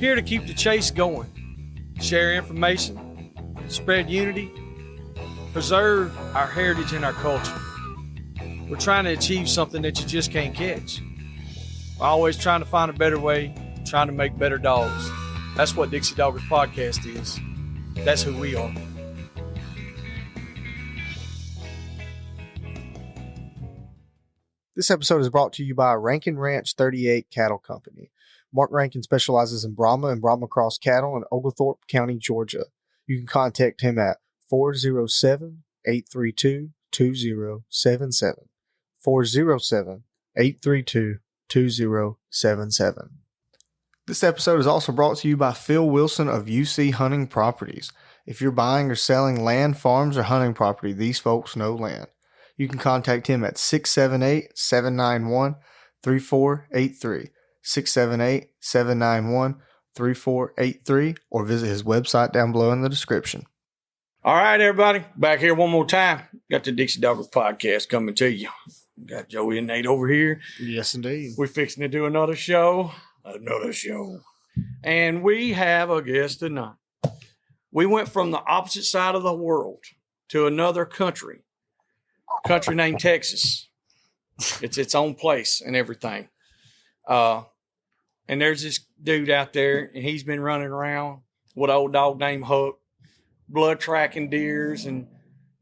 Here to keep the chase going, share information, spread unity, preserve our heritage and our culture. We're trying to achieve something that you just can't catch. We're always trying to find a better way, trying to make better dogs. That's what Dixie Doggers Podcast is. That's who we are. This episode is brought to you by Rankin Ranch 38 Cattle Company. Marc Rankin specializes in Brahma and Brahma Cross cattle in Oglethorpe County, Georgia. You can contact him at 407-832-2077. 407-832-2077. This episode is also brought to you by Phil Wilson of UC Hunting Properties. If you're buying or selling land, farms, or hunting property, these folks know land. You can contact him at 678-791-3483, 678-791-3483, or visit his website down below in the description. All right, everybody. Back here one more time. Got the Dixie Doggers Podcast coming to you. Got Joey and Nate over here. Yes, indeed. We're fixing to do another show. And we have a guest tonight. We went from the opposite side of the world to another country named Texas. It's its own place and everything. And there's this dude out there, and he's been running around with an old dog named Huck, blood tracking deers and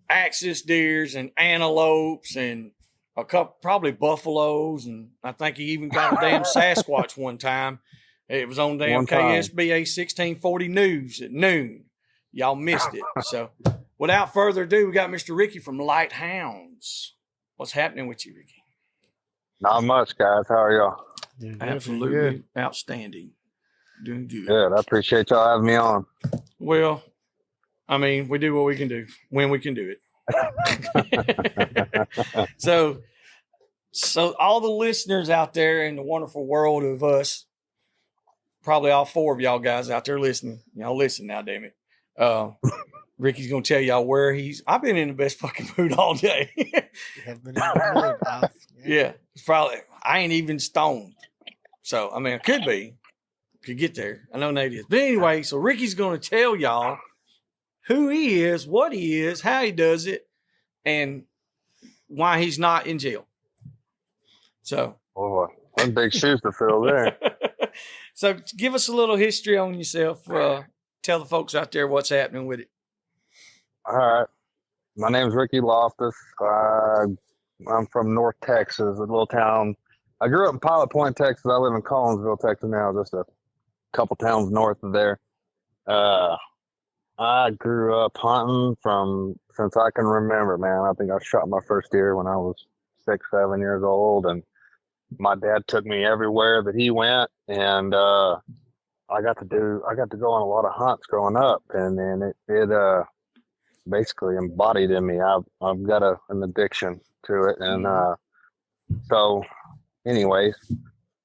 axis deers and antelopes and a couple, probably buffaloes, and I think he even got a damn Sasquatch one time. It was on damn KSBA 1640 News at noon. Y'all missed it. So without further ado, we got Mr. Ricky from Lite Hounds. What's happening with you, Ricky? Not much, guys. How are y'all? Absolutely outstanding. Doing good. Good. I appreciate y'all having me on. Well, I mean, we do what we can do when we can do it. So all the listeners out there in the wonderful world of us, probably all four of y'all guys out there listening. Y'all listen now, damn it. Ricky's gonna tell y'all where I've been in the best fucking mood all day. You have been in the mood. Yeah, it's probably I ain't even stoned. So I mean, I could get there. I know Nate is. But anyway, so Ricky's gonna tell y'all who he is, what he is, how he does it, and why he's not in jail. So, Boy, one big shoes to fill there. So give us a little history on yourself. Tell the folks out there what's happening with it. All right. My name's Ricky Loftus. I'm from North Texas, a little town. I grew up in Pilot Point, Texas. I live in Collinsville, Texas now, just a couple towns north of there. I grew up hunting since I can remember, man. I think I shot my first deer when I was 6, 7 years old, and my dad took me everywhere that he went, and I got to go on a lot of hunts growing up, and then it basically embodied in me. I've got an addiction to it, and so anyways,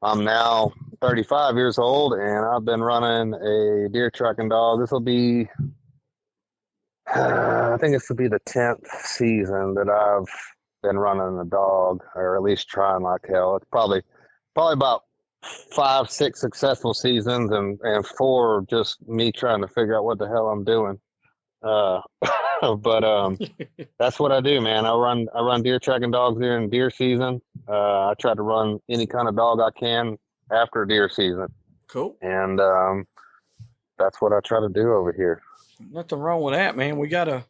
I'm now 35 years old, and I've been running a deer tracking dog. This will be I think this will be the 10th season that I've been running a dog, or at least trying like hell. It's probably about 5, 6 successful seasons and 4 just me trying to figure out what the hell I'm doing. But that's what I do, man. I run deer tracking dogs during deer season. I try to run any kind of dog I can after deer season. Cool. And that's what I try to do over here. Nothing wrong with that, man. We gotta,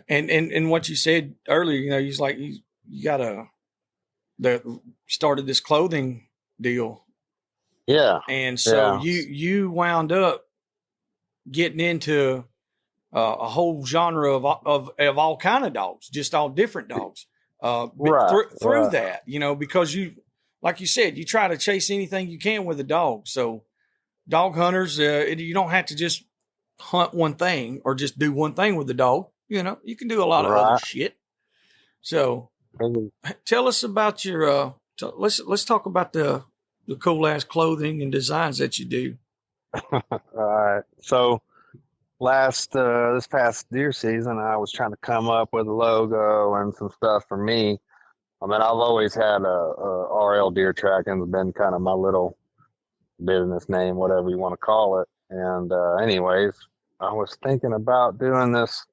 and what you said earlier, you know, you started this clothing deal. Yeah. And so you wound up getting into a whole genre of all kind of dogs, just all different dogs. Through that, you know, because you, like you said, you try to chase anything you can with a dog. So dog hunters, you don't have to just hunt one thing or just do one thing with the dog. You know, you can do a lot of other shit. So tell us about your, let's talk about the cool ass clothing and designs that you do. All right. So this past deer season, I was trying to come up with a logo and some stuff for me. I mean, I've always had RL deer tracking. It's been kind of my little business name, whatever you want to call it. And anyways, I was thinking about doing this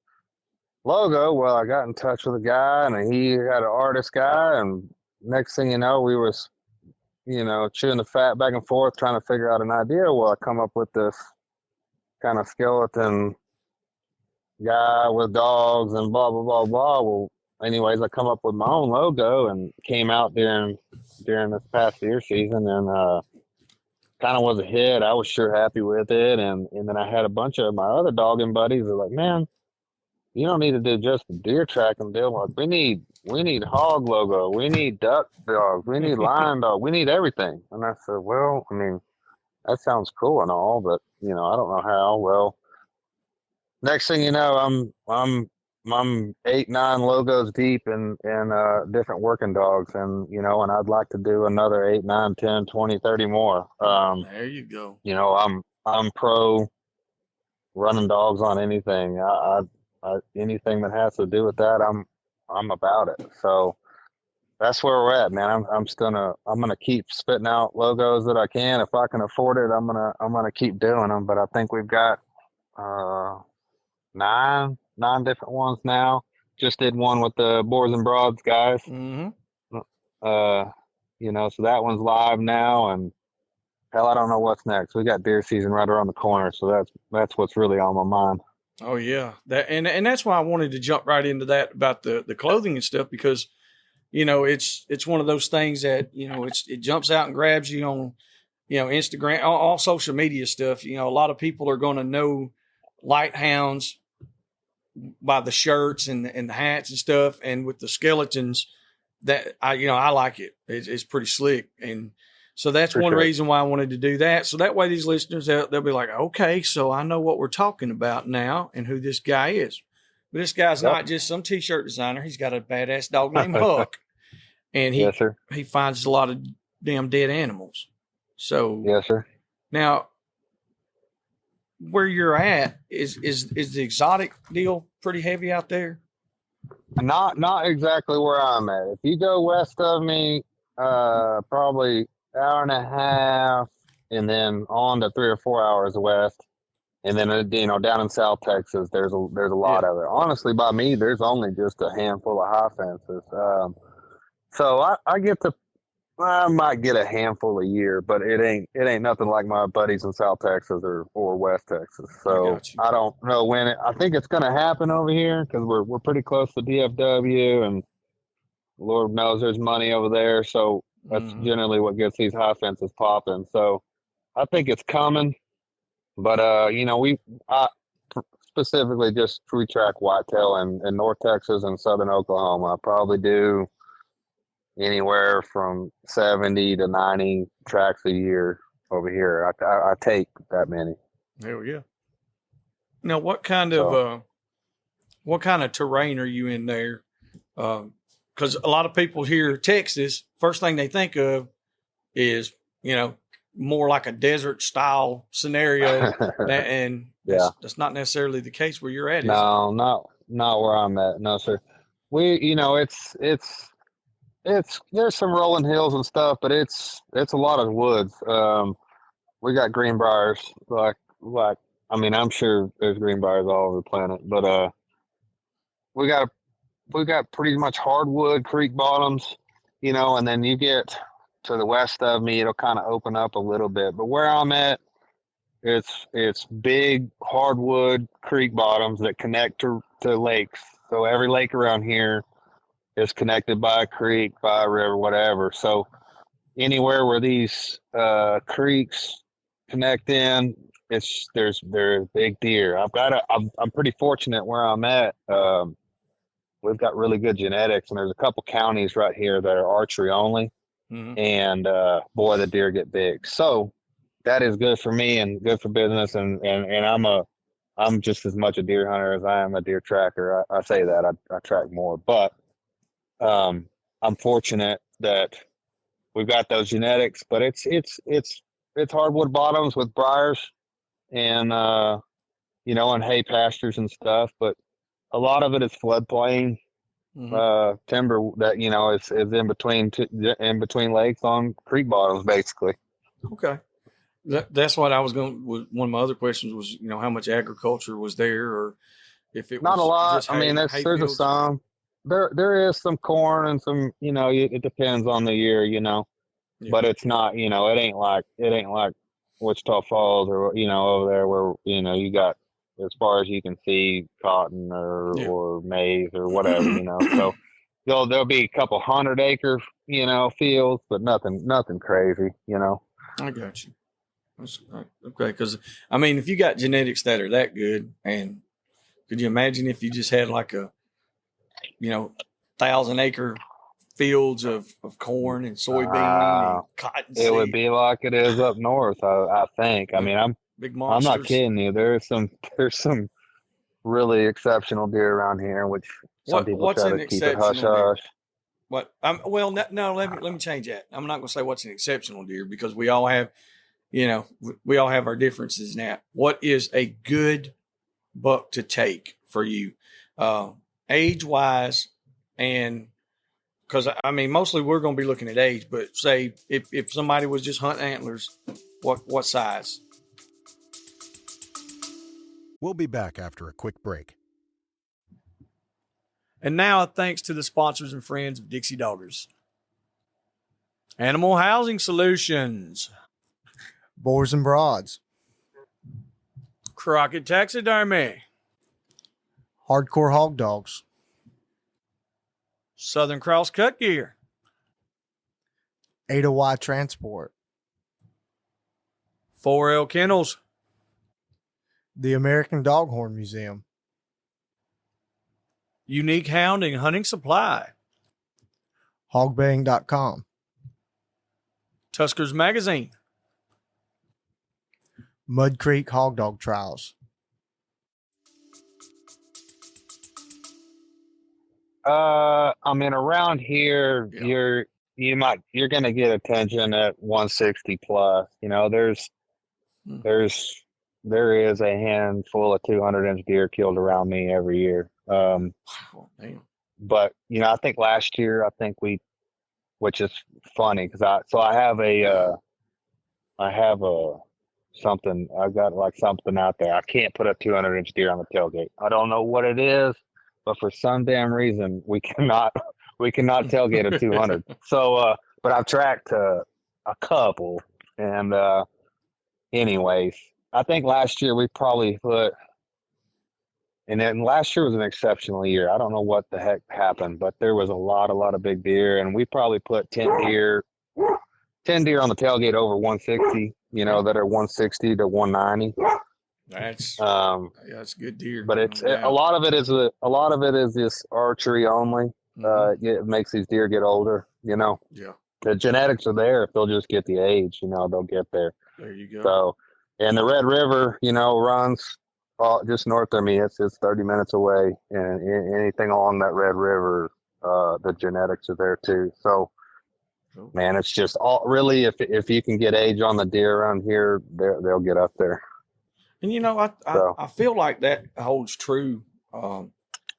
logo. Well, I got in touch with a guy, and he had an artist guy, and next thing you know, we was, chewing the fat back and forth, trying to figure out an idea. Well, I come up with this kind of skeleton guy with dogs and blah, blah, blah, blah. Well, anyways, I come up with my own logo and came out during this past deer season, and kind of was a hit. I was sure happy with it. And then I had a bunch of my other dogging buddies that were like, man, you don't need to do just the deer tracking deal. Like, we need hog logo. We need duck dogs. We need lion dog. We need everything. And I said, well, I mean, that sounds cool and all, but I don't know how. Well, next thing you know, I'm 8-9 logos deep in different working dogs, and and I'd like to do another 8, 9, 10, 20, 30 more. There you go. I'm pro running dogs on anything. I anything that has to do with that, I'm about it. So that's where we're at, man. I'm gonna keep spitting out logos that I can. If I can afford it, I'm gonna keep doing them. But I think we've got nine different ones now. Just did one with the Boars N Broads guys. Mm-hmm. So that one's live now, and hell, I don't know what's next. We got deer season right around the corner, so that's what's really on my mind. Oh yeah, and that's why I wanted to jump right into that about the clothing and stuff, because it's one of those things that it jumps out and grabs you on Instagram, all social media stuff. A lot of people are going to know Lite Hounds by the shirts and the hats and stuff, and with the skeletons, that I like it. It's pretty slick, and so that's one reason why I wanted to do that. So that way these listeners, they'll be like, okay, so I know what we're talking about now and who this guy is. But this guy's not just some t-shirt designer. He's got a badass dog named Huck, and he finds a lot of damn dead animals. So yes, sir. Now, where you're at is the exotic deal pretty heavy out there? Not exactly where I'm at. If you go west of me, probably hour and a half, and then on to 3 or 4 hours west, and then down in South Texas, there's a lot of it. Honestly, by me, there's only just a handful of high fences. So I might get a handful a year, but it ain't nothing like my buddies in South Texas or West Texas. So I don't know when I think it's going to happen over here, because we're pretty close to DFW, and Lord knows there's money over there. So that's generally what gets these high fences popping. So I think it's coming, but I specifically just free track whitetail in North Texas and Southern Oklahoma. I probably do anywhere from 70 to 90 tracks a year over here. I take that many. Hell yeah. Now, what kind of terrain are you in there? Because a lot of people hear Texas, first thing they think of is more like a desert style scenario, and that's not necessarily the case where you're at. No, not where I'm at. No, sir. We there's some rolling hills and stuff, but it's a lot of woods. We got greenbriers, like I mean, I'm sure there's greenbriers all over the planet, but we got pretty much hardwood creek bottoms, and then you get to the west of me, it'll kind of open up a little bit. But where I'm at, it's big hardwood creek bottoms that connect to lakes. So every lake around here is connected by a creek, by a river, whatever. So anywhere where these creeks connect in, there's big deer. I'm pretty fortunate where I'm at. We've got really good genetics, and there's a couple counties right here that are archery only, and boy, the deer get big. So that is good for me and good for business, and I'm just as much a deer hunter as I am a deer tracker. I say that I track more, but I'm fortunate that we've got those genetics. But it's hardwood bottoms with briars and and hay pastures and stuff. But a lot of it is floodplain timber that is in between lakes on creek bottoms, basically. Okay. That's what I was going. One of my other questions was, how much agriculture was there, or if it Not a was lot. just I mean, hay there's a fields. some. There is some corn and some, it depends on the year, Yeah, but it's not, it ain't like Wichita Falls or, over there where, you got, as far as you can see, cotton yeah. or maize or whatever, So there'll be a couple 100 acre, fields, but nothing crazy. I got you. Okay, because I mean, if you got genetics that are that good, and could you imagine if you just had like a, 1,000 acre fields of corn and soybean Uh, and it would cottonseed, be like it is up north, I think. I big, mean, big I'm not monsters. kidding you. There's some really exceptional deer around here, which some people What's try an to keep it hush exceptional deer? hush. What? Well, no. Let me change that. I'm not going to say what's an exceptional deer because we all have, we all have our differences now. What is a good buck to take for you, age wise, and because I mean mostly we're going to be looking at age, but say if somebody was just hunting antlers, what size? We'll be back after a quick break. And now, thanks to the sponsors and friends of Dixie Doggers. Animal Housing Solutions. Boars and Broads. Crockett Taxidermy. Hardcore Hog Dogs. Southern Cross Cut Gear. Ada Y Transport. 4L Kennels. The American Doghorn Museum. Unique Hounding Hunting Supply. Hogbaying.com. Tuskers Magazine. Mud Creek Hog Dog Trials. I mean, around here, Yeah. you're gonna get attention at 160 plus. There is a handful of 200-inch deer killed around me every year. Oh, damn. But I think last year, which is funny because I got like something out there. I can't put a 200-inch deer on the tailgate. I don't know what it is, but for some damn reason we cannot tailgate a 200. So, but I've tracked a couple, and anyways, I think last year we probably put. And then last year was an exceptional year. I don't know what the heck happened, but there was a lot of big deer, and we probably put 10 deer on the tailgate over 160. That are 160 to 190. That's good deer. But it's a lot of it is this archery only. It makes these deer get older. Yeah. The genetics are there. If they'll just get the age, they'll get there. There you go. So, and the Red River, runs just north of me. It's 30 minutes away, and anything along that Red River, the genetics are there too. So, Cool. man, it's just all really if you can get age on the deer around here, they'll get up there. And I feel like that holds true.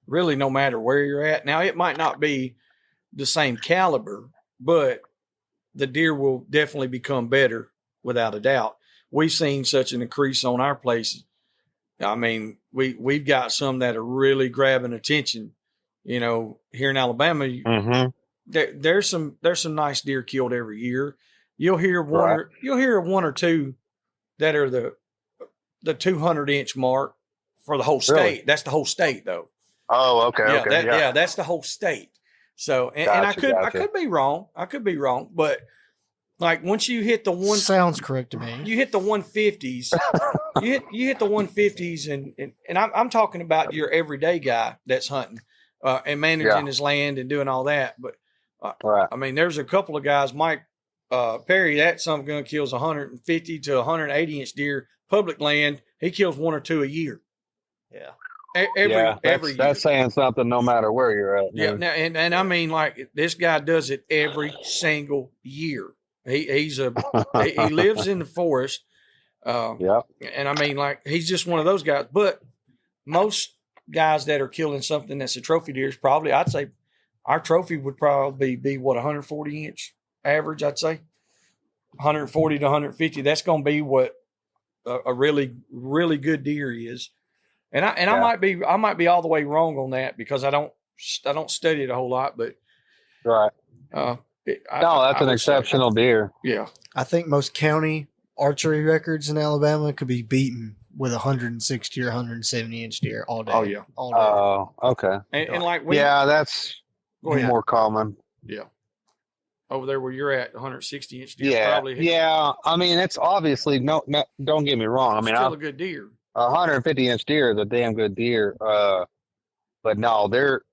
Really, no matter where you're at. Now, it might not be the same caliber, but the deer will definitely become better without a doubt. We've seen such an increase on our places. I mean, we've got some that are really grabbing attention. Here in Alabama, there's some nice deer killed every year. You'll hear one or two that are the 200-inch mark for the whole state. Really? That's the whole state, though. Oh, okay. Yeah, that's the whole state. So, and I could be wrong. But like once you hit the one, sounds correct to me. You hit the 150s. you hit the 150s, and I'm talking about your everyday guy that's hunting and managing his land and doing all that. But I mean, there's a couple of guys, Mike Perry, that son of a gun kills 150 to 180-inch deer, public land. He kills one or two a year. Yeah. Every year. That's saying something no matter where you're at. Yeah. Now, and I mean, like, this guy does it every single year. He lives in the forest. And I mean, like, he's just one of those guys. But most guys that are killing something that's a trophy deer is probably, I'd say, our trophy would probably be 140-inch average, I'd say. 140 to 150. That's going to be what a really, really good deer is. And I might be all the way wrong on that because I don't study it a whole lot, but Right. That's an exceptional deer. Yeah. I think most county archery records in Alabama could be beaten with 160 or 170 inch deer all day. Oh yeah. All day. Oh, okay. And like that's go ahead. more common. Yeah. Over there where you're at, 160 inch deer. Yeah. Probably. Yeah. I mean, it's obviously no. Don't get me wrong. I mean, still a good deer. 150 inch deer is a damn good deer. But no,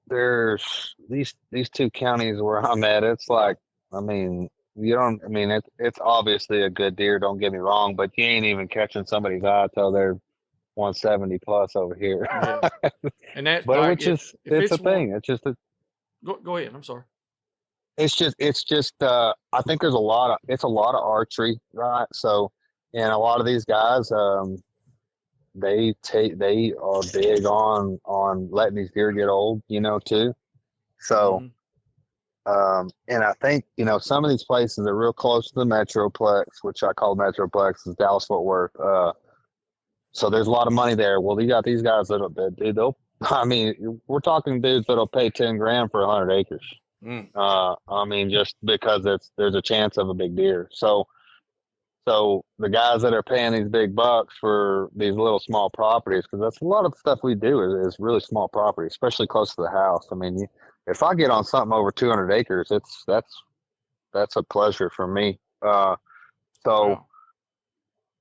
there's these two counties where I'm at. It's like, I mean, it's obviously a good deer. Don't get me wrong, but you ain't even catching somebody's eye till they're 170 plus over here. Yeah. And that, but like, it's a thing. It's just a. Go ahead. I'm sorry. It's just. I think there's a lot of archery, right? So, and a lot of these guys, they are big on letting these deer get old, too. So, and I think, some of these places are real close to the Metroplex, which I call Metroplex, is Dallas Fort Worth. So there's a lot of money there. Well, you got these guys we're talking dudes that'll pay 10 grand for 100 acres. Just because there's a chance of a big deer. So the guys that are paying these big bucks for these little small properties, because that's a lot of stuff we do is really small property, especially close to the house. I mean, if I get on something over 200 acres, that's a pleasure for me. Wow.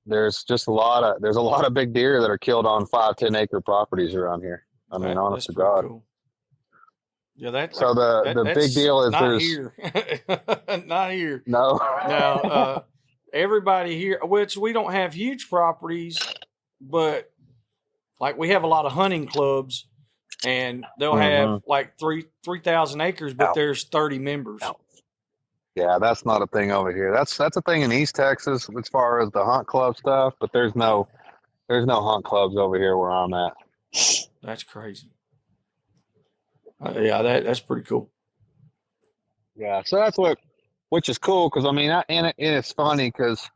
There's a lot of big deer that are killed on 5-10 acre properties around here. I mean, honest to God. Cool. Yeah, that's the big deal is not here. Not here. No. Now, everybody here, which we don't have huge properties, but like we have a lot of hunting clubs, and they'll have like 3,000 acres, but there's 30 members. Yeah, that's not a thing over here. That's a thing in East Texas as far as the hunt club stuff, but there's no hunt clubs over here where I'm at. That's crazy. Yeah, that's pretty cool. Yeah, so that's which is cool because I mean, and it's funny because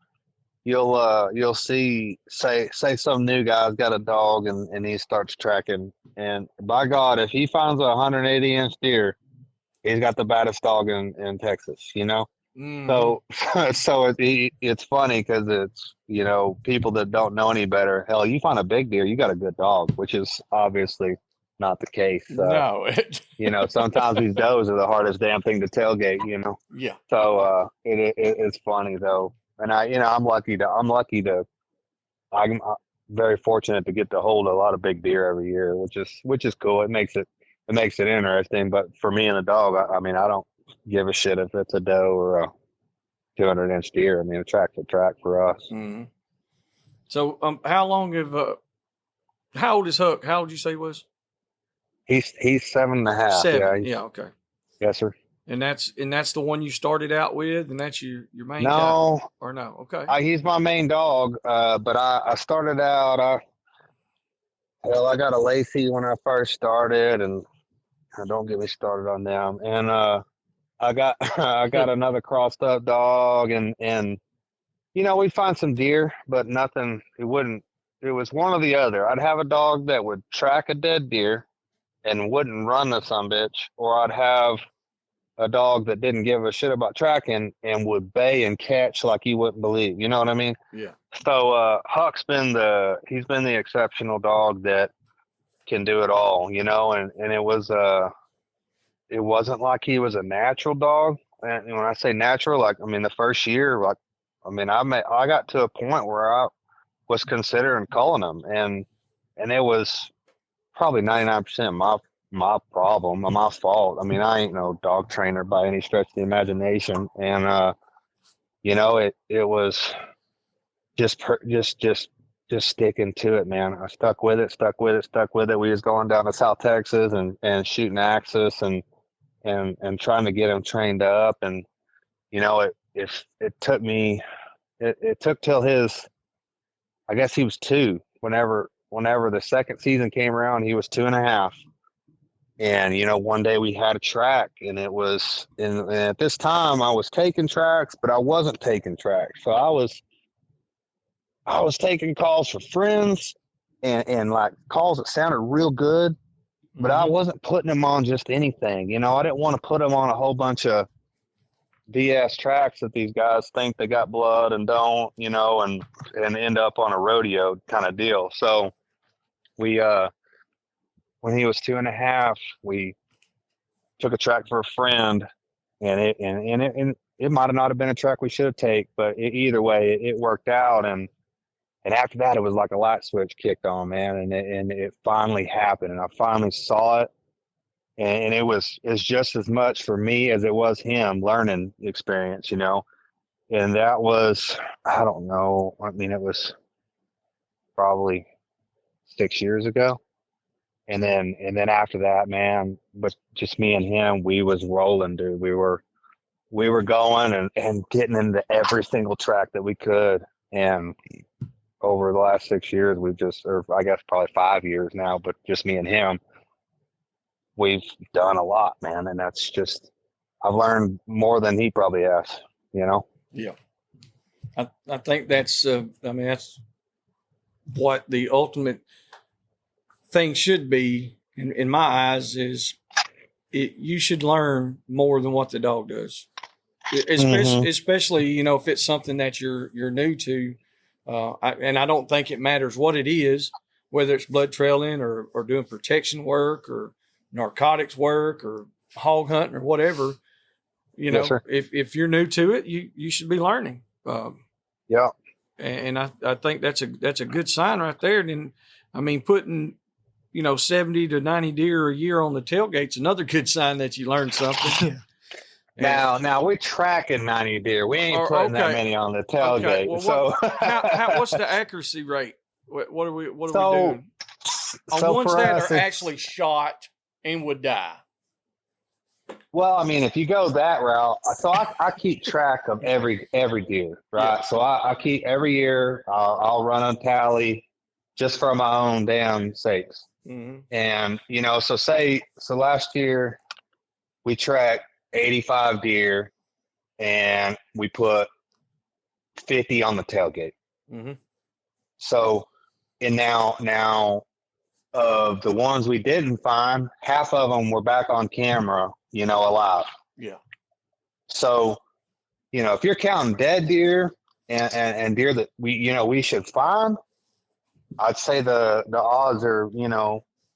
you'll see say some new guy's got a dog and he starts tracking, and by God, if he finds a 180 inch deer, he's got the baddest dog in Texas, So it's funny because it's people that don't know any better. Hell, you find a big deer, you got a good dog, which is obviously not the case. No, sometimes these does are the hardest damn thing to tailgate. Yeah. So it's funny though, and I'm very fortunate to get to hold a lot of big deer every year, which is cool. It makes it interesting. But for me and the dog, I mean, I don't give a shit if it's a doe or a 200 inch deer. I mean, a track's a track for us. Mm-hmm. So, how old is Huck? How old did you say he was? He's 7.5. 7. Yeah. Okay. Yes, sir. And that's the one you started out with, and that's your main guy? No. Or no? Okay. He's my main dog, but I started out. I got a Lacey when I first started, and don't get me started on them. And I got another crossed up dog, and we'd find some deer, but nothing. It was one or the other. I'd have a dog that would track a dead deer and wouldn't run the sumbitch, or I'd have a dog that didn't give a shit about tracking and would bay and catch like you wouldn't believe. You know what I mean? Yeah. So Huck's been the exceptional dog that can do it all, and it wasn't like he was a natural dog. And when I say natural, the first year, I got to a point where I was considering culling him, and it was probably 99% my problem, my fault. I mean, I ain't no dog trainer by any stretch of the imagination, and it was just sticking to it, man. I stuck with it. We was going down to South Texas and shooting axis and trying to get him trained up, and it took till I guess he was 2. Whenever the second season came around, he was 2.5, And, one day we had a track, and it was, and at this time I was taking tracks, but I wasn't taking tracks. So I was taking calls for friends and like calls that sounded real good, but I wasn't putting them on just anything. I didn't want to put them on a whole bunch of BS tracks that these guys think they got blood and don't, and end up on a rodeo kind of deal. So we, when he was 2.5, we took a track for a friend, and it might have not have been a track we should have taken, but either way, it worked out. And after that, it was like a light switch kicked on, man. And it finally happened, and I finally saw it. And it's just as much for me as it was him learning experience, and that was, I don't know. I mean, it was probably 6 years ago. And then after that, man, but just me and him, we was rolling, dude. We were going and getting into every single track that we could. And over the last 6 years, or I guess probably 5 years now, but just me and him, we've done a lot, man. And that's just, I've learned more than he probably has, Yeah. I think that's, that's what the ultimate thing should be in my eyes is you should learn more than what the dog does. Especially, if it's something that you're new to. And I don't think it matters what it is, whether it's blood trailing or doing protection work or narcotics work or hog hunting or whatever. Yes, sir. If you're new to it, you should be learning. Yeah. And I think that's a good sign right there. And putting 70 to 90 deer a year on the tailgate's another good sign that you learned something. Now we're tracking 90 deer. We ain't putting that many on the tailgate. Okay. Well, so what's the accuracy rate? What are we doing on ones that are actually shot and would die? Well, if you go that route, so I keep track of every deer, right? Yeah. So I keep every year. I'll run a tally just for my own damn sakes. Mm-hmm. And so last year we tracked 85 deer, and we put 50 on the tailgate. Mm-hmm. So, and now of the ones we didn't find, half of them were back on camera, alive. Yeah. So, if you're counting dead deer and deer that we should find, I'd say the odds are,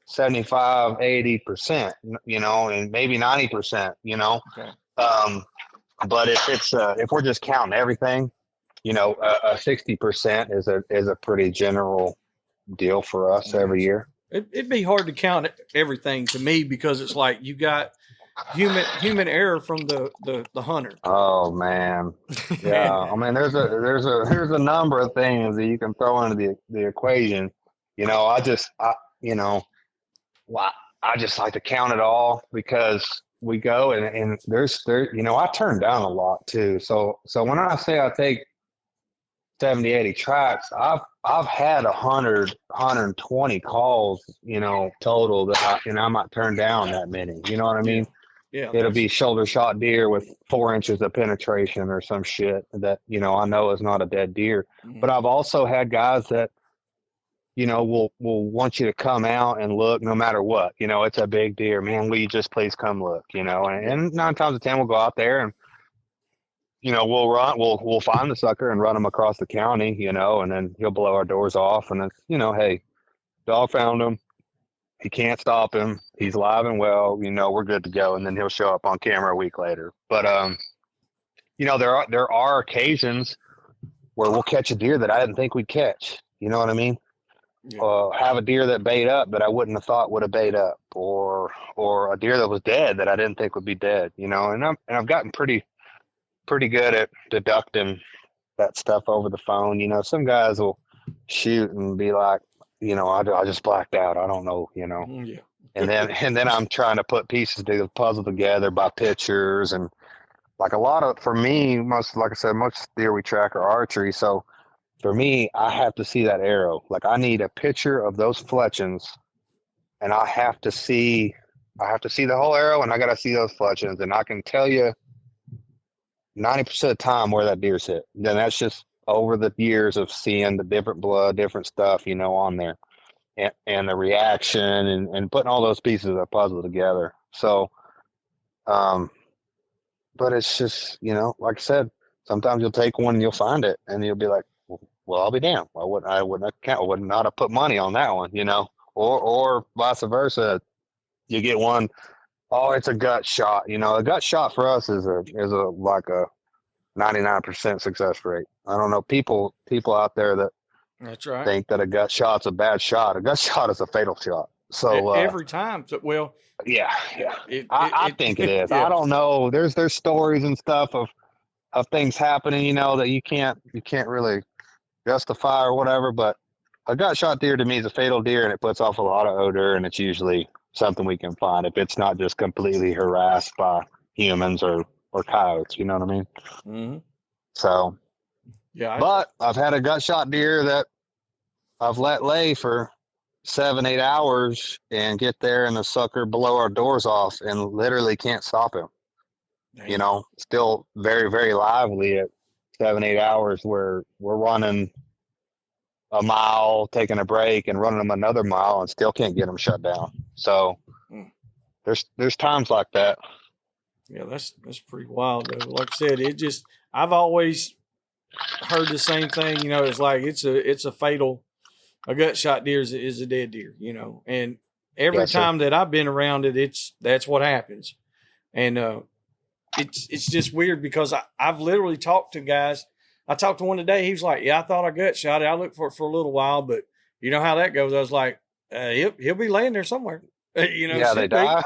75, 80%, and maybe 90%, Okay. But if we're just counting everything, a 60% is a pretty general deal for us every year. It'd be hard to count everything to me because it's like you got human error from the hunter. Oh man, yeah. There's a number of things that you can throw into the equation. I just like to count it all because we go and there's I turn down a lot too. So when I say I take 70, 80 tracks, I've had 100, 120 calls, total that I might turn down that many. You know what I mean? Yeah. It'll be shoulder shot deer with 4 inches of penetration or some shit that, I know is not a dead deer. Mm-hmm. But I've also had guys that, will want you to come out and look no matter what. It's a big deer, man. Will you just please come look? And 9 times out of 10 we'll go out there and we'll find the sucker and run him across the county, and then he'll blow our doors off, and it's hey, dog found him. He can't stop him. He's alive and well. We're good to go. And then he'll show up on camera a week later. But there are occasions where we'll catch a deer that I didn't think we'd catch. You know what I mean? Yeah. Have a deer that bait up that I wouldn't have thought would have bait up, or a deer that was dead that I didn't think would be dead. And I've gotten pretty good at deducting that stuff over the phone. Some guys will shoot and be like, I just blacked out. I don't know, Yeah. and then I'm trying to put pieces of the puzzle together by pictures, and like for me, most deer we track are archery. So for me, I have to see that arrow. Like I need a picture of those fletchings, and I have to see I have to see the whole arrow, and I got to see those fletchings, and I can tell you 90% of the time where that deer's hit. Then that's just over the years of seeing the different blood, different stuff, on there, and the reaction, and putting all those pieces of the puzzle together. So, but it's just, like I said, sometimes you'll take one and you'll find it, and you'll be like, well, I'll be damned. I would not have put money on that one, or vice versa. You get one, oh, it's a gut shot. A gut shot for us is like a 99% success rate. I don't know people out there that That's right. think that a gut shot's a bad shot. A gut shot is a fatal shot. So every time, well, yeah. I think it is. Yeah. I don't know. There's stories and stuff of things happening, that you can't really justify or whatever. But a gut shot deer to me is a fatal deer, and it puts off a lot of odor, and it's usually something we can find if it's not just completely harassed by humans or coyotes. You know what I mean? Mm-hmm. So, yeah. But I've had a gut shot deer that I've let lay for 7-8 hours and get there, and the sucker blow our doors off and literally can't stop him. Damn. Still very, very lively at 7-8 hours where we're running a mile, taking a break, and running them another mile, and still can't get them shut down. So there's times like that. Yeah, that's pretty wild though. Like I said, I've always heard the same thing. It's like it's a fatal. A gut shot deer is a dead deer. And every time that I've been around it, that's what happens. And it's just weird because I've literally talked to guys. I talked to one today. He was like, "Yeah, I thought I gut shot it. I looked for it for a little while, but you know how that goes." I was like, "He'll be laying there somewhere." Yeah, they die.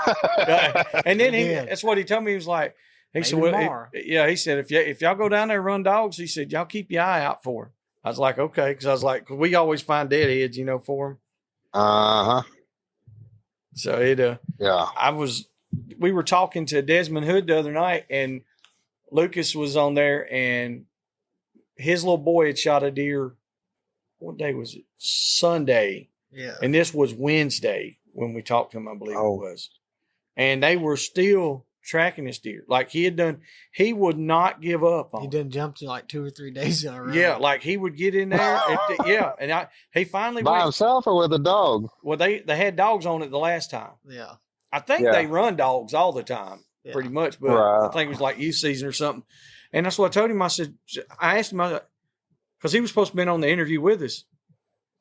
And then that's what he told me. He was like, he said, he said, if y'all go down there and run dogs, he said, y'all keep your eye out for him. I was like, okay. Cause I was like, we always find deadheads, for him. Uh-huh. So we were talking to Desmond Hood the other night, and Lucas was on there, and his little boy had shot a deer. What day was it? Sunday. Yeah. And this was Wednesday when we talked to him, I believe it was. And they were still tracking this deer. Like he would not give up on He done jumped in like 2 or 3 days in a row. Yeah, like he would get in there. And he finally by himself or with a dog? Well, they had dogs on it the last time. Yeah. I think they run dogs all the time, pretty much. But I think it was like youth season or something. And that's what I told him. I asked him, because he was supposed to be on the interview with us.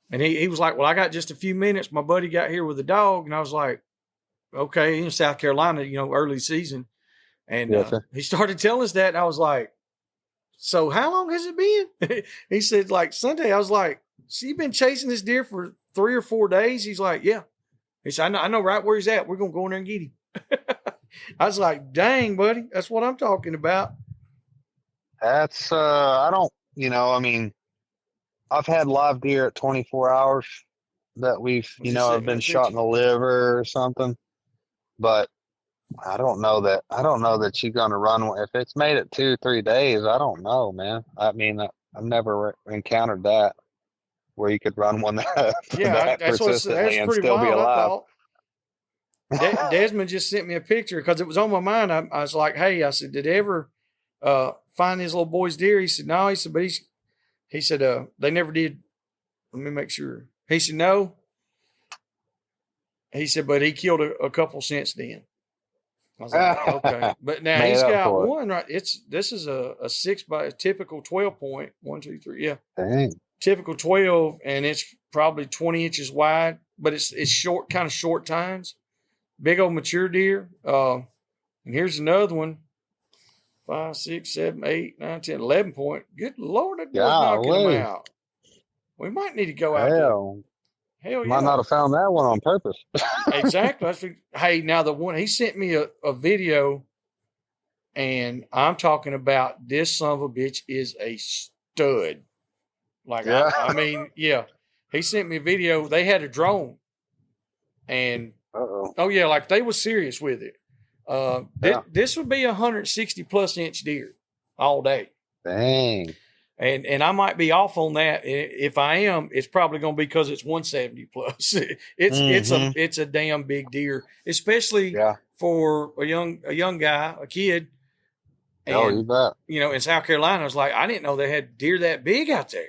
And he was like, well, I got just a few minutes. My buddy got here with a dog. And I was like, okay, in South Carolina, early season. And he started telling us that. And I was like, so how long has it been? He said, like Sunday. I was like, so you've been chasing this deer for 3 or 4 days? He's like, yeah. He said, I know right where he's at. We're going to go in there and get him. I was like, dang, buddy. That's what I'm talking about. That's, I don't, I've had live deer at 24 hours that we've, have been shot in the liver or something. But I don't know that you're going to run one. If it's made it 2-3 days, I don't know, man. I mean, I've never encountered that where you could run one that persistently and still be alive. Desmond just sent me a picture because it was on my mind. I was like, hey, I said, did they ever find his little boy's deer? He said, no. He said, but he said, they never did. Let me make sure. He said, no. He said, but he killed a couple since then. I was like, okay. But now he's got one, right? This is a 6 by a typical 12 point. 1, 2, 3. Yeah. Dang. Typical 12, and it's probably 20 inches wide, but it's short, kind of short tines. Big old mature deer. And here's another one. 5, 6, 7, 8, 9, 10, 11 point. Good Lord, that boy's knocking them out. We might need to go out there. Hell yeah. Might not have found that one on purpose. Exactly. Hey, now the one, he sent me a video, and I'm talking about this son of a bitch is a stud. Like, yeah. I mean, yeah. He sent me a video. They had a drone. And, like they was serious with it. This would be 160 plus inch deer all day. Dang. And I might be off on that. If I am, it's probably going to be because it's 170 plus. It's a damn big deer, especially for a young guy, a kid. And, you bet. In South Carolina, I was like, I didn't know they had deer that big out there.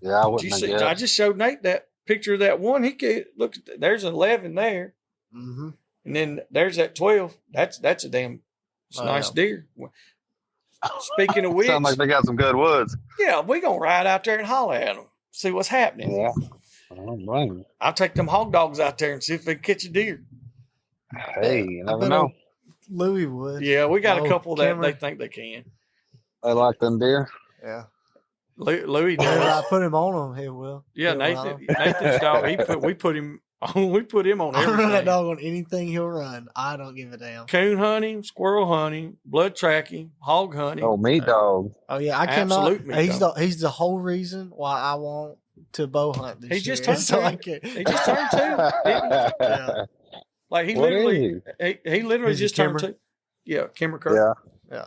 Yeah, I wouldn't have guessed. I just showed Nate that picture of that one. He could look. There's an 11 there, Mm-hmm. and then there's that 12. That's a damn nice deer. Speaking of which, sounds like they got some good woods. Yeah, we gonna ride out there and holler at them, see what's happening. Yeah, I don't blame you. I'll take them hog dogs out there and see if they can catch a deer. Hey, you never know. Louis would. Yeah, we got a couple that they think they can. I like them deer. Yeah. Louis If does. I put him on him, he will. Yeah, Nathan's dog. We put him on. We put him on I'll everything. run that dog on anything he'll run. I don't give a damn. Coon hunting, squirrel hunting, blood tracking, hog hunting. Oh, meat dog. Oh yeah, I cannot. Absolute meat He's the whole reason why I want to bow hunt this year. He just turned So I two. can- He just turned 2. didn't he? Yeah. Like he What literally, is he literally Is just he turned Kimmer? 2. Yeah, Kimmer Kirk. Yeah.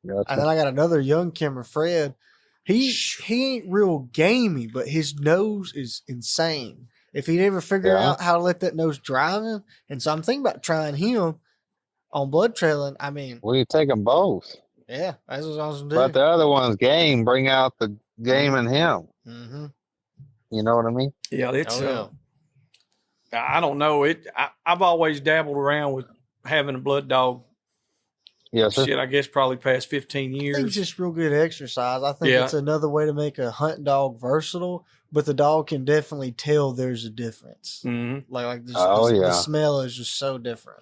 Gotcha. And then I got another young Kimmer, Fred. He ain't real gamey, but his nose is insane. If he'd ever figure out how to let that nose drive him, and so I'm thinking about trying him on blood trailing. I mean, Well, you take them both. yeah, that's what I was gonna do. But the other one's game. Bring out the game in him. Mm-hmm. You know what I mean? Yeah, it's. Oh, I don't know it. I've always dabbled around with having a blood dog. Yes, sir. Shit, I guess probably past 15 I think years. it's just real good exercise. I think Yeah. it's another way to make a hunt dog versatile, but the dog can definitely tell there's a difference. Mhm. Like the, Oh, the yeah. smell is just so different.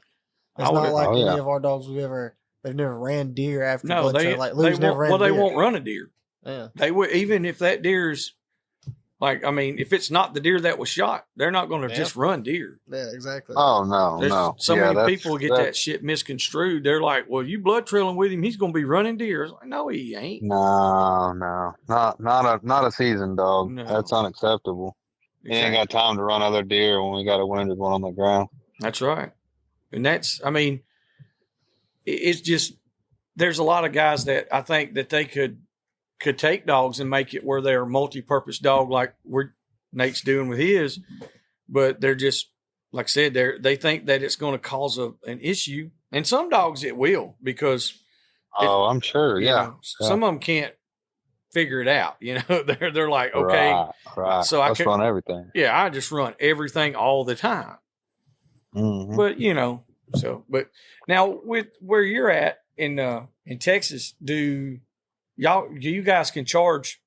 It's I not would- like Oh, any yeah. of our dogs they've never ran deer after No, blood they trail. Like Lou's never ran they deer. won't run a deer. Yeah. They would, even if that deer's like, I mean, if it's not the deer that was shot, they're not going to Yeah. just run deer. Yeah, exactly. Oh no, There's no. so Yeah, many that's- people get that's- that shit misconstrued. They're like, well, you blood trailing with him, he's going to be running deer. It's like, no, he ain't. No, not a seasoned dog. No. That's unacceptable. He ain't Exactly. got time to run other deer when we got a wounded one on the ground. That's right. And that's, I mean, it's just, there's a lot of guys that I think that they could take dogs and make it where they're a multi-purpose dog like Nate's doing with his, but they're just, like I said, they think that it's going to cause an issue. And some dogs it will, because Oh, I'm sure. you Yeah. know, some of them can't figure it out. You know, they're like, okay, Right. so I Let's can- run everything. yeah, I just run everything all the time. Mhm. But but now with where you're at in Texas, do you guys can charge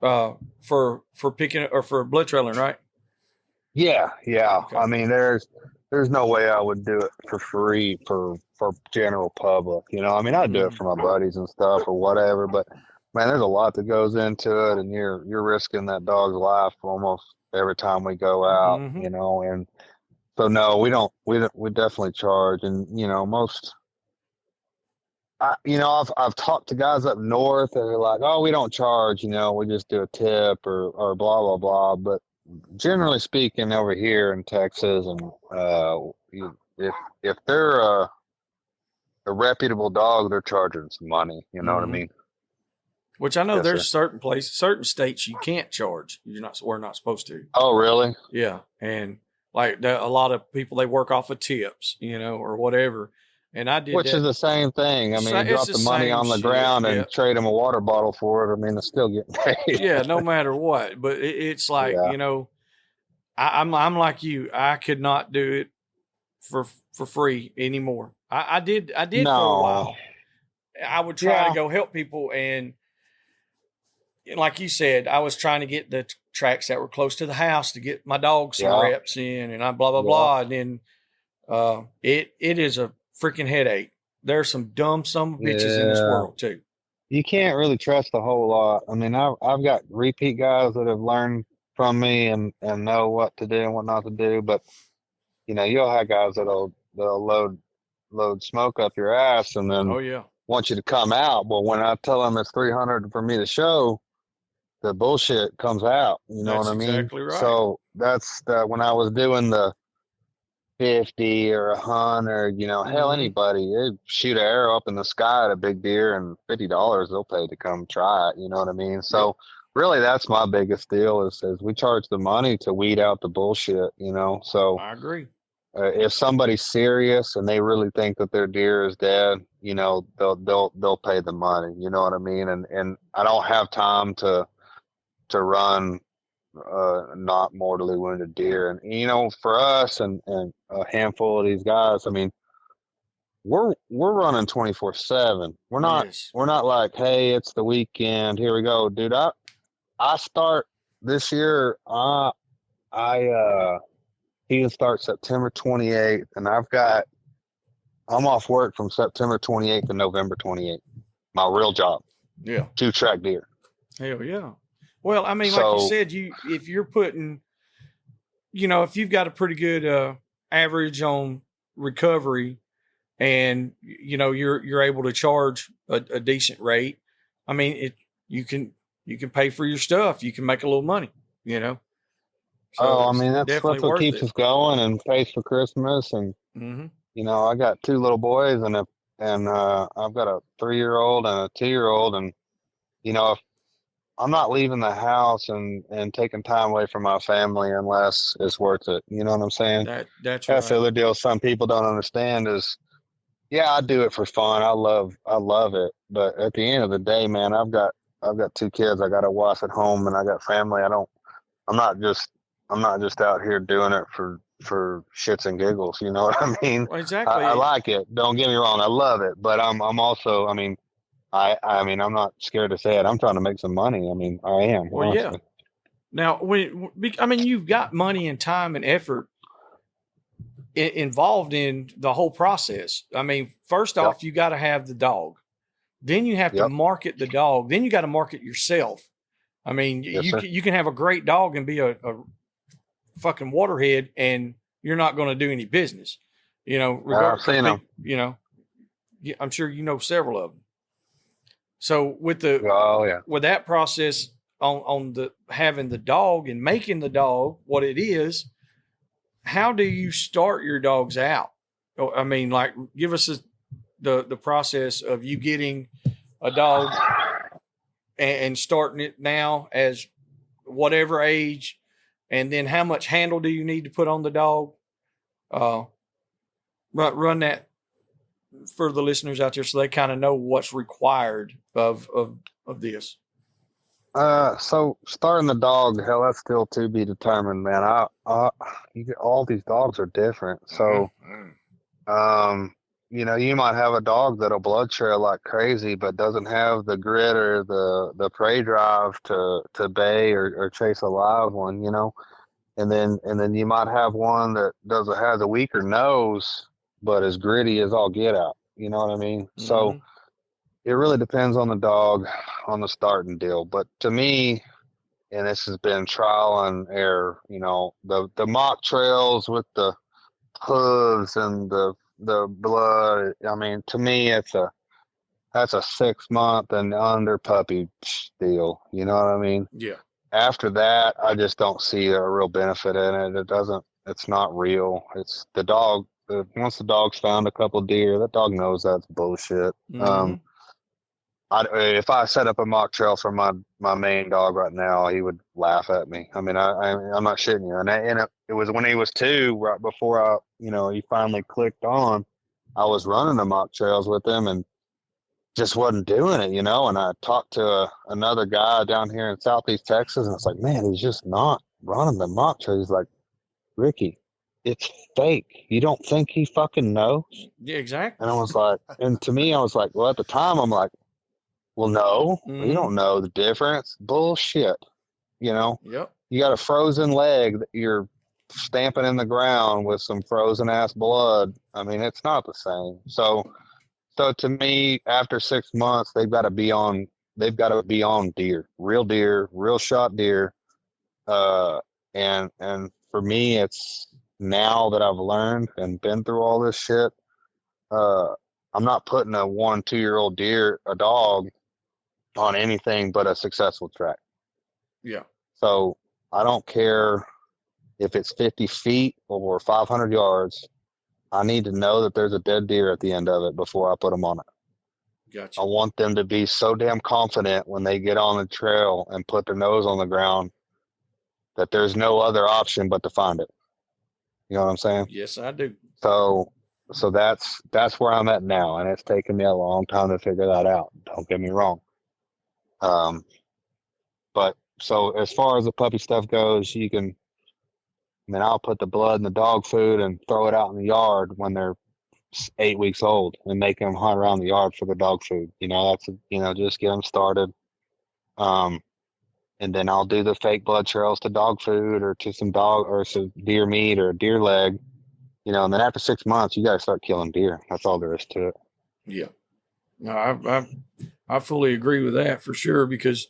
for picking or for blood trailing, right? Yeah. Okay. I mean, there's no way I would do it for free for general public. You know, I mean, I'd do it for my buddies and stuff or whatever, but man, there's a lot that goes into it, and you're risking that dog's life almost every time we go out. Mhm. You know, and so no, we don't. We definitely charge, and you know, I've talked to guys up north that are like, oh, we don't charge, you know, we just do a tip or blah blah blah. But generally speaking, over here in Texas, and if they're a reputable dog, they're charging some money. You know what I Mhm. mean? Which I know Yes, there's sir. certain states you can't charge. We're not supposed to. Oh, really? Yeah, and like a lot of people, they work off of tips, or whatever. And I did Which that. is the same thing. I mean, It's you drop the the money same on the shit, ground and yeah. trade them a water bottle for it. I mean, it's still getting paid. Yeah, no matter what. But it's like, Yeah. I'm like you. I could not do it for free anymore. I did for a No. while. I would try Yeah. to go help people, and like you said, I was trying to get the tracks that were close to the house to get my dog some Yeah. reps in, and I blah blah Yeah. blah. And then it is a freaking headache. There's some dumb son of bitches in this Yeah. world too. You can't really trust a whole lot. I mean, I've got repeat guys that have learned from me and know what to do and what not to do. But you'll have guys that'll load smoke up your ass and then Oh yeah. want you to come out. Well, when I tell them it's 300 for me to show, the bullshit comes out. You know That's what I mean? exactly right. So that's when I was doing the 50 or 100, hell, Mm-hmm. anybody, they shoot an arrow up in the sky at a big deer and $50 they'll pay to come try it. You know what I mean? Yep. So really that's my biggest deal is we charge the money to weed out the bullshit. So I agree. if somebody's serious and they really think that their deer is dead, they'll pay the money. You know what I mean? And I don't have time to run not mortally wounded deer. And for us and a handful of these guys, I mean, we're running 24/7. Yes. We're not like, hey, it's the weekend, here we go, dude. I start this year. I he can start September 28th, and I'm off work from September 28th to November 28th. My real job, Yeah. 2 track deer. Hell yeah. Well, I mean, like you So said, if you're putting, if you've got a pretty good average on recovery, and you're able to charge a decent rate, I mean, you can pay for your stuff. You can make a little money. So I it's mean, that's definitely what worth keeps it. us going and pays for Christmas. And Mm-hmm. I got 2 little boys and I've got a 3-year-old and a 2-year-old. And if I'm not leaving the house and taking time away from my family unless it's worth it. You know what I'm saying? That's That's the right. other deal some people don't understand is, yeah, I do it for fun. I love it. But at the end of the day, man, I've got 2 kids I got to watch at home, and I got family. I'm not just I'm not just out here doing it for shits and giggles. You know what I mean? Well, I exactly. like it. Don't get me wrong. I love it. But I'm also. I mean, I'm not scared to say it. I'm trying to make some money. I mean, I am Well, yeah. honestly. Now, I mean, you've got money and time and effort involved in the whole process. I mean, first Yep. off, you got to have the dog. Then you have to Yep. market the dog. Then you got to market yourself. I mean, Yes, sir. you can have a great dog and be a fucking waterhead, and you're not going to do any business. I've Because seen them. people, I'm sure you know several of them. So Oh yeah. with that process on the having the dog and making the dog what it is, how do you start your dogs out? I mean, like, give us the process of you getting a dog and starting it now as whatever age, and then how much handle do you need to put on the dog? Uh, run that for the listeners out there so they kind of know what's required of this. So starting the dog, hell, that's still to be determined, man. All these dogs are different. So, Mm-hmm. um, you might have a dog that'll blood trail like crazy, but doesn't have the grit or the prey drive to bay or chase a live one. And then you might have one that has a weaker nose, but is gritty as all get out. You know what I mean? So Mm-hmm. it really depends on the dog, on the starting deal. But to me, and this has been trial and error, the mock trails with the hooves and the blood. I mean, to me, that's a 6 month and under puppy deal. You know what I mean? Yeah. After that, I just don't see a real benefit in it. It's not real. It's the dog. Once the dog's found a couple deer, that dog knows that's bullshit. Mm-hmm. If I set up a mock trail for my main dog right now, he would laugh at me. I mean, I'm not shitting you. And it was when he was 2, right before he finally clicked on. I was running the mock trails with him and just wasn't doing it. And I talked to another guy down here in Southeast Texas, and it's like, man, he's just not running the mock trail. He's like, Ricky, it's fake. You don't think he fucking knows? Yeah, exactly. And I was like, and to me, I was like, well, at the time, I'm like, well, no, you Mm-hmm. don't know the difference. Bullshit. You know, Yep. you got a frozen leg that you're stamping in the ground with some frozen ass blood. I mean, it's not the same. So to me, after 6 months, they've got to be on deer, real shot deer. Uh, and for me, it's now that I've learned and been through all this shit. Uh, I'm not putting a 1, 2-year-old a dog on anything but a successful track. Yeah. So I don't care if it's 50 feet or 500 yards, I need to know that there's a dead deer at the end of it before I put them on it. Gotcha. I want them to be so damn confident when they get on the trail and put their nose on the ground that there's no other option but to find it. You know what I'm saying? Yes, I do. So that's where I'm at now, and it's taken me a long time to figure that out. Don't get me wrong. But so as far as the puppy stuff goes, I'll put the blood in the dog food and throw it out in the yard when they're 8 weeks old and make them hunt around the yard for the dog food. Just get them started. And then I'll do the fake blood trails to dog food or to some deer meat or deer leg, and then after 6 months, you got to start killing deer. That's all there is to it. Yeah. No, I fully agree with that for sure, because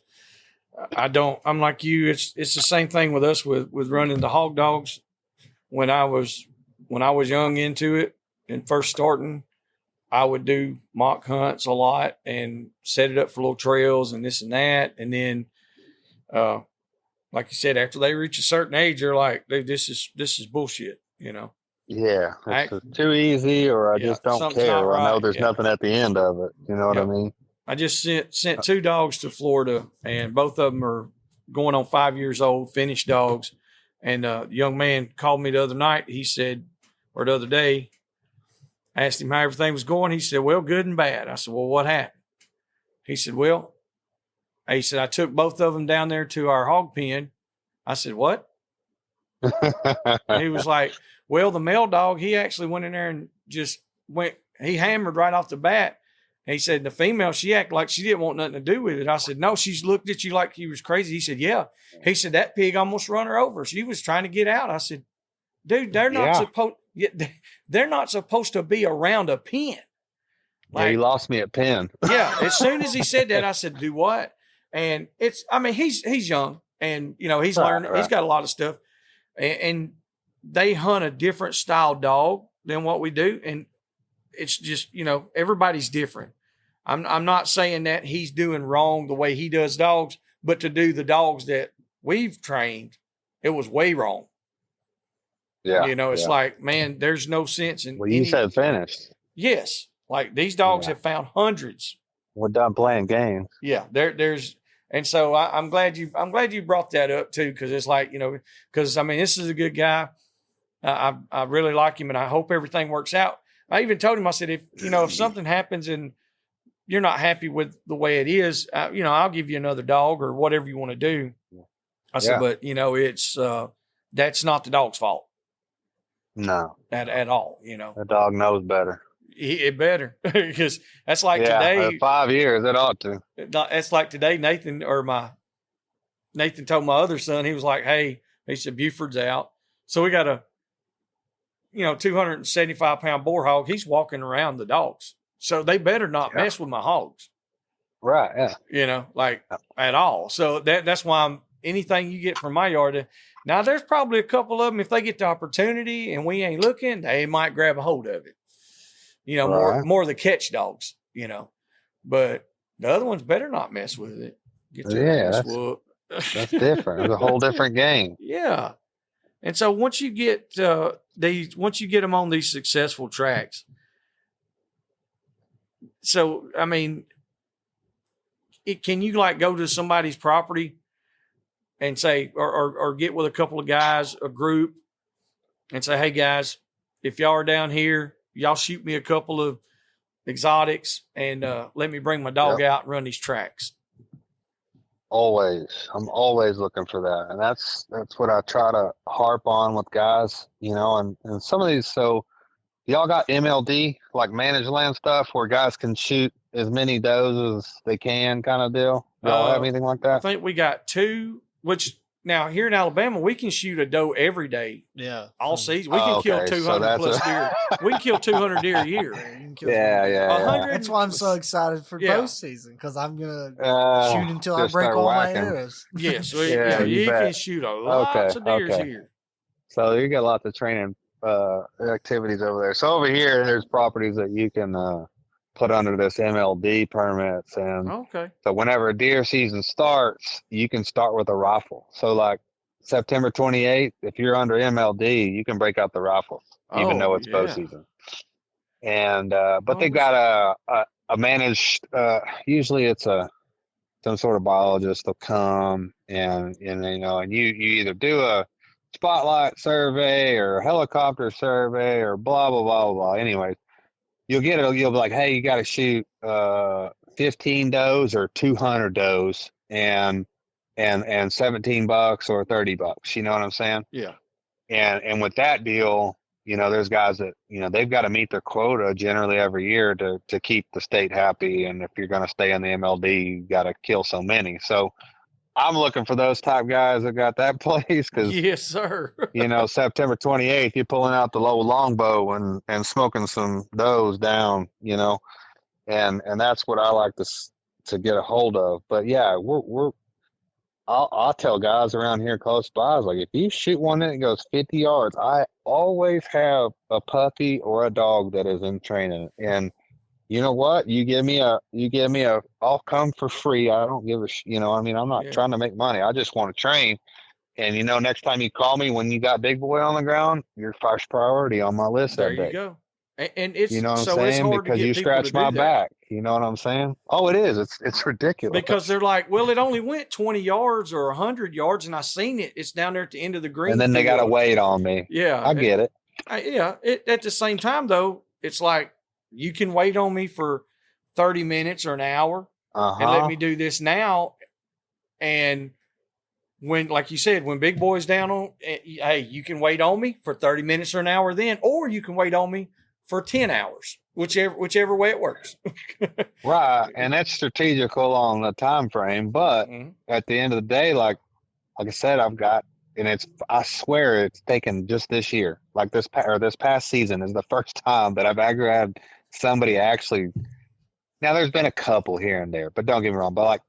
I'm like you. It's the same thing with us with running the hog dogs. When I was young into it and first starting, I would do mock hunts a lot and set it up for little trails and this and that. And then, like you said, after they reach a certain age, they're like, dude, this is bullshit, Yeah, it's too easy, or I just don't care. Or I know there's nothing at the end of it. You know what I mean? I just sent 2 dogs to Florida, and both of them are going on 5 years old, finished dogs. And the young man called me the other night. He said, or the other day, I asked him how everything was going. He said, well, good and bad. I said, well, what happened? He said, I took both of them down there to our hog pen. I said, what? He was like, well, the male dog, he actually went in there and he hammered right off the bat. And he said, the female, she acted like she didn't want nothing to do with it. I said, no, she's looked at you like you was crazy. He said, yeah. He said, that pig almost run her over. She was trying to get out. I said, dude, they're not supposed to be around a pen. Like, he lost me at pen. Yeah. As soon as he said that, I said, do what? And he's young, and he's learning. Right. He's got a lot of stuff, and they hunt a different style dog than what we do. And it's just, everybody's different. I'm not saying that he's doing wrong the way he does dogs, but to do the dogs that we've trained, it was way wrong. Yeah. It's like, man, there's no sense in. Well, you said finished. Yes. Like, these dogs have found hundreds. We're done playing games. Yeah. And so I'm glad you brought that up too. Cause it's like, this is a good guy. I really like him, and I hope everything works out. I even told him, I said, if something happens and you're not happy with the way it is, I'll give you another dog or whatever you want to do. I said, but it's, that's not the dog's fault. No. At all, The dog knows better. It better, because that's like today. 5 years, it ought to. It's like today, Nathan told my other son, he was like, hey, he said, Buford's out. So we got a, 275-pound boar hog. He's walking around the dogs. So they better not mess with my hogs. Right, yeah. At all. So that's why anything you get from my yard. Now, there's probably a couple of them, if they get the opportunity and we ain't looking, they might grab a hold of it. More of the catch dogs, but the other ones better not mess with it. Get their ass whooped. That's different. It's a whole different game. Yeah. And so once you get them on these successful tracks, so, can you go to somebody's property and say, or get with a couple of guys, a group, and say, hey guys, if y'all are down here, y'all shoot me a couple of exotics and let me bring my dog out and run these tracks. Always. I'm always looking for that. And that's what I try to harp on with guys, and some of these, so y'all got MLD, like managed land stuff, where guys can shoot as many does as they can, kind of deal? Y'all have anything like that? I think we got 2, which now here in Alabama, we can shoot a doe every day. Yeah. All season. We can kill 200 plus deer. We can kill 200 deer a year. Yeah. That's why I'm so excited for bow season, because I'm going to shoot until I break all my arrows. Yes. You can shoot a lot of deer here. So you got lots of training activities over there. So over here, there's properties that you can put under this MLD permits, and so whenever deer season starts, you can start with a rifle. So September 28th, if you're under MLD, you can break out the rifles, even though it's bow season. And but they got a managed. Usually, it's some sort of biologist will come and and you either do a spotlight survey or a helicopter survey or blah blah blah blah. Anyway, you'll be like, hey, you got to shoot 15 does or 200 does and $17 or $30. You know what I'm saying? Yeah. And with that deal, there's guys that, they've got to meet their quota generally every year to keep the state happy. And if you're going to stay in the MLD, you got to kill so many. So I'm looking for those type guys that got that place. Cause yes, sir. September 28th, you're pulling out the low longbow and smoking some does down, and that's what I like to get a hold of. But yeah, I'll tell guys around here close by, I was like, if you shoot one that goes 50 yards, I always have a puppy or a dog that is in training. And you know what? You give me I'll come for free. I don't give I'm not trying to make money. I just want to train. And next time you call me when you got big boy on the ground, you're first priority on my list that day. There you go. And it's what I'm so saying? it's hard because to get you people scratch to do my that. back. You know what I'm saying? Oh, it is. It's ridiculous. Because they're like, well, it only went 20 yards or 100 yards, and I seen it. It's down there at the end of the green. And then they got to wait on me. Yeah, I get it. At the same time, though, it's like you can wait on me for 30 minutes or an hour and let me do this now. And when, like you said, when big boy's down on, hey, you can wait on me for 30 minutes or an hour then, or you can wait on me for 10 hours, whichever way it works. Right. And that's strategical on the time frame. But at the end of the day, like I said, I've got, and I swear it's taken just this year, like this past season is the first time that I've ever had somebody actually. Now there's been a couple here and there, but don't get me wrong. But like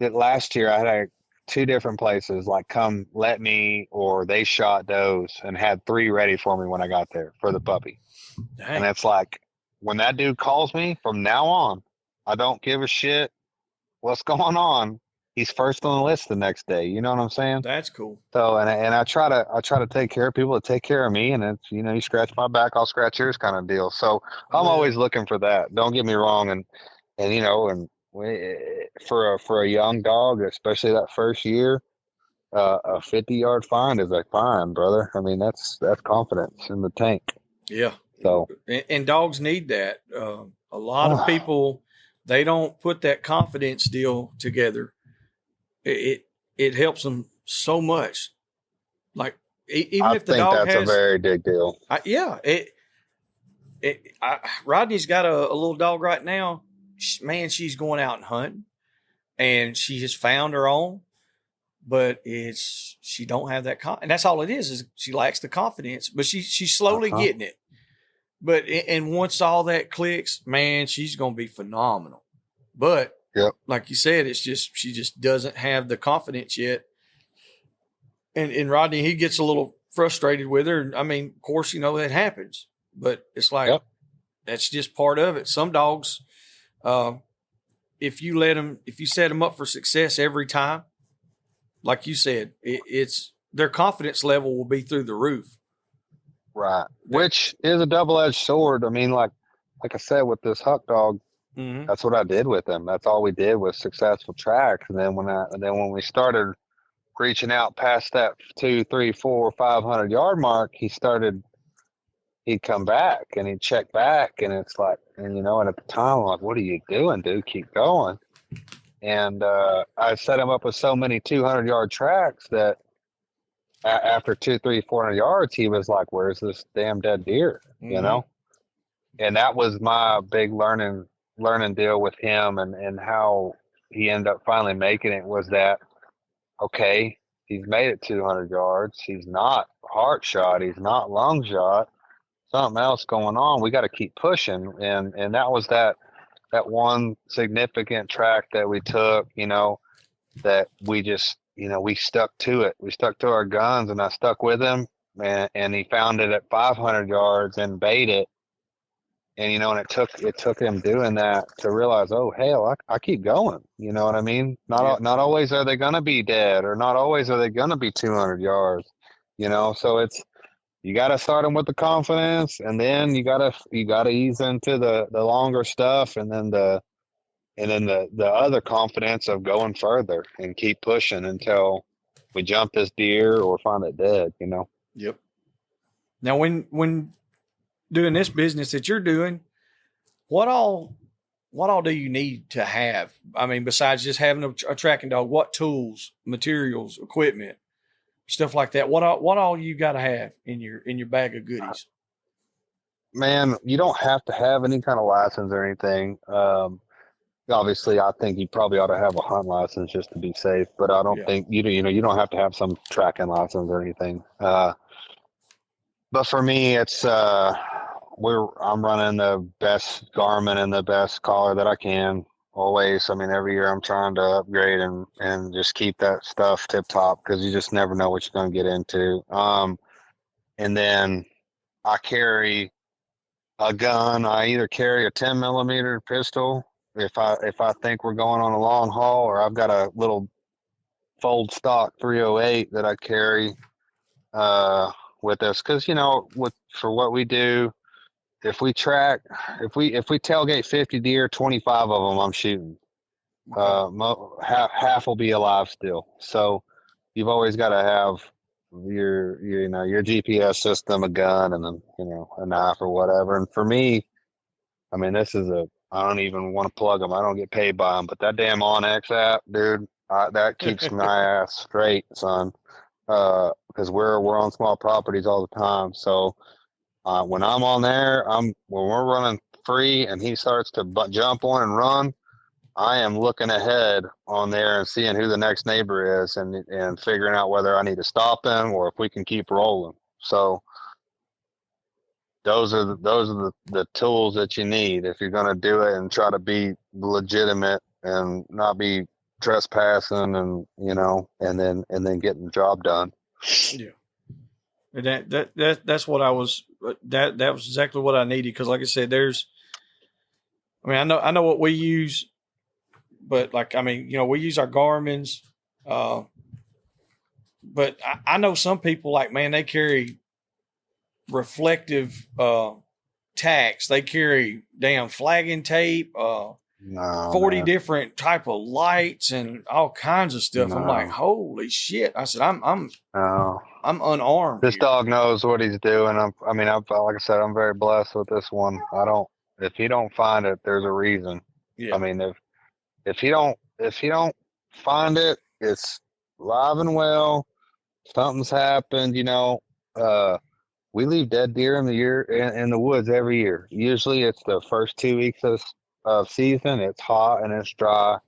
that last year, I had two different places like come let me, or they shot does and had 3 ready for me when I got there for the puppy. Dang. And it's like when that dude calls me from now on, I don't give a shit what's going on. He's first on the list the next day. You know what I'm saying? That's cool. So and I try to take care of people that take care of me, and it's you scratch my back, I'll scratch yours kind of deal. So I'm always looking for that. Don't get me wrong, and for a young dog, especially that first year, a 50-yard find is a find, brother. I mean that's confidence in the tank. Yeah. So and dogs need that. A lot of people, they don't put that confidence deal together. It helps them so much. Like even if the dog has, that's a very big deal. Rodney's got a little dog right now. Man, she's going out and hunting, and she has found her own. But she don't have that and that's all it is she lacks the confidence. But she's slowly getting it. But and once all that clicks, man, she's gonna be phenomenal. But like you said, it's just she just doesn't have the confidence yet. And Rodney, he gets a little frustrated with her. I mean, of course, that happens. But it's like that's just part of it. Some dogs, if you set them up for success every time, like you said, it's their confidence level will be through the roof. Right. Which is a double-edged sword. I mean, like I said, with this Huck dog, that's what I did with him. That's all we did was successful tracks. And then when we started reaching out past that 200, 300, 400, 500 yard mark, he'd come back and he'd check back, and it's like, and at the time I'm like, what are you doing, dude? Keep going. And I set him up with so many 200-yard tracks that after 200, 300, 400 yards, he was like, where's this damn dead deer? And that was my big learning deal with him, and how he ended up finally making it was that, okay, he's made it 200 yards. He's not heart shot. He's not lung shot. Something else going on. We got to keep pushing. And that was that one significant track that we took, that we just, we stuck to it. We stuck to our guns, and I stuck with him, and he found it at 500 yards and bait it. and it took him doing that to realize, oh hell, I keep going. You know what I mean? Yeah. Not always are they gonna be dead, or not always are they gonna be 200 yards. So you got to start them with the confidence, and then you gotta ease into the longer stuff, and then the other confidence of going further and keep pushing until we jump this deer or find it dead. Yep. Now, when doing this business that you're doing, what all do you need to have? I mean, besides just having a tracking dog, what tools, materials, equipment, stuff like that? What all you got to have in your bag of goodies? Man, you don't have to have any kind of license or anything. Obviously, I think you probably ought to have a hunt license just to be safe, but I don't think you don't have to have some tracking license or anything. But for me, it's I'm running the best Garmin and the best collar that I can always. I mean, every year I'm trying to upgrade and just keep that stuff tip top, because you just never know what you're going to get into. And then I carry a gun. I either carry a 10 millimeter pistol if I think we're going on a long haul, or I've got a little fold stock 308 that I carry with us, because for what we do, if we tailgate 50 deer, 25 of them I'm shooting. Half will be alive still. So you've always got to have your GPS system, a gun, and then a knife or whatever. And for me, I mean, I don't even want to plug them. I don't get paid by them, but that damn OnX app, dude, that keeps my ass straight, son. Because we're on small properties all the time. So when I'm on there, when we're running free and he starts to jump on and run, I am looking ahead on there and seeing who the next neighbor is, and figuring out whether I need to stop him or if we can keep rolling. So those are the tools that you need if you're going to do it and try to be legitimate and not be trespassing, and then getting the job done. Yeah. And that's what I was. That was exactly what I needed, because, like I said, I know what we use, but we use our Garmin's. But I know some people, like, man, they carry reflective tacks. They carry damn flagging tape, 40 different type of lights and all kinds of stuff. I'm like, holy shit. I said, I'm unarmed. This dog knows what he's doing. Like I said, I'm very blessed with this one. If he don't find it, there's a reason. Yeah. I mean, if he don't find it, it's live and well. Something's happened. We leave dead deer in the woods every year. Usually it's the first 2 weeks of season. It's hot and it's dry,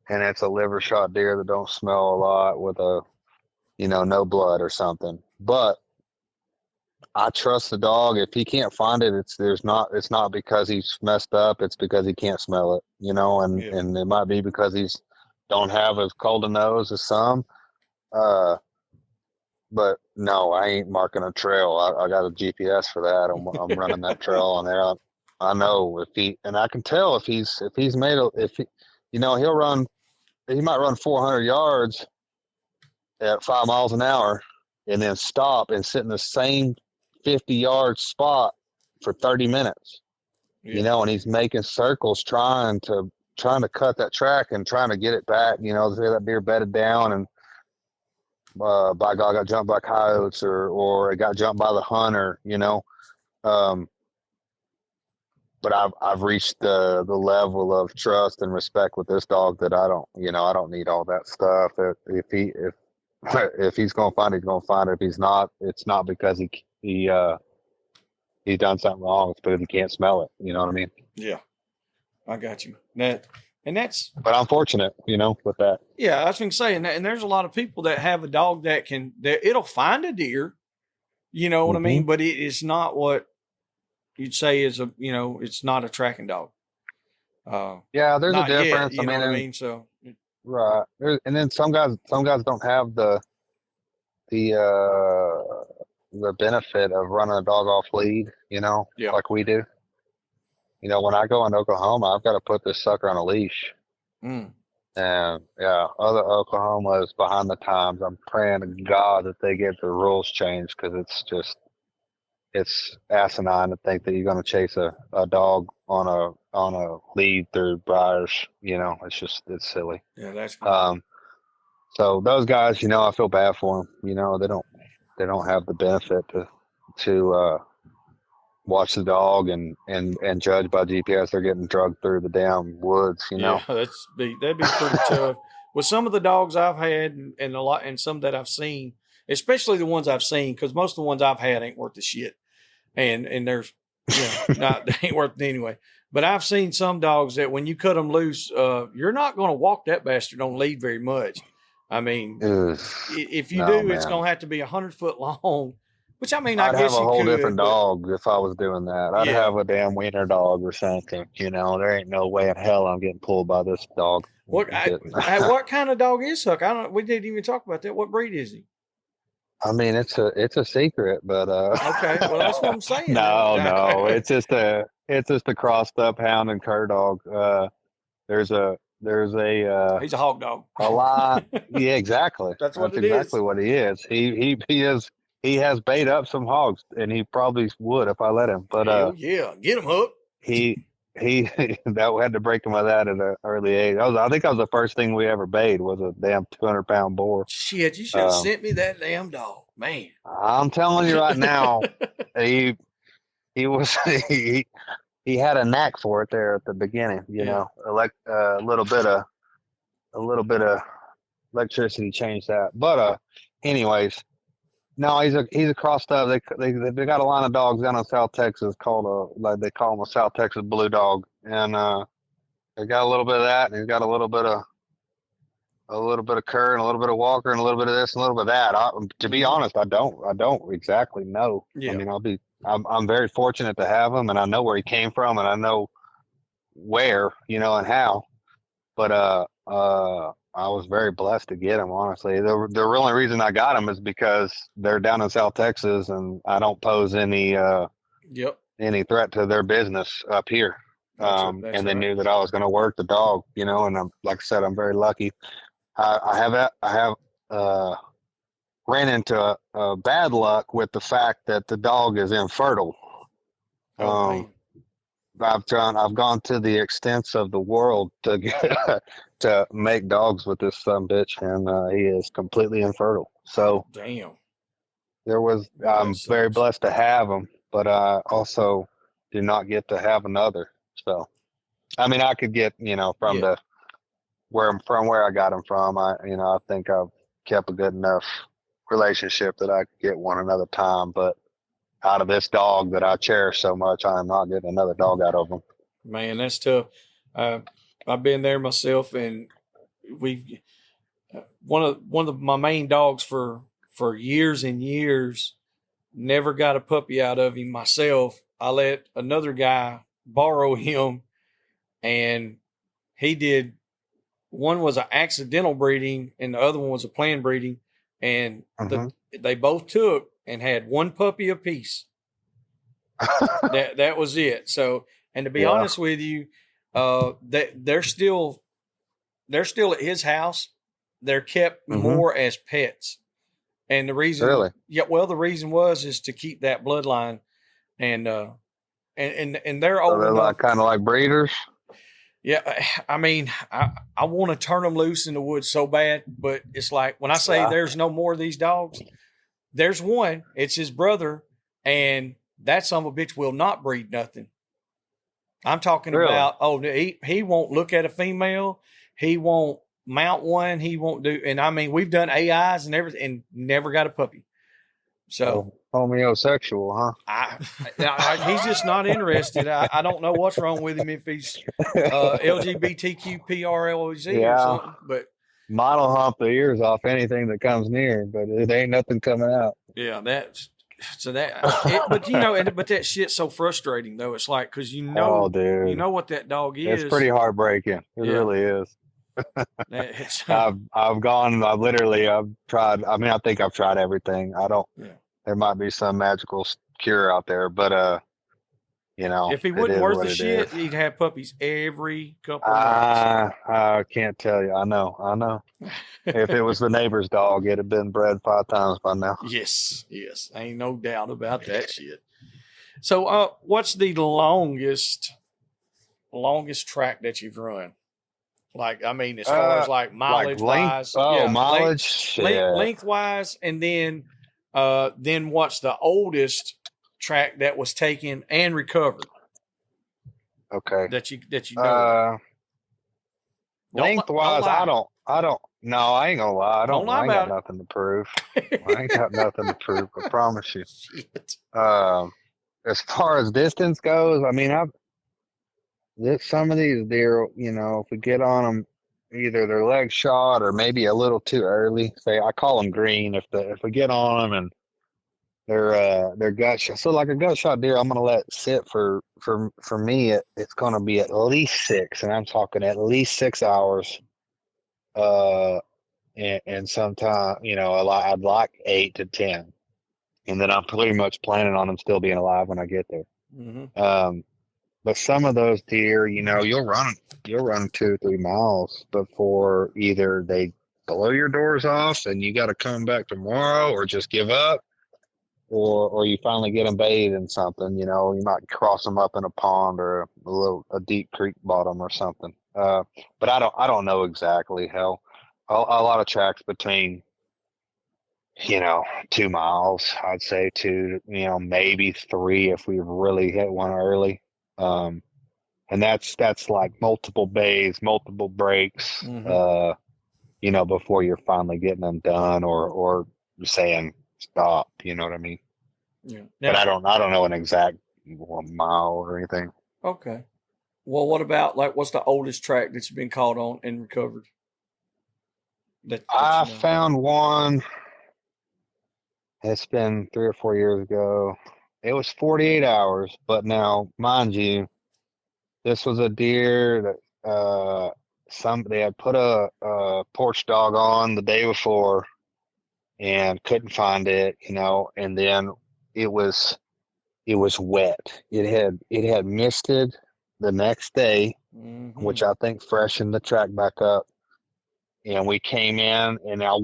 and it's a liver shot deer that don't smell a lot with no blood or something. But I trust the dog. If he can't find it, it's not because he's messed up. It's because he can't smell it, and it might be because he's don't have as cold a nose as some. But no, I ain't marking a trail. I got a GPS for that. I'm running that trail on there. I know and I can tell if he's made he'll run. He might run 400 yards at 5 miles an hour, and then stop and sit in the same 50-yard spot for 30 minutes. And he's making circles trying to cut that track and trying to get it back. Say that deer bedded down and by God got jumped by coyotes or it got jumped by the hunter. But I've reached the level of trust and respect with this dog that I don't need all that stuff. If he's gonna find it, he's gonna find it. If he's not, it's not because he done something wrong. It's because he can't smell it. You know what I mean? Yeah, I got you. But I'm fortunate, with that. Yeah, I was going to say, and there's a lot of people that have a dog that it'll find a deer, you know what I mean? But it is not what you'd say is it's not a tracking dog. Yeah, there's a difference. Yet, you know what I mean? So right, and then some guys don't have the benefit of running a dog off lead, like we do. when I go in Oklahoma, I've got to put this sucker on a leash. Mm. And yeah, other Oklahoma is behind the times. I'm praying to God that they get the rules changed, because it's asinine to think that you're going to chase a dog on a lead through briars. It's silly. Yeah, that's So those guys, I feel bad for them. They don't have the benefit to watch the dog and judge by GPS. They're getting drugged through the damn woods. yeah, that'd be pretty tough. With some of the dogs I've had and some that I've seen, especially the ones I've seen, because most of the ones I've had ain't worth the shit. And there's, not, they ain't worth it anyway. But I've seen some dogs that when you cut them loose, you're not going to walk that bastard on lead very much. I mean, if you do, it's going to have to be 100-foot long, which I mean, I I'd guess have a you whole could, different dog if I was doing that. I'd Yeah. have a damn wiener dog or something. There ain't no way in hell I'm getting pulled by this dog. What kind of dog is Huck? We didn't even talk about that. What breed is he? I mean, it's a secret, but Okay, well that's what I'm saying. no, it's just a crossed up hound and cur dog. There's a He's a hog dog. a lot. Yeah, exactly. That's what it exactly is. what he is. He has bait up some hogs, and he probably would if I let him. But Hell yeah, get him, Hook. he that had to break him of that at an early age. I think that was the first thing we ever bait, was a damn 200-pound boar. Shit, you should have sent me that damn dog, man. I'm telling you right now, he was he had a knack for it there at the beginning. A little bit of electricity changed that. But anyways, no, he's a crossed up. They got a line of dogs down in South Texas called they call him a South Texas blue dog, and they got a little bit of that, and he's got a little bit of cur and a little bit of walker and a little bit of this and a little bit of that. To be honest, I don't exactly know. Yeah. I mean, I'm very fortunate to have him, and I know where he came from, and I know where, and how. But I was very blessed to get him, honestly. The only reason I got him is because they're down in South Texas, and I don't pose any any threat to their business up here. That's and they knew that I was going to work the dog, and like I said, I'm very lucky. I have ran into bad luck with the fact that the dog is infertile. I've gone to the extents of the world to make dogs with this son bitch, and he is completely infertile. So damn, I'm very blessed to have him, but I also do not get to have another. So, I mean, I could get from where I got him from. I think I've kept a good enough relationship that I could get one another time, but out of this dog that I cherish so much, I am not getting another dog out of him. Man, that's tough. I've been there myself, and we've one of my main dogs for years and years. Never got a puppy out of him myself. I let another guy borrow him, and he did. One was an accidental breeding, and the other one was a planned breeding, and they both took and had one puppy apiece. that was it. So, and to be honest with you, they're still at his house. They're kept more as pets, and the reason, the reason is to keep that bloodline, and they're old enough. They're kind of like breeders. Yeah, I mean, I want to turn them loose in the woods so bad, but it's like when I say there's no more of these dogs, there's one. It's his brother, and that son of a bitch will not breed nothing. I'm talking about, he won't look at a female. He won't mount one. He won't do, and I mean, we've done AIs and everything and never got a puppy. So homosexual, huh? He's just not interested. I don't know what's wrong with him, if he's LGBTQ PRLZ or something. But model hump the ears off anything that comes near, but it ain't nothing coming out. Yeah, but that shit's so frustrating though. It's like, because you know what that dog is. It's pretty heartbreaking. It really is. I've tried. I mean, I think I've tried everything. There might be some magical cure out there, but If he it wasn't is worth what the it shit, is. he'd have puppies every couple of months. I can't tell you. I know. If it was the neighbor's dog, it'd have been bred 5 times by now. Yes, ain't no doubt about that shit. So, what's the longest track that you've run? Like, I mean, as far as like Like mileage length? wise, Oh, yeah, mileage? Shit. lengthwise, and then what's the oldest track that was taken and recovered Okay. that you know of? Don't Lengthwise, lie. I don't. No, I ain't gonna lie. Don't lie I ain't got about nothing to prove. I ain't it. got nothing to prove. I promise you. Shit. As far as distance goes, I mean, some of these deer, if we get on them, either their leg shot or maybe a little too early. Say, I call them green. If we get on them and they're gut shot, so like a gut shot deer, I'm gonna let sit for me. It's gonna be at least 6, and I'm talking at least 6 hours. And sometime, I'd like 8 to 10, and then I'm pretty much planning on them still being alive when I get there. Mm-hmm. But some of those deer, you'll run 2 or 3 miles before either they blow your doors off and you got to come back tomorrow, or just give up, or you finally get them bathed in something. You might cross them up in a pond or a deep creek bottom or something. But I don't know exactly. Hell, a lot of tracks between 2 miles, I'd say 2, maybe 3 if we really hit one early. And that's like multiple bays, multiple breaks, before you're finally getting them done, or saying stop, you know what I mean? Yeah. But Now, I don't know an exact mile or anything. okay. Well, what about like what's the oldest track that's been caught on and recovered? That I you know. found one. It's been 3 or 4 years ago. It was 48 hours, but now, mind you, this was a deer that somebody had put a porch dog on the day before and couldn't find it, and then it was wet. It had misted the next day, Mm-hmm. which I think freshened the track back up. And we came in, and I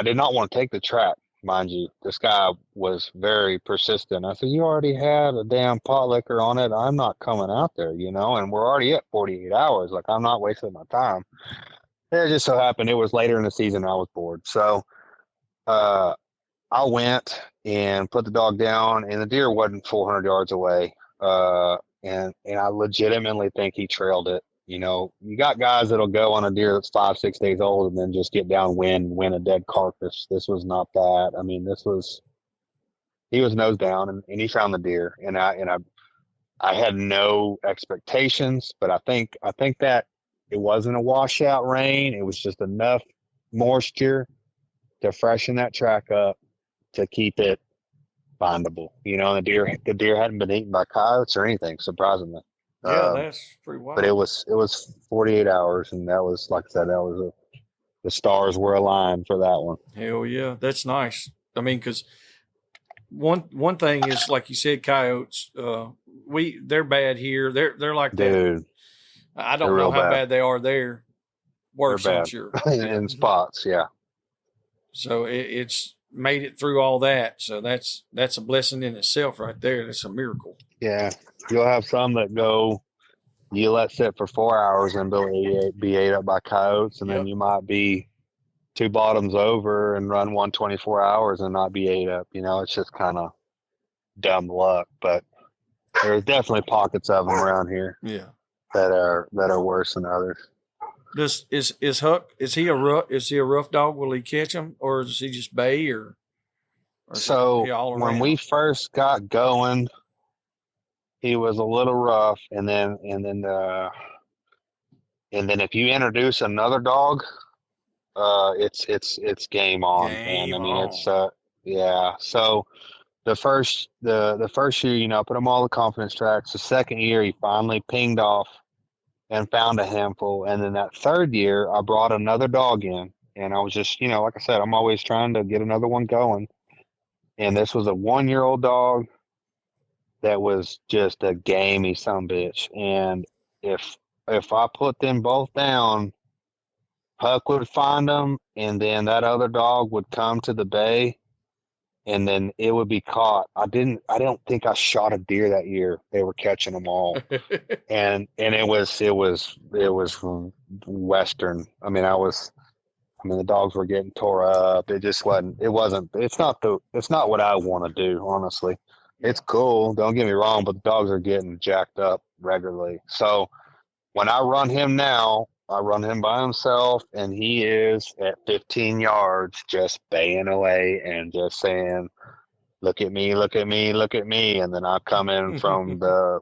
did not want to take the track, mind you. This guy was very persistent. I said, "You already had a damn pot liquor on it. I'm not coming out there, and we're already at 48 hours. Like, I'm not wasting my time." It just so happened it was later in the season. I was bored, so uh, I went and put the dog down, and the deer wasn't 400 yards away. And I legitimately think he trailed it. You got guys that'll go on a deer that's 5, 6 days old and then just get downwind, win a dead carcass. This was not that. I mean, he was nose down, and he found the deer, and I had no expectations, but I think that it wasn't a washout rain. It was just enough moisture to freshen that track up to keep it findable. The deer hadn't been eaten by coyotes or anything, surprisingly. Yeah, that's pretty But wild. it was 48 hours, and that was, like I said, the stars were aligned for that one. Hell yeah, that's nice. I mean, because one thing is like you said, coyotes. They're bad here. They're like that. Dude, I they're don't know real how bad. bad they are there. They're Worse, I'm bad sure. Yeah. in spots. Yeah. So it's made it through all that. So that's a blessing in itself, right there. That's a miracle. Yeah. You'll have some that go, you let sit for 4 hours and be ate up by coyotes, and then Yep. you might be 2 bottoms over and run 124 hours and not be ate up. It's just kind of dumb luck, but there's definitely pockets of them around here Yeah. that are worse than others. Is Huck? Is he a rough dog? Will he catch him, or is he just bay, or is he So all when around? we first got going, he was a little rough, and then if you introduce another dog, it's game on, man. Game I mean, on. yeah. So the first year, I put him all the confidence tracks. The second year, he finally pinged off and found a handful. And then that third year, I brought another dog in, and I was just, like I said, I'm always trying to get another one going. And this was a 1-year-old dog that was just a gamey bitch. And if I put them both down, Huck would find them, and then that other dog would come to the bay, and then it would be caught. I don't think I shot a deer that year. They were catching them all, and it was Western. I mean, the dogs were getting tore up. It's not what I want to do, honestly. It's cool, don't get me wrong, but the dogs are getting jacked up regularly. So when I run him now, I run him by himself, and he is at 15 yards just baying away and just saying, look at me, look at me, look at me. And then I come in from the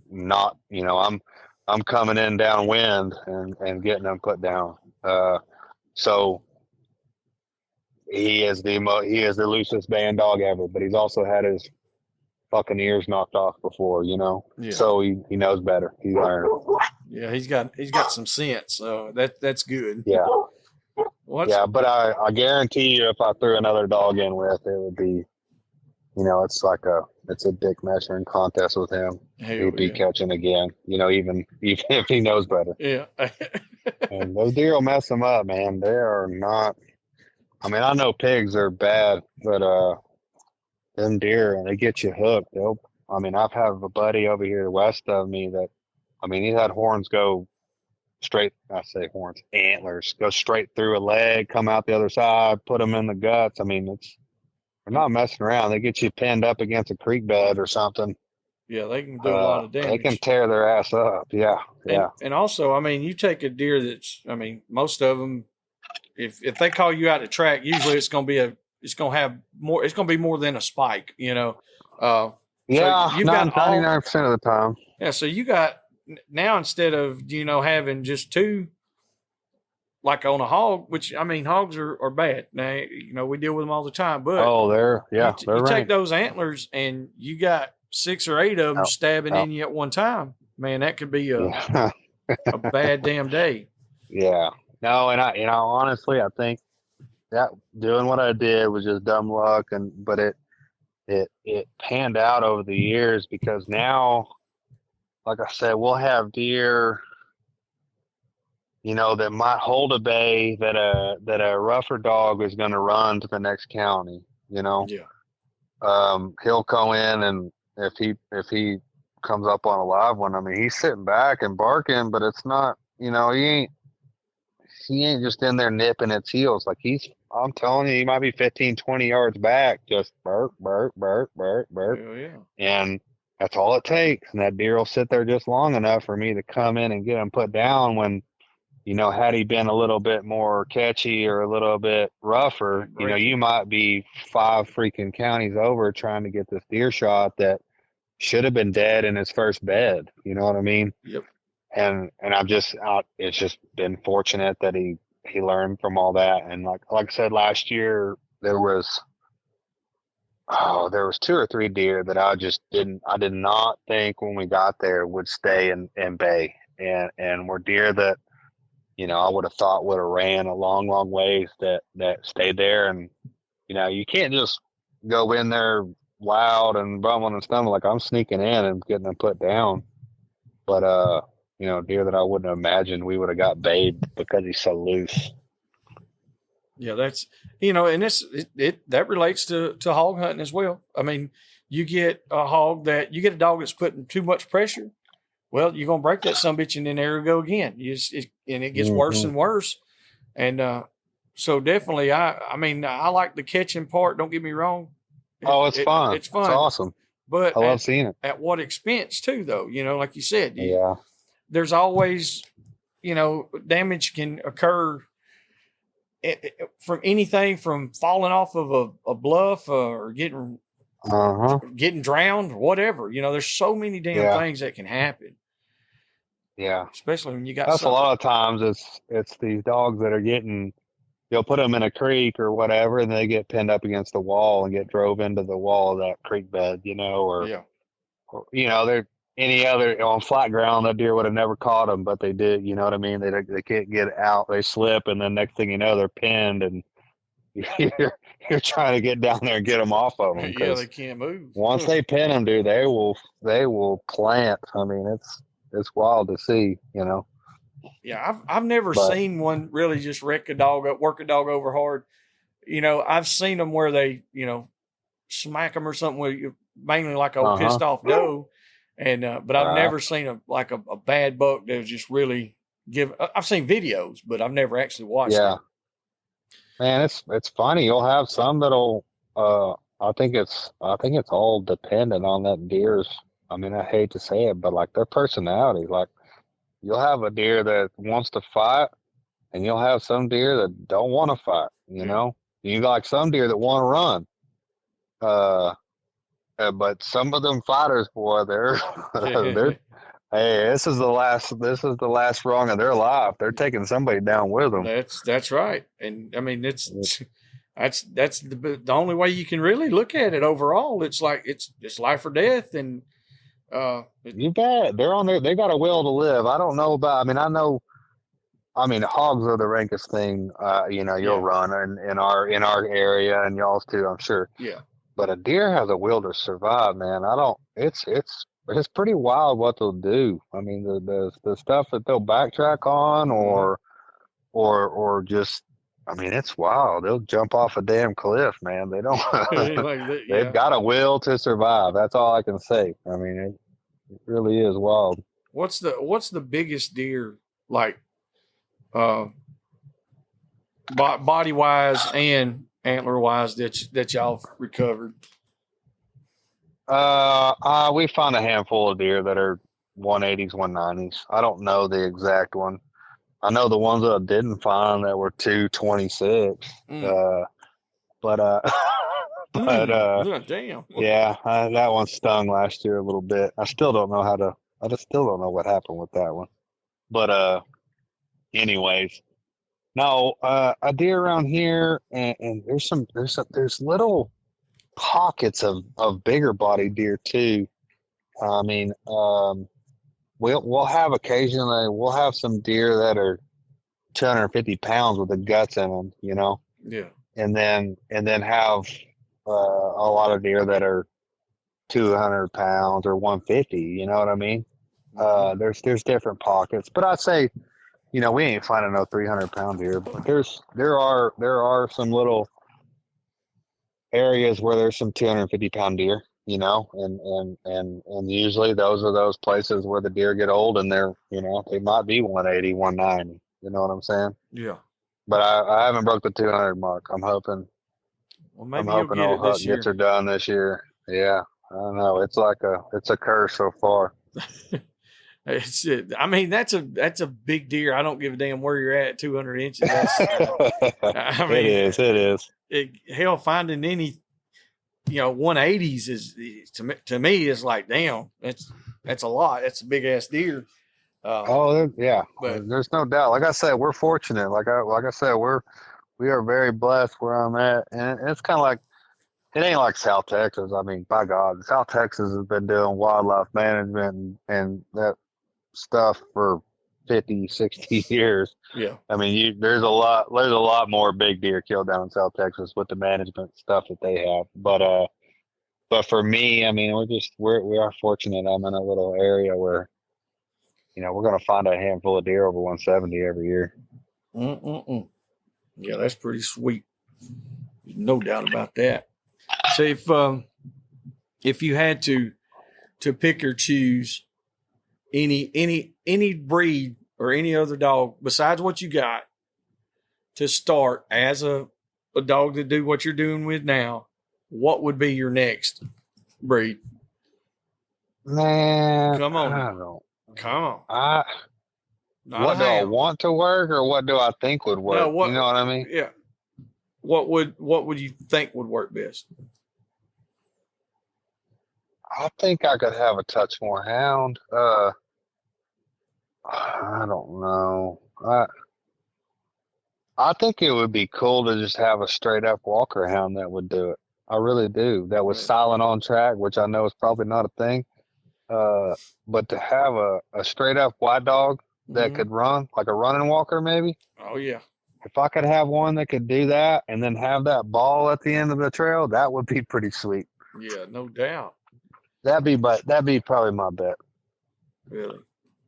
not, I'm coming in downwind and getting them put down. So he is the loosest baying dog ever, but he's also had his fucking ears knocked off before, Yeah. So he knows better. He learned. Yeah, he's got some sense, so that's good. Yeah. Well, But I guarantee you, if I threw another dog in with, it would be, it's a dick measuring contest with him. He'd be catching again, even if he knows better. Yeah. And those deer will mess him up, man. They are not. I mean, I know pigs are bad, but them deer, and they get you hooked. I've had a buddy over here west of me that, he's had horns go straight. I say horns, antlers go straight through a leg, come out the other side, put them in the guts. They're not messing around. They get you pinned up against a creek bed or something. Yeah, they can do a lot of damage. They can tear their ass up. Yeah, yeah. And also, you take a deer that's, most of them, if they call you out to track, usually it's going to be more than a spike, Yeah, so you've got 99% of the time. Yeah, so you got now, instead of having just two, like on a hog, which hogs are bad. Now we deal with them all the time, but they're you take those antlers and you got 6 or 8 of them stabbing in you at one time. Man, that could be a bad damn day. Yeah. No, and I honestly, I think that doing what I did was just dumb luck, but it panned out over the years, because now, like I said, we'll have deer, that might hold a bay that a rougher dog is going to run to the next county. Yeah. He'll go in, and if he comes up on a live one, he's sitting back and barking, but it's not, he ain't just in there nipping its heels. Like I'm telling you, he might be 15, 20 yards back, just burp, burp, burp, burp, burp. Yeah. And that's all it takes. And that deer will sit there just long enough for me to come in and get him put down when, had he been a little bit more catchy or a little bit rougher, you might be 5 freaking counties over trying to get this deer shot that should have been dead in his first bed. You know what I mean? Yep. And it's just been fortunate that he learned from all that. And like I said, last year there was 2 or 3 deer that I did not think when we got there would stay in bay, and were deer that, I would have thought would have ran a long, long ways that stayed there. And, you can't just go in there loud and bumbling and stumbling. Like, I'm sneaking in and getting them put down. But, deer that I wouldn't have imagined we would have got bayed because he's so loose. Yeah, that's, and that relates to hog hunting as well. You get a dog that's putting too much pressure. Well, you're going to break that sumbitch, and then there you go again. And it gets worse and worse. And so definitely, I like the catching part. Don't get me wrong. It's fun. It's fun. It's awesome. But I love seeing it. At what expense too, though? Like you said. Yeah. There's always, damage can occur from anything from falling off of a bluff or getting drowned, whatever. There's so many damn things that can happen. Yeah. Especially when you got a lot of times it's these dogs that are you'll put them in a creek or whatever, and they get pinned up against the wall and get drove into the wall of that creek bed, or they're any other on flat ground, that deer would have never caught them, but they did, you know what I mean? They can't get out, they slip, and then next thing you know, they're pinned, and you're trying to get down there and get them off of them Yeah, because they can't move. once they pin them, dude, they will plant. I mean, it's wild to see, you know. Yeah, I've never But seen one really just wreck a dog up, work a dog over hard. You know, I've seen them where they, you know, smack them or something with you, mainly like a uh-huh, pissed off doe. And but I've right, never seen a bad buck that was just really give. I've seen videos, but I've never actually watched yeah, it. man, it's funny. You'll have some that'll. I think it's all dependent on that deer's. I mean, I hate to say it, but like their personality. Like you'll have a deer that wants to fight, and you'll have some deer that don't want to fight. You Yeah. know, you got like some deer that want to run. Uh, but some of them fighters, boy, they're hey, this is the last rung of their life. They're taking somebody down with them. That's right. And I mean, that's the only way you can really look at it overall. It's like it's life or death, and You bet. They're on there. They got a will to live. I don't know about. I mean, I know. I mean, hogs are the rankest thing. You'll yeah, run in our area and y'all's too. I'm sure. yeah. But a deer has a will to survive, man. I don't. It's pretty wild what they'll do. I mean, the stuff that they'll backtrack on, Mm-hmm. or just. I mean, it's wild. They'll jump off a damn cliff, man. They don't. Like that, They've yeah. got a will to survive. That's all I can say. I mean, it really is wild. What's the biggest deer like uh body wise and antler wise that y'all have recovered? We found a handful of deer that are 180s, 190s. I don't know the exact one. I know the ones that I didn't find that were 226. Mm. Uh, but but Yeah, damn. yeah, that one stung last year a little bit. I still don't know how to. I just still don't know what happened with that one. But anyways, no, a deer around here, and there's little pockets of bigger body deer too. I mean, we'll have occasionally we'll have some deer that are 250 pounds with the guts in them, you know, Yeah. and then have a lot of deer that are 200 pounds or 150. You know what I mean? Mm-hmm. There's different pockets, but I'd say, we ain't finding no 300-pound deer, but there are some little areas where there's some 250-pound deer, and usually those are those places where the deer get old and they might be 180, 190. You know what I'm saying? Yeah. But I haven't broke the 200 mark. I'm hoping Well, I'm maybe you'll hoping get old it Huck this gets year. her done this year. Yeah, I don't know. It's a curse so far. It's I mean, that's a big deer. I don't give a damn where you're at. 200 inches. That's I It mean, is. It is. hell, finding any 180s is to me is like, damn, that's a lot. That's a big ass deer. Oh, yeah. But There's no doubt. Like I said, we're fortunate. Like I said, we are very blessed where I'm at, and it's kind of like it ain't like South Texas. I mean, by God, South Texas has been doing wildlife management and that stuff for 50, 60 years. yeah, I mean, there's a lot more big deer killed down in South Texas with the management stuff that they have. But for me, I mean, we are fortunate. I'm in a little area where we're gonna find a handful of deer over 170 every year. Mm-mm-mm. Yeah, that's pretty sweet. No doubt about that. So if you had to pick or choose any breed or any other dog besides what you got to start as a dog to do what you're doing with now, what would be your next breed? Man, Come on I now. don't know. Come on. I Not a What do I hound. want to work or what do I think would No, work? You know what what I mean? yeah. What would you think would work best? I think I could have a touch more hound. I don't know. I think it would be cool to just have a straight up walker hound that would do it. I really do. That was Right. silent on track, which I know is probably not a thing. Uh, but to have a straight up white dog that Mm-hmm. could run, like a running walker maybe, Oh yeah. if I could have one that could do that and then have that ball at the end of the trail, that would be pretty sweet. Yeah, no doubt. That'd be probably my bet. Really,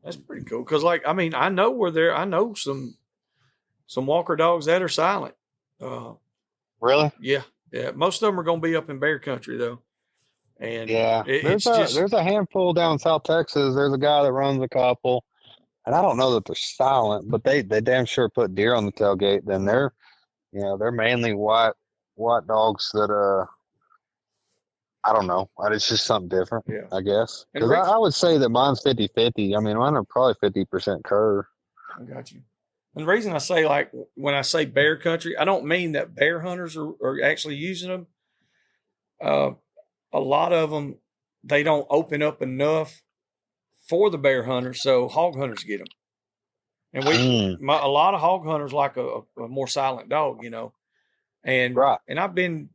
that's pretty cool. Because, like, I mean, I know some walker dogs that are silent. Really? Yeah. Most of them are going to be up in bear country though, and Yeah. it's just There's a handful down South Texas. There's a guy that runs a couple, and I don't know that they're silent, but they damn sure put deer on the tailgate. Then they're mainly white dogs that I don't know. It's just something different, Yeah. I guess. And Because I would say that mine's 50-50. I mean, mine are probably 50% cur. I got you. And the reason I say, like, when I say bear country, I don't mean that bear hunters are actually using them. A lot of them, they don't open up enough for the bear hunters, so hog hunters get them. And a lot of hog hunters like a more silent dog, you know. And Right. and I've been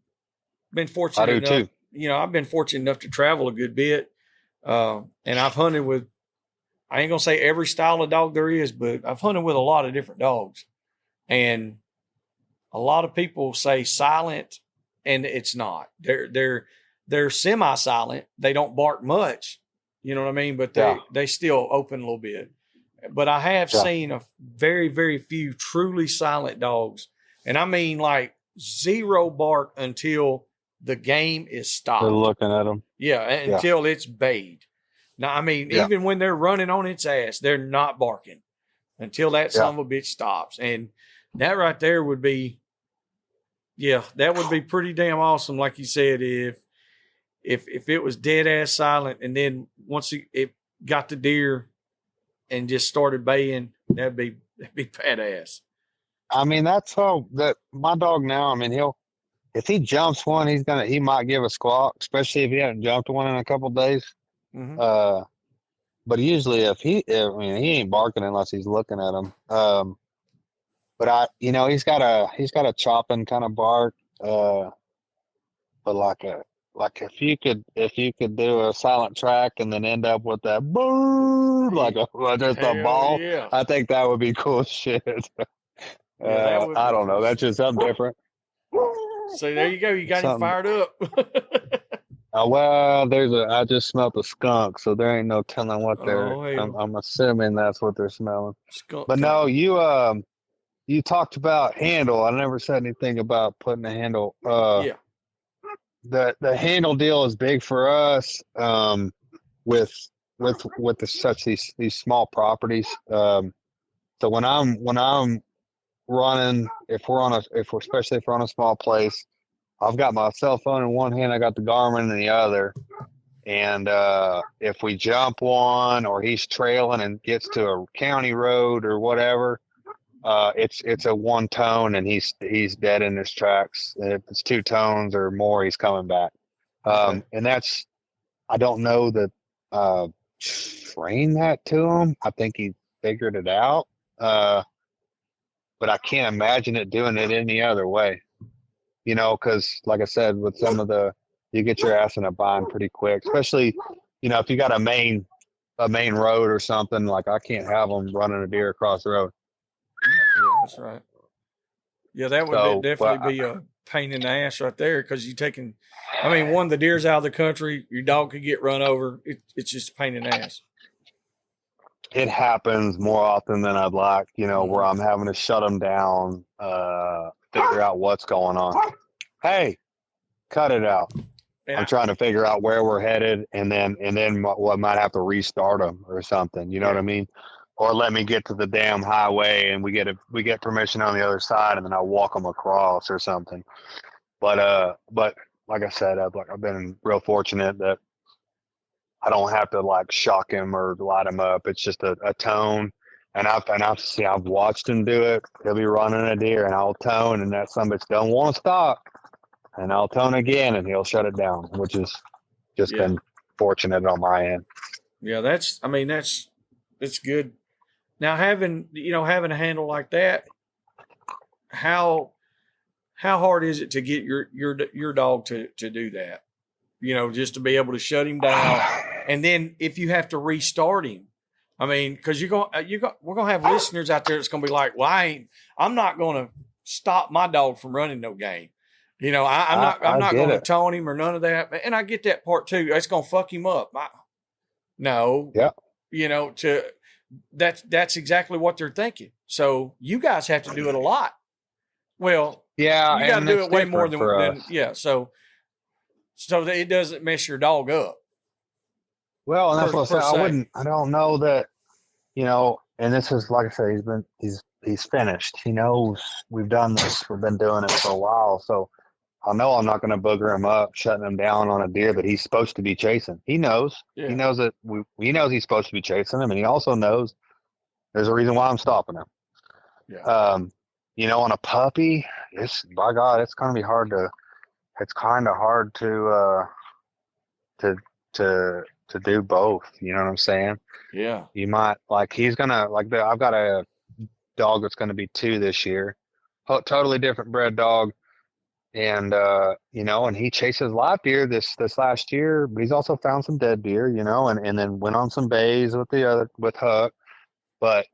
fortunate I do enough, too. you know, I've been fortunate enough to travel a good bit. And I've hunted with, I ain't gonna say every style of dog there is, but I've hunted with a lot of different dogs. And a lot of people say silent, and it's not. They're semi-silent. They don't bark much. You know what I mean? But they still open a little bit. But I have seen a very, very few truly silent dogs. And I mean like zero bark until the game is stopped. They're looking at them. Yeah, until it's bayed. Now, I mean, even when they're running on its ass, they're not barking until that son of a bitch stops. And that right there would be, that would be pretty damn awesome. Like you said, if it was dead ass silent, and then once it got the deer and just started baying, that'd be badass. I mean, that's how that my dog now. I mean, if he jumps one, he might give a squawk, especially if he hadn't jumped one in a couple of days. Mm-hmm. But usually he ain't barking unless he's looking at him. But he's got a chopping kind of bark. But like if you could do a silent track and then end up with that boom just a ball, yeah. I think that would be cool shit. That would I be don't know. cool That's just something different. So there you go. You got him fired up. Well, I just smelled a skunk, so there ain't no telling what I'm assuming that's what they're smelling. Skunk But time. no, you talked about handle. I never said anything about putting a handle. The handle deal is big for us. With these small properties. So when I'm running, especially if we're on a small place, I've got my cell phone in one hand, I got the Garmin in the other. And if we jump one or he's trailing and gets to a county road or whatever, it's a one tone and he's dead in his tracks. And if it's two tones or more, he's coming back. And that's, I don't know that train that to him. I think he figured it out. But I can't imagine it doing it any other way. You know, because like I said, with some of you get your ass in a bind pretty quick, especially, if you got a main road or something, like I can't have them running a deer across the road. Yeah, that's right. Yeah, that would definitely be a pain in the ass right there, because one, the deer's out of the country, your dog could get run over. It's just a pain in the ass. It happens more often than I'd like, where I'm having to shut them down, figure out what's going on. Hey, cut it out. I'm trying to figure out where we're headed, and then I might have to restart them or something. You know what I mean? Or let me get to the damn highway and we get permission on the other side, and then I walk them across or something. But like I said, I've been real fortunate that I don't have to like shock him or light him up. It's just a tone. And I've watched him do it. He'll be running a deer and I'll tone, and that son bitch don't want to stop. And I'll tone again and he'll shut it down, which is just been fortunate on my end. Yeah, that's good. Now having a handle like that, how hard is it to get your dog to do that? Just to be able to shut him down. And then if you have to restart him, I mean, because we're gonna have listeners out there that's gonna be like, well, I'm not gonna stop my dog from running no game. You know, I'm not get gonna it. tone him or none of that. And I get that part too. It's gonna fuck him up. No. Yeah. You know, that's exactly what they're thinking. So you guys have to do it a lot. Well, Yeah, you got to and do it's it way more different for than us. yeah. So that it doesn't mess your dog up. Well, and that's what per I se. I don't know that, you know, and this is, like I said, he's finished. He knows we've done this. We've been doing it for a while. So I know I'm not going to booger him up, shutting him down on a deer that he's supposed to be chasing. He knows. Yeah. He knows that he knows he's supposed to be chasing him, and he also knows there's a reason why I'm stopping him. Yeah. You know, on a puppy, by God, it's going to be hard to. It's kind of hard to do both. You know what I'm saying? Yeah. You might he's gonna I've got a dog that's gonna be 2 this year, totally different bred dog, and you know, and he chases live deer this last year, but he's also found some dead deer, you know, and then went on some bays with Huck, but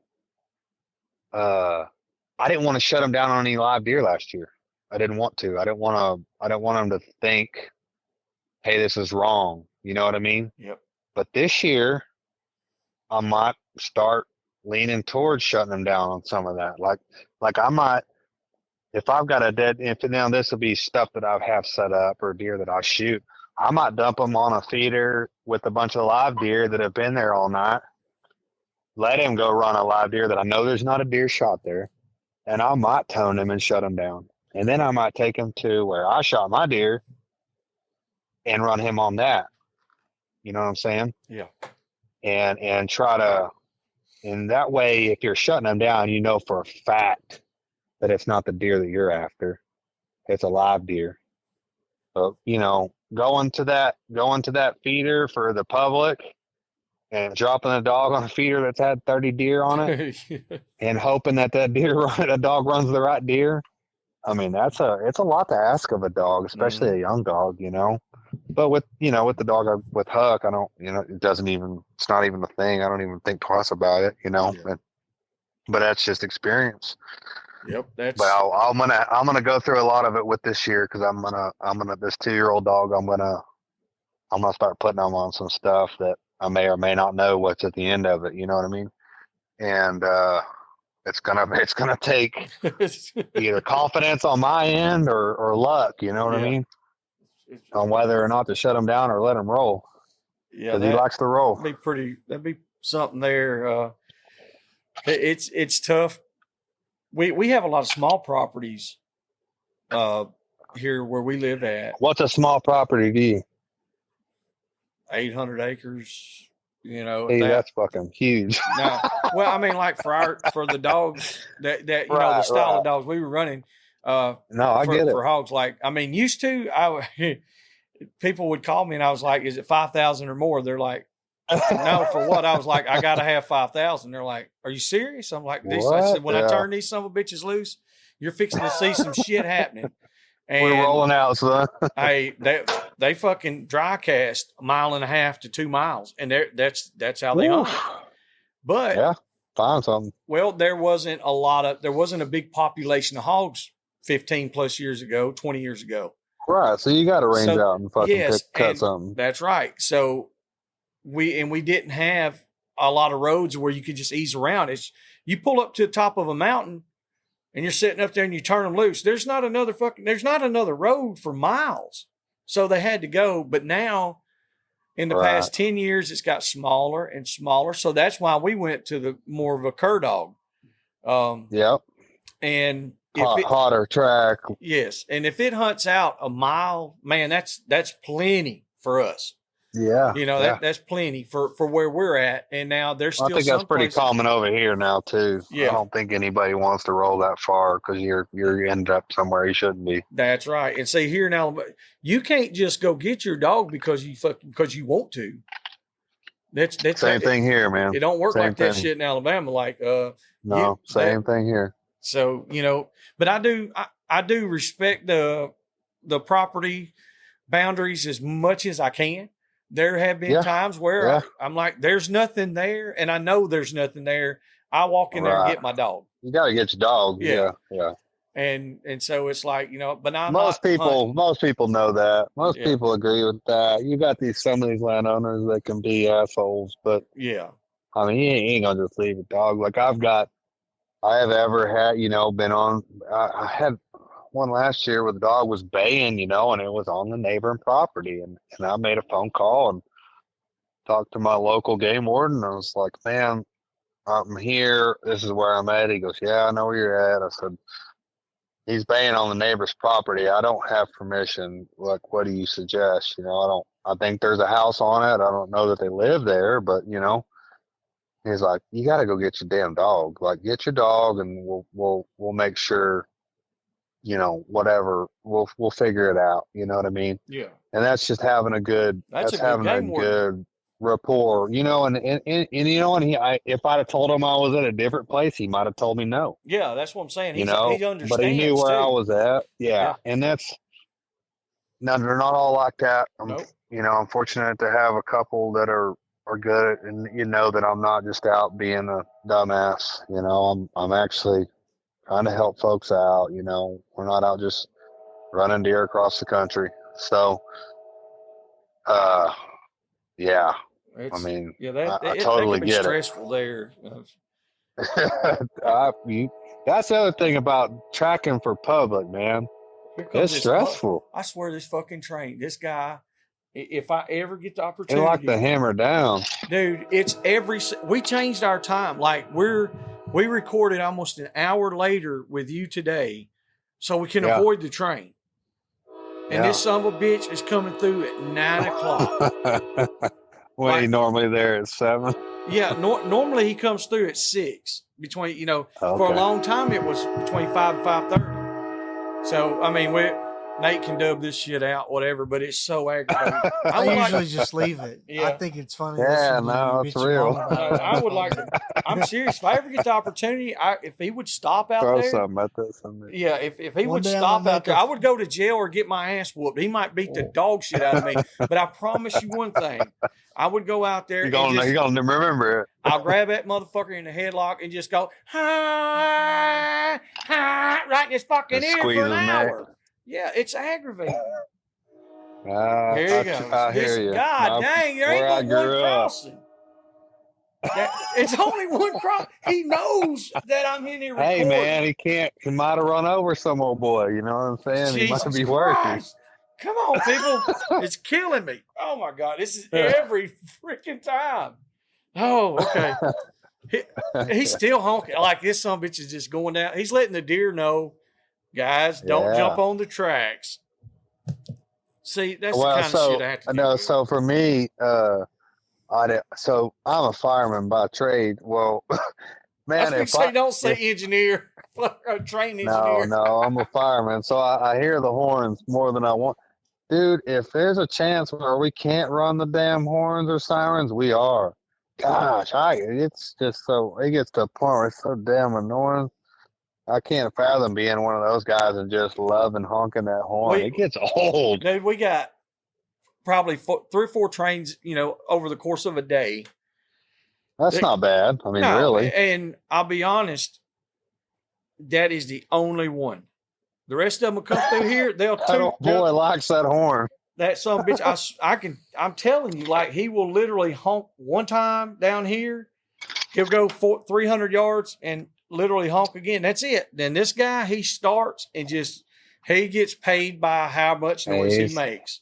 I didn't want to shut him down on any live deer last year. I didn't want to. I didn't want him to think, hey, this is wrong. You know what I mean? Yep. But this year, I might start leaning towards shutting them down on some of that. Like I might, if I've got now this will be stuff that I have set up or deer that I shoot. I might dump them on a feeder with a bunch of live deer that have been there all night. Let him go run a live deer that I know there's not a deer shot there, and I might tone him and shut him down. And then I might take him to where I shot my deer and run him on that. You know what I'm saying? Yeah. And try to, in that way, if you're shutting them down, you know for a fact that it's not the deer that you're after. It's a live deer. So, you know, going to that feeder for the public and dropping a dog on a feeder that's had 30 deer on it and hoping that dog runs the right deer. I mean, it's a lot to ask of a dog, especially a young dog, you know. But with the dog with Huck, I don't, it's not even a thing. I don't even think twice about it, you know. Yeah. But that's just experience. Yep. That's. But I'm gonna go through a lot of it with this year because I'm gonna this 2-year-old dog. I'm gonna start putting them on some stuff that I may or may not know what's at the end of it. You know what I mean? And it's gonna take either confidence on my end or luck. You know what I mean? On whether or not to shut him down or let him roll. Yeah, because he likes to roll. That'd be something there. It's tough. We have a lot of small properties here where we live at. What's a small property to you? 800 acres. You know, hey, that's fucking huge. No, well, I mean, like for the dogs that you know the style of dogs we were running. No, I get it. For hogs, like I mean, used to people would call me and I was like, "Is it 5,000 or more?" They're like, "No, for what?" I was like, "I got to have 5,000." They're like, "Are you serious?" I'm like, I said, "When I turn these son of a bitches loose, you're fixing to see some shit happening." And we're rolling out, son. hey, they fucking dry cast 1.5 to 2 miles, and that's how they hunt. But yeah, find something. Well, there wasn't a big population of hogs 15 plus years ago, 20 years ago. Right, so you got to range out and fucking cut something. That's right. So we didn't have a lot of roads where you could just ease around. It's you pull up to the top of a mountain. And you're sitting up there and you turn them loose. There's not another road for miles. So they had to go. But now in the past 10 years, it's got smaller and smaller. So that's why we went to the more of a cur dog. Yep. And hotter track. Yes. And if it hunts out a mile, man, that's plenty for us. Yeah. You know, that's plenty for where we're at. And now there's still I think that's pretty common over here now too. Yeah. I don't think anybody wants to roll that far because you're end up somewhere you shouldn't be. That's right. And see here in Alabama, you can't just go get your dog because you want to. That's same thing here, man. It don't work same like thing. that shit in Alabama. Like same thing here. So, you know, but I do respect the property boundaries as much as I can. there have been Yeah. times where Yeah. I'm like, there's nothing there, and I know there's nothing there. I walk in there and Right. get my dog. You got to get your dog. Yeah. Yeah. And so it's like, but I'm Most not people hunting. know that. Most Yeah. people agree with that. You got some of these landowners that can be assholes, but Yeah. I mean, you ain't gonna just leave a dog. Like I have ever had, been on. I had one last year where the dog was baying, and it was on the neighboring property, and I made a phone call and talked to my local game warden. I was like, man, I'm here. This is where I'm at. He goes, yeah, I know where you're at. I said, he's baying on the neighbor's property. I don't have permission. Like, what do you suggest? I think there's a house on it. I don't know that they live there, but he's like, you got to go get your damn dog. Like, get your dog, and we'll make sure, whatever. We'll figure it out. You know what I mean? Yeah. And that's just having a good. That's a good having a game warden. good rapport. And if I'd have told him I was at a different place, he might have told me no. Yeah, that's what I'm saying. He understands, but he knew where I was at. Yeah. And that's no, they're not all like that. Nope. I'm fortunate to have a couple that are good, and that I'm not just out being a dumbass. I'm actually trying to help folks out. We're not out just running deer across the country. So, yeah. I totally that can be get stressful there. That's the other thing about tracking for public, man. It's stressful. I swear, this fucking train, this guy, if I ever get the They opportunity, like to hammer down, dude. It's we changed our time. Like we recorded almost an hour later with you today, so we can avoid the train. And this son of a bitch is coming through at 9:00. When he normally there at 7. Yeah, normally he comes through at 6. Between for a long time it was between 5 and 5:30. So I mean, Nate can dub this shit out, whatever, but it's so aggravating. I usually just leave it. I think it's funny. Yeah, no, it's real. I would like to. I'm serious. If I ever get the opportunity, if he would stop out Throw there, something at this. yeah, if he would stop out there, I would go to jail or get my ass whooped. He might beat the dog shit out of me, but I promise you one thing: I would go out there. You're gonna remember it. I'll grab that motherfucker in the headlock and just go, ha, ha, right in his fucking ear for an hour. Yeah, it's aggravating. Here you go. I hear you. God dang, there ain't but one crossing. It's only one cross. He knows that I'm in here recording. Hey, man, he might have run over some old boy. You know what I'm saying? Jesus he might be working. Come on, people. It's killing me. Oh, my God. This is every freaking time. Oh, okay. He's still honking. Like, this son of a bitch is just going down. He's letting the deer know, guys, don't jump on the tracks. See, that's the kind of shit I have to do. So for me, so I'm a fireman by trade. Well, man, don't say engineer, train engineer. No, I'm a fireman. So I hear the horns more than I want. Dude, if there's a chance where we can't run the damn horns or sirens, we are. Gosh, it's just it gets to a point where it's so damn annoying. I can't fathom being one of those guys and just loving honking that horn. It gets old. Dude, we got probably 3 or 4 trains, over the course of a day. That's not bad. I mean, really. And I'll be honest, that is the only one. The rest of them will come through here. Boy likes that horn. That son of a bitch, I'm telling you, like, he will literally honk one time down here. He'll go 300 yards and literally honk again. That's it. Then this guy, he starts and he gets paid by how much noise he makes.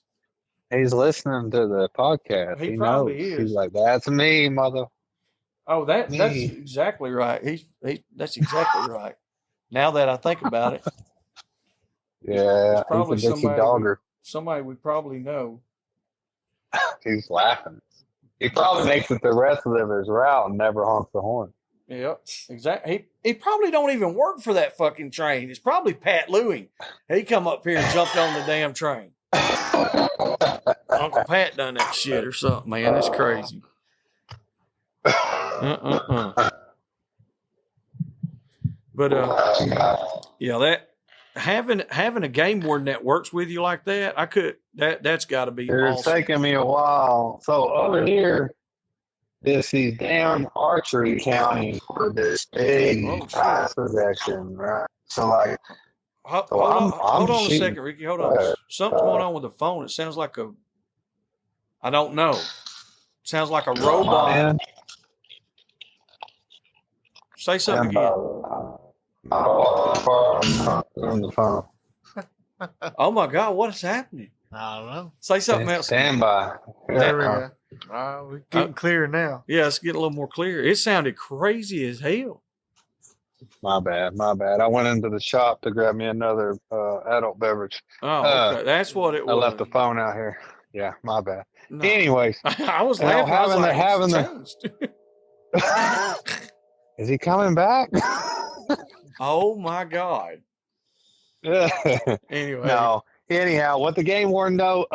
He's listening to the podcast. He probably is. He's like, that's me, mother. Oh, that's exactly right. That's exactly right. Now that I think about it. Yeah, probably he's a Dixie dogger. Somebody we probably know. He's laughing. He probably makes it the rest of his route and never honks the horn. Yep, exactly. He probably don't even work for that fucking train. It's probably Pat Lewing. He come up here and jumped on the damn train. Uncle Pat done that shit or something, man. That's crazy. But yeah, having a game warden that works with you like that, that's got to be It's awesome. taking me a while. So over here, these damn archery counties for this big prize possession, right? So like, Hold I'm on a shooting. second, Ricky. Hold on. Something's going on with the phone. It sounds like I don't know. Sounds like a robot. Man. Say something again. On the phone. Oh my God, what is happening? I don't know. Say something else. Stand by. There we go. We're getting clear now. Yeah, it's getting a little more clear. It sounded crazy as hell. My bad. I went into the shop to grab me another adult beverage. Oh, okay. That's what it was. I left the phone out here. Yeah, my bad. No. Anyways, I was laughing. having Is he coming back? Oh my God. Anyway. No. Anyhow, what the game warden though,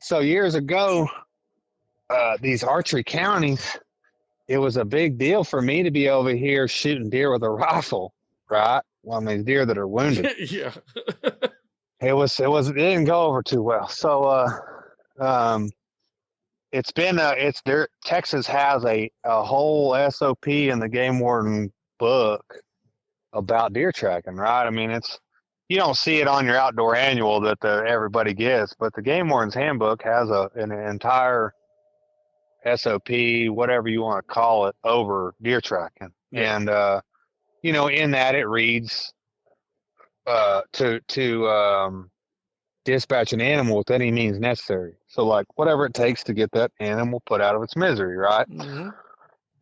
so years ago, these archery counties, it was a big deal for me to be over here shooting deer with a rifle, right? Well, I mean, deer that are wounded. Yeah. It didn't go over too well. So, it's been, Texas has a whole SOP in the game warden book about deer tracking, right? I mean, you don't see it on your outdoor annual that everybody gets, but the game warden's handbook has an entire SOP, whatever you want to call it, over deer tracking. Yeah. And, in that it reads, to dispatch an animal with any means necessary. So like whatever it takes to get that animal put out of its misery, right? Mm-hmm.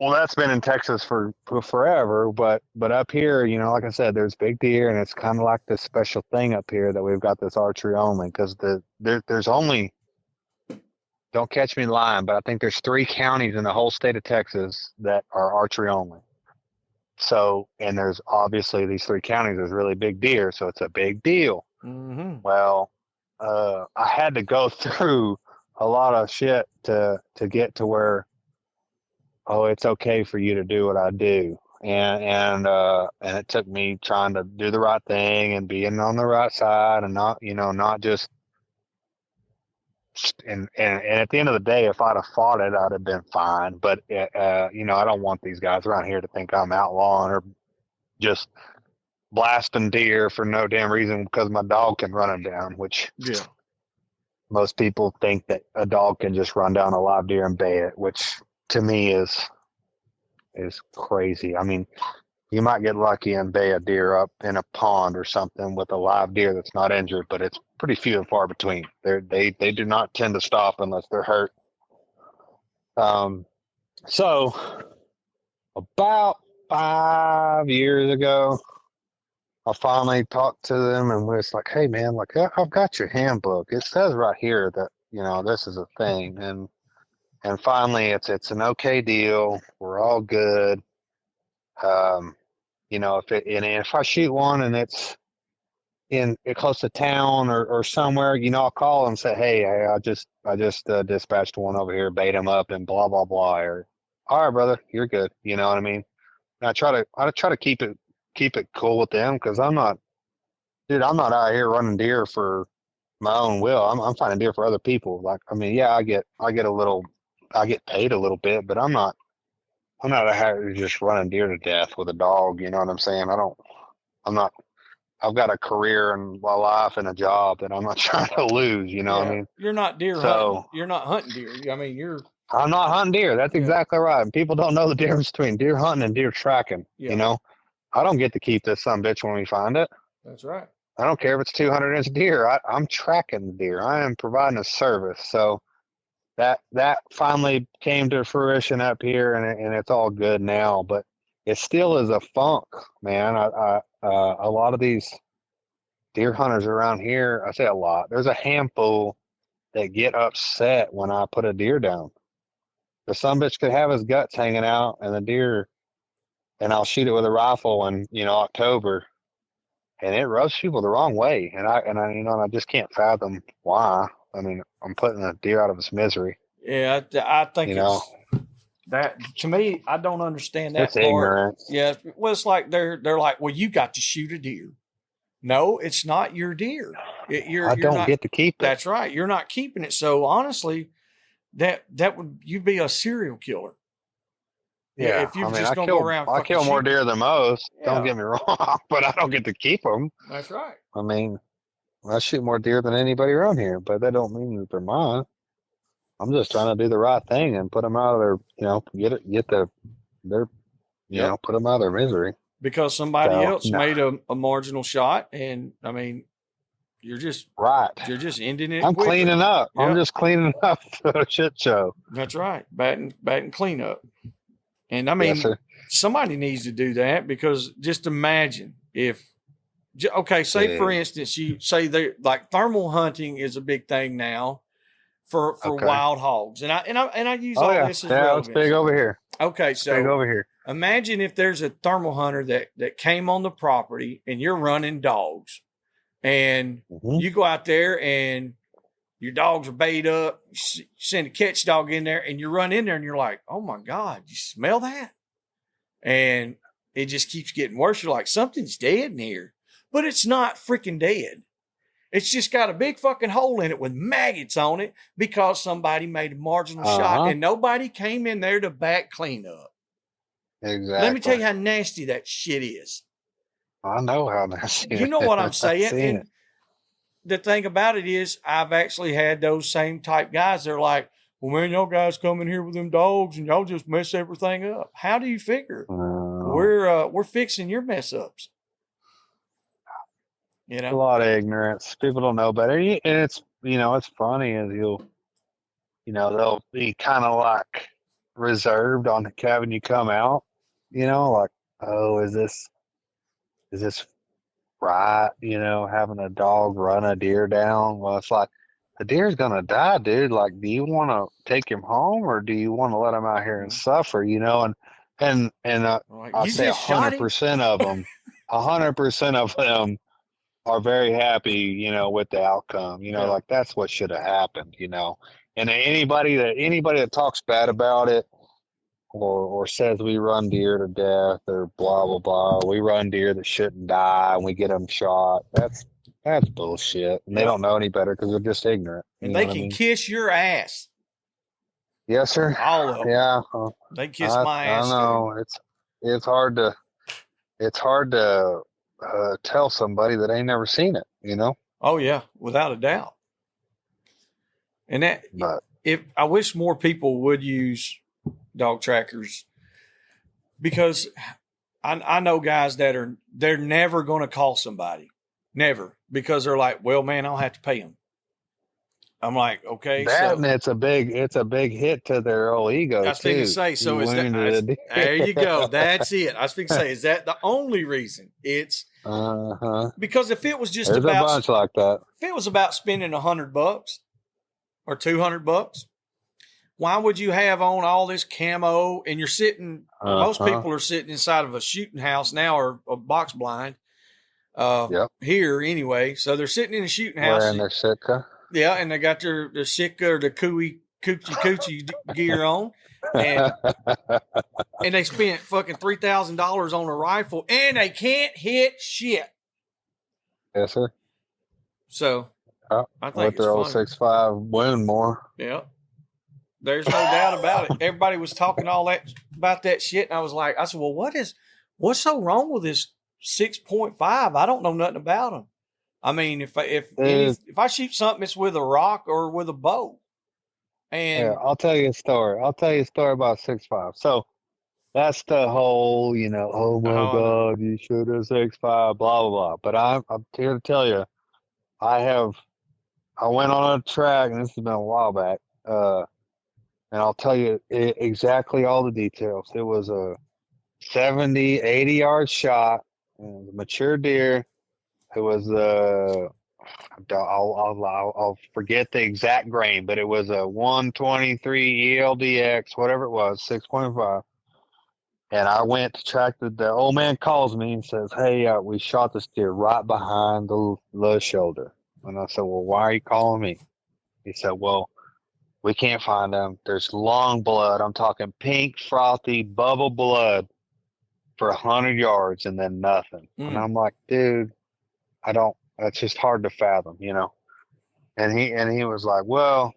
Well, that's been in Texas for forever, but up here, like I said, there's big deer, and it's kind of like this special thing up here that we've got this archery only, because there's only, don't catch me lying, but I think there's 3 counties in the whole state of Texas that are archery only. So, and there's obviously these 3 counties, there's really big deer, so it's a big deal. Mm-hmm. Well, I had to go through a lot of shit to get to where, it's okay for you to do what I do. And it took me trying to do the right thing and being on the right side, and not just, and at the end of the day, if I'd have fought it, I'd have been fine. But, I don't want these guys around here to think I'm outlawing or just blasting deer for no damn reason because my dog can run them down, which most people think that a dog can just run down a live deer and bay it, which to me is crazy. I mean, you might get lucky and bay a deer up in a pond or something with a live deer that's not injured, but it's pretty few and far between. They do not tend to stop unless they're hurt. So about 5 years ago, I finally talked to them and was like, hey man, like I've got your handbook. It says right here that, this is a thing. And finally it's an okay deal. We're all good. If I shoot one and it's close to town or somewhere, I'll call and say, hey, I just dispatched one over here, bait him up and blah, blah, blah. Or, all right, brother, you're good. You know what I mean? And I try to keep it cool with them, because I'm not out here running deer for my own will. I'm finding deer for other people. Like, I mean, yeah, I get paid a little bit, but I'm not out here just running deer to death with a dog. You know what I'm saying? I've got a career and a life and a job that I'm not trying to lose. You know what I mean? You're not deer hunting. You're not hunting deer. I mean, I'm not hunting deer. That's exactly right. And people don't know the difference between deer hunting and deer tracking. Yeah. I don't get to keep this sumbitch when we find it. That's right. I don't care if it's 200-inch deer. I'm tracking the deer. I am providing a service. So that finally came to fruition up here, and it's all good now. But it still is a funk, man. A lot of these deer hunters around here, I say a lot, there's a handful that get upset when I put a deer down. The sumbitch could have his guts hanging out, and the deer, and I'll shoot it with a rifle in, October, and it rubs people the wrong way. And I just can't fathom why. I mean, I'm putting a deer out of its misery. Yeah, I think that, to me, I don't understand that it's part. Ignorance. Yeah, well, it's like they're like, well, you got to shoot a deer. No, it's not your deer. I don't not, get to keep it. That's right. You're not keeping it. So honestly, that would, you'd be a serial killer. Yeah, If you're just gonna go around, I kill more deer than most. Yeah. Don't get me wrong, but I don't get to keep them. That's right. I mean, I shoot more deer than anybody around here, but that don't mean that they're mine. I'm just trying to do the right thing and put them out of their, put them out of their misery. Because somebody else made a marginal shot, and I mean, you're just ending it. I'm quickly. Cleaning up. Yep. I'm just cleaning up the shit show. That's right. Batting clean up. And I mean, yes, somebody needs to do that, because just imagine if, for instance, you say like thermal hunting is a big thing now for wild hogs, and I use this as relevance. It's big over here. Okay, so big over here. Imagine if there's a thermal hunter that came on the property and you're running dogs, and you go out there and your dogs are bait up, you send a catch dog in there, and you run in there and you're like, oh my God, you smell that? And it just keeps getting worse. You're like, something's dead in here, but it's not freaking dead. It's just got a big fucking hole in it with maggots on it because somebody made a marginal shot and nobody came in there to back clean up. Exactly. Let me tell you how nasty that shit is. I know how nasty. You know what I'm saying? And the thing about it is, I've actually had those same type guys. They're like, well, man, y'all guys come in here with them dogs and y'all just mess everything up. How do you figure? We're fixing your mess ups. You know, a lot of ignorance. People don't know better. And it's, it's funny is they'll be kind of like reserved on having you come out, like, oh, is this right? Having a dog run a deer down. Well, it's like, the deer's going to die, dude. Like, do you want to take him home or do you want to let him out here and suffer, and I say 100% of them, 100% of them are very happy, with the outcome, like that's what should have happened, and anybody that talks bad about it or says we run deer to death or blah, blah, blah, we run deer that shouldn't die and we get them shot. That's bullshit. And they don't know any better because they're just ignorant. And they can kiss your ass. Yes, sir. All of them. Yeah. They kiss my ass. I know. It's hard to tell somebody that ain't never seen it, Oh yeah, without a doubt. And I wish more people would use dog trackers, because I know guys they're never going to call somebody, never, because they're like, well, man, I'll have to pay them. I'm like, okay, and it's a big hit to their old ego. I was going to say, so is that there you go? That's it. I was going to say, is that the only reason? It's because if it was just There's about a bunch like that, if it was about spending $100 or $200, why would you have on all this camo and you're sitting? Most people are sitting inside of a shooting house now or a box blind. Here anyway, so they're sitting in a shooting house wearing their Sitka. Yeah, and they got their Sitka or the coochie gear on, and they spent fucking $3,000 on a rifle, and they can't hit shit. Yes, sir. So I think with their old 6.5 wound more. Yeah, there's no doubt about it. Everybody was talking about that shit, and I said, well, what's so wrong with this 6.5? I don't know nothing about them. I mean, if I shoot something, it's with a rock or with a bow. And I'll tell you a story. About 6.5. So that's the whole, oh my God, you shoot a 6.5, blah, blah, blah. But I'm here to tell you, I went on a track, and this has been a while back, and I'll tell you exactly all the details. It was a 70, 80-yard shot, and a mature deer. It was I'll forget the exact grain, but it was a 123 ELDX, whatever it was, 6.5. And I went to track the old man calls me and says, hey, we shot this deer right behind the shoulder. And I said, well, why are you calling me? He said, well, we can't find him. There's long blood. I'm talking pink, frothy, bubble blood for 100 yards and then nothing. And I'm like, dude, That's just hard to fathom, And he was like, well,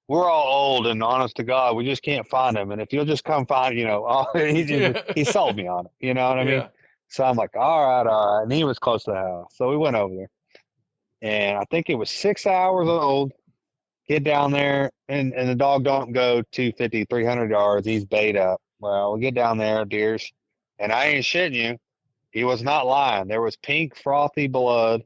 we're all old, and honest to God, we just can't find him. And if you'll just come find, he sold me on it. You know what I mean? Yeah. So I'm like, all right. And he was close to the house. So we went over there, and I think it was 6 hours old. Get down there, and the dog don't go 250, 300 yards. He's bait up. Well, we get down there, deers, and I ain't shitting you. He was not lying. There was pink, frothy blood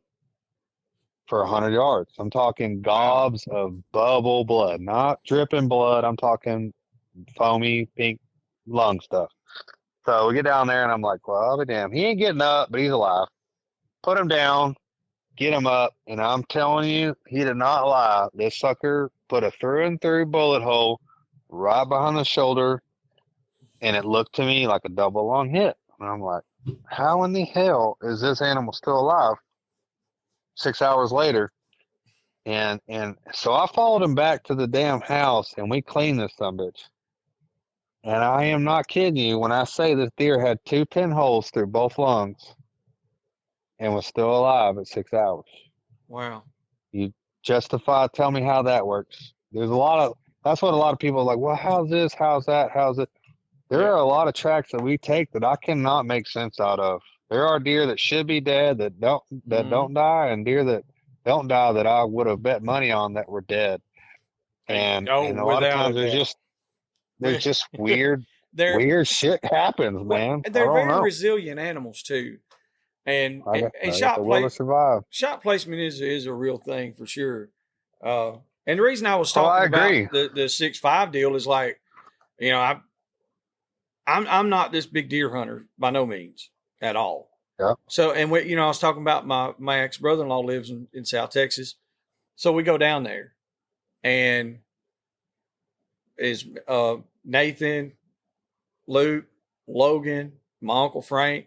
for 100 yards. I'm talking gobs of bubble blood, not dripping blood. I'm talking foamy, pink lung stuff. So we get down there, and I'm like, well, I'll be damned. He ain't getting up, but he's alive. Put him down, get him up, and I'm telling you, he did not lie. This sucker put a through-and-through bullet hole right behind the shoulder, and it looked to me like a double lung hit. And I'm like, how in the hell is this animal still alive 6 hours later? And so I followed him back to the damn house, and we cleaned this sumbitch. And I am not kidding you when I say this deer had 2 pinholes through both lungs and was still alive at 6 hours. Wow. You tell me how that works. That's what a lot of people are like, well, how's this? How's that? How's it? There are a lot of tracks that we take that I cannot make sense out of. There are deer that should be dead that don't die, and deer that don't die that I would have bet money on that were dead. And a lot of times there's just weird shit happens, man. They're very resilient animals too. And shot placement is a real thing for sure. And the reason I was talking about the 6.5 deal is like, I'm not this big deer hunter by no means at all. Yeah. So, and I was talking about my ex-brother-in-law lives in South Texas. So we go down there, and is Nathan, Luke, Logan, my Uncle Frank,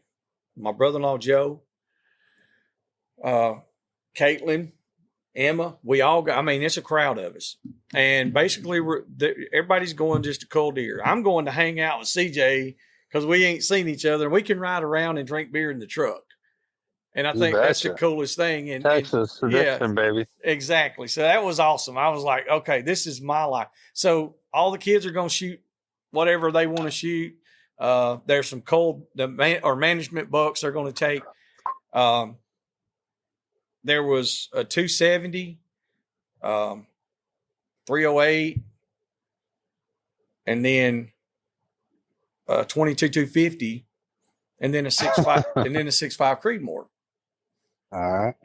my brother-in-law Joe, Caitlin, Emma. We all go. I mean, it's a crowd of us, and basically everybody's going just to cull deer. I'm going to hang out with CJ because we ain't seen each other, and we can ride around and drink beer in the truck. And I think that's the coolest thing. And Texas tradition, baby. Exactly. So that was awesome. I was like, okay, this is my life. So all the kids are going to shoot whatever they want to shoot. There's some management bucks they're going to take. There was a 270, 308, and then 22 250, and then a 6.5 and then a 6.5 Creedmoor. All right.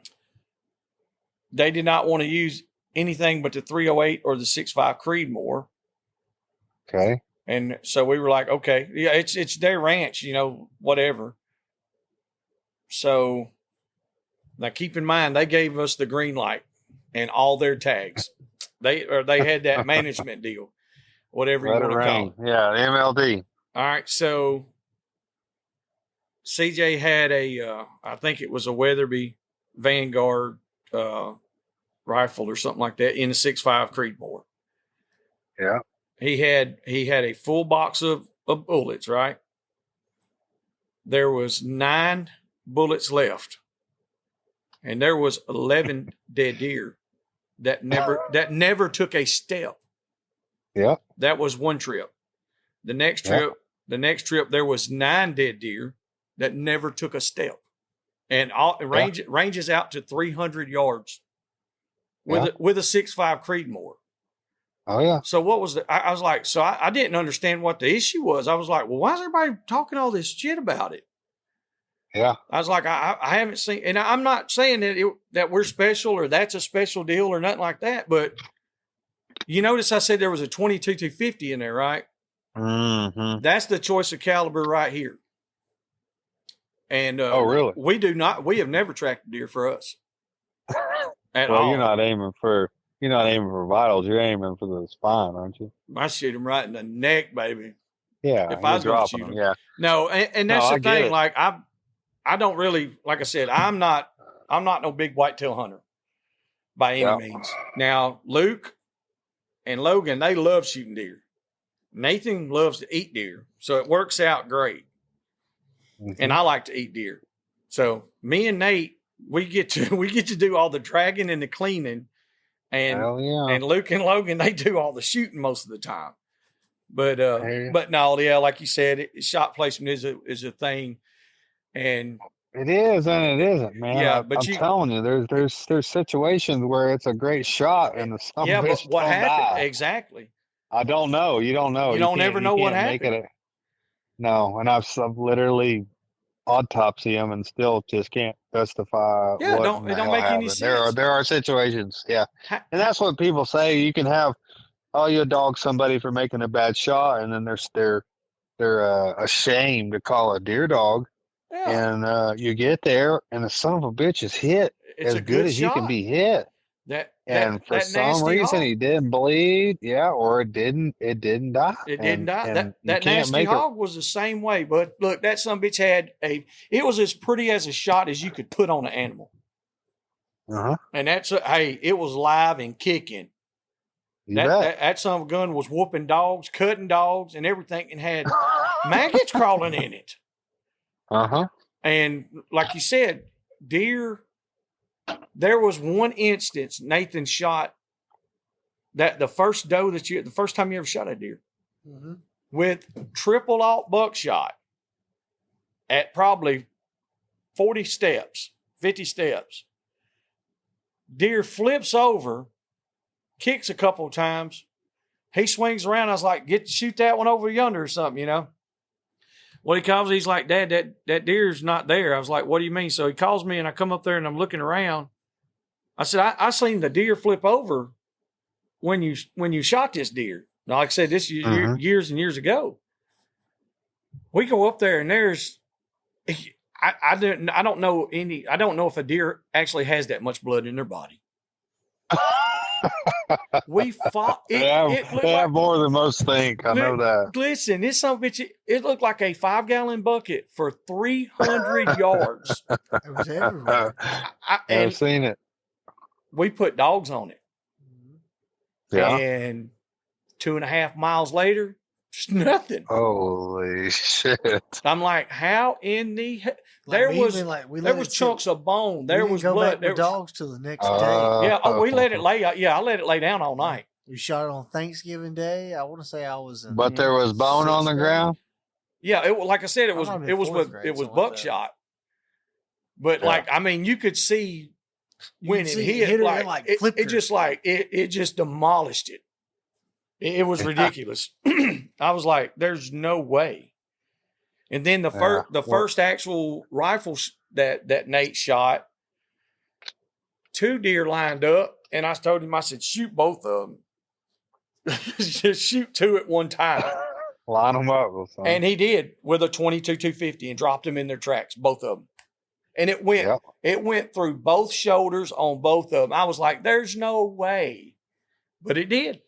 They did not want to use anything but the 308 or the 6.5 Creedmoor. Okay. And so we were like, okay, yeah, it's their ranch, whatever. So now keep in mind, they gave us the green light and all their tags. They had that management deal, whatever you want to call it. Yeah, the MLD. All right, so CJ had I think it was a Weatherby Vanguard rifle or something like that in a 6.5 Creedmoor. Yeah. He had a full box of bullets, right? There was 9 bullets left. And there was 11 dead deer that never took a step. Yeah. That was one trip. The next trip there was 9 dead deer that never took a step. And ranges out to 300 yards with a 6.5 Creedmoor. Oh yeah. So what was I was like, so I didn't understand what the issue was. I was like, well, why is everybody talking all this shit about it? Yeah. I was like, I haven't seen, and I'm not saying that we're special or that's a special deal or nothing like that, but you notice I said there was a 22 250 in there, right? Mm-hmm. That's the choice of caliber right here. And really? We have never tracked a deer for us. At all. You're not aiming for vitals. You're aiming for the spine, aren't you? I shoot him right in the neck, baby. Yeah. If I was going to shoot him. Yeah. No, and that's the thing. Like I don't really, like I said, I'm not no big whitetail hunter by any means. Now, Luke and Logan, they love shooting deer. Nathan loves to eat deer, so it works out great. Mm-hmm. And I like to eat deer. So me and Nate, we get to do all the dragging and the cleaning, and Hell yeah. and Luke and Logan, they do all the shooting most of the time. But Hey. but no, yeah, like you said, shot placement is a thing, and It is and it isn't, man. Yeah, I'm but telling you, there's situations where it's a great shot and the son yeah, of a but bitch what don't happened die. exactly? I don't know. You don't know. You don't ever know what can't make happened. No, and I've literally autopsy them and still just can't justify Yeah, what in it the don't hell make any happened. sense. There are situations, yeah, Ha- and ha- that's what people say. You can have you dog somebody for making a bad shot, and then they're ashamed to call a deer dog, yeah, and you get there, and the son of a bitch is hit it's as a good good as he can shot. be hit. And for That some nasty reason hog. he didn't bleed, yeah, or it didn't die. It didn't die. And you That can't nasty make it. hog was the same way. But look, that son of a bitch had it was as pretty as a shot as you could put on an animal. Uh-huh. And hey, it was live and kicking. You bet. That son of a gun was whooping dogs, cutting dogs, and everything, and had maggots crawling in it. Uh-huh. And like you said, deer. There was one instance Nathan shot that the first time you ever shot a deer with triple alt buckshot at probably 40 steps, 50 steps. Deer flips over, kicks a couple of times. He swings around. I was like, shoot that one over yonder or something, you know? What he calls, he's like, Dad, that deer's not there. I was like, what do you mean? So he calls me and I come up there and I'm looking around. I said, I seen the deer flip over when you shot this deer. Now, like I said, this is years and years ago. We go up there and there's, I don't know if a deer actually has that much blood in their body. We fought. They have more than most think. I know that. Listen, this son of a bitch, it looked like a 5-gallon bucket for 300 yards. It was everywhere. I've seen it. We put dogs on it. Yeah. And 2.5 miles later, it's nothing. Holy shit. I'm like, how in the there was chunks of bone. There was blood. There dogs till the next day. Yeah. We let it lay. Yeah, I let it lay down all night. We shot it on Thanksgiving Day. I want to say I was in. But there was bone on the ground. Yeah, like I said, it was buckshot. But like, I mean, you could see when it hit it just demolished it. It was ridiculous. I was like, "There's no way." And then the first actual rifle that Nate shot, 2 deer lined up, and I told him, I said, "Shoot both of them. Just shoot 2 at one time." Line them up. And he did with a 22-250 and dropped them in their tracks, both of them. And it went through both shoulders on both of them. I was like, "There's no way," but it did.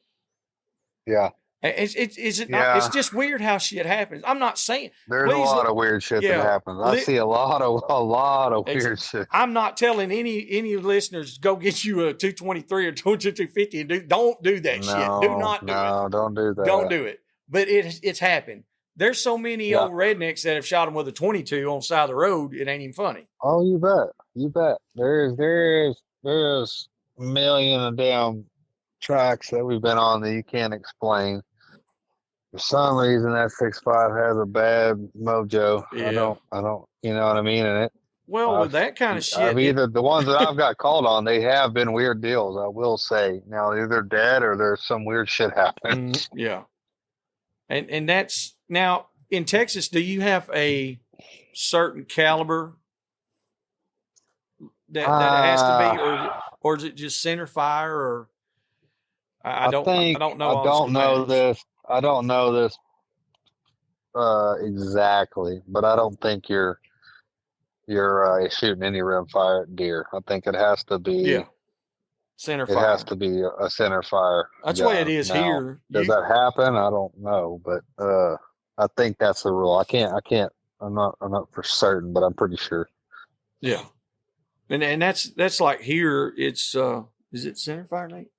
Yeah. It's just weird how shit happens. I'm not saying there's a lot of weird shit that happens. I see a lot of weird shit. I'm not telling any listeners go get you a 223 or 2250 and don't do that shit. Do not do it. No, don't do that. Don't do it. But it's happened. There's so many old rednecks that have shot them with a 22 on the side of the road. It ain't even funny. Oh, you bet. There's a million of damn tracks that we've been on that you can't explain. For some reason, that 6.5 has a bad mojo. Yeah. I don't. You know what I mean? And with that kind of shit, I've either the ones that I've got called on, they have been weird deals. I will say. Now either dead or there's some weird shit happening. Yeah. And that's now in Texas. Do you have a certain caliber that it has to be, or is it just center fire? Or I don't know this. I don't know this exactly, but I don't think you're shooting any rimfire at deer. I think it has to be center fire. It has to be a center fire. That's the way it is here. Does that happen? I don't know, but I think that's the rule. I'm not for certain, but I'm pretty sure. Yeah, and that's like here. It's is it center fire, Nate?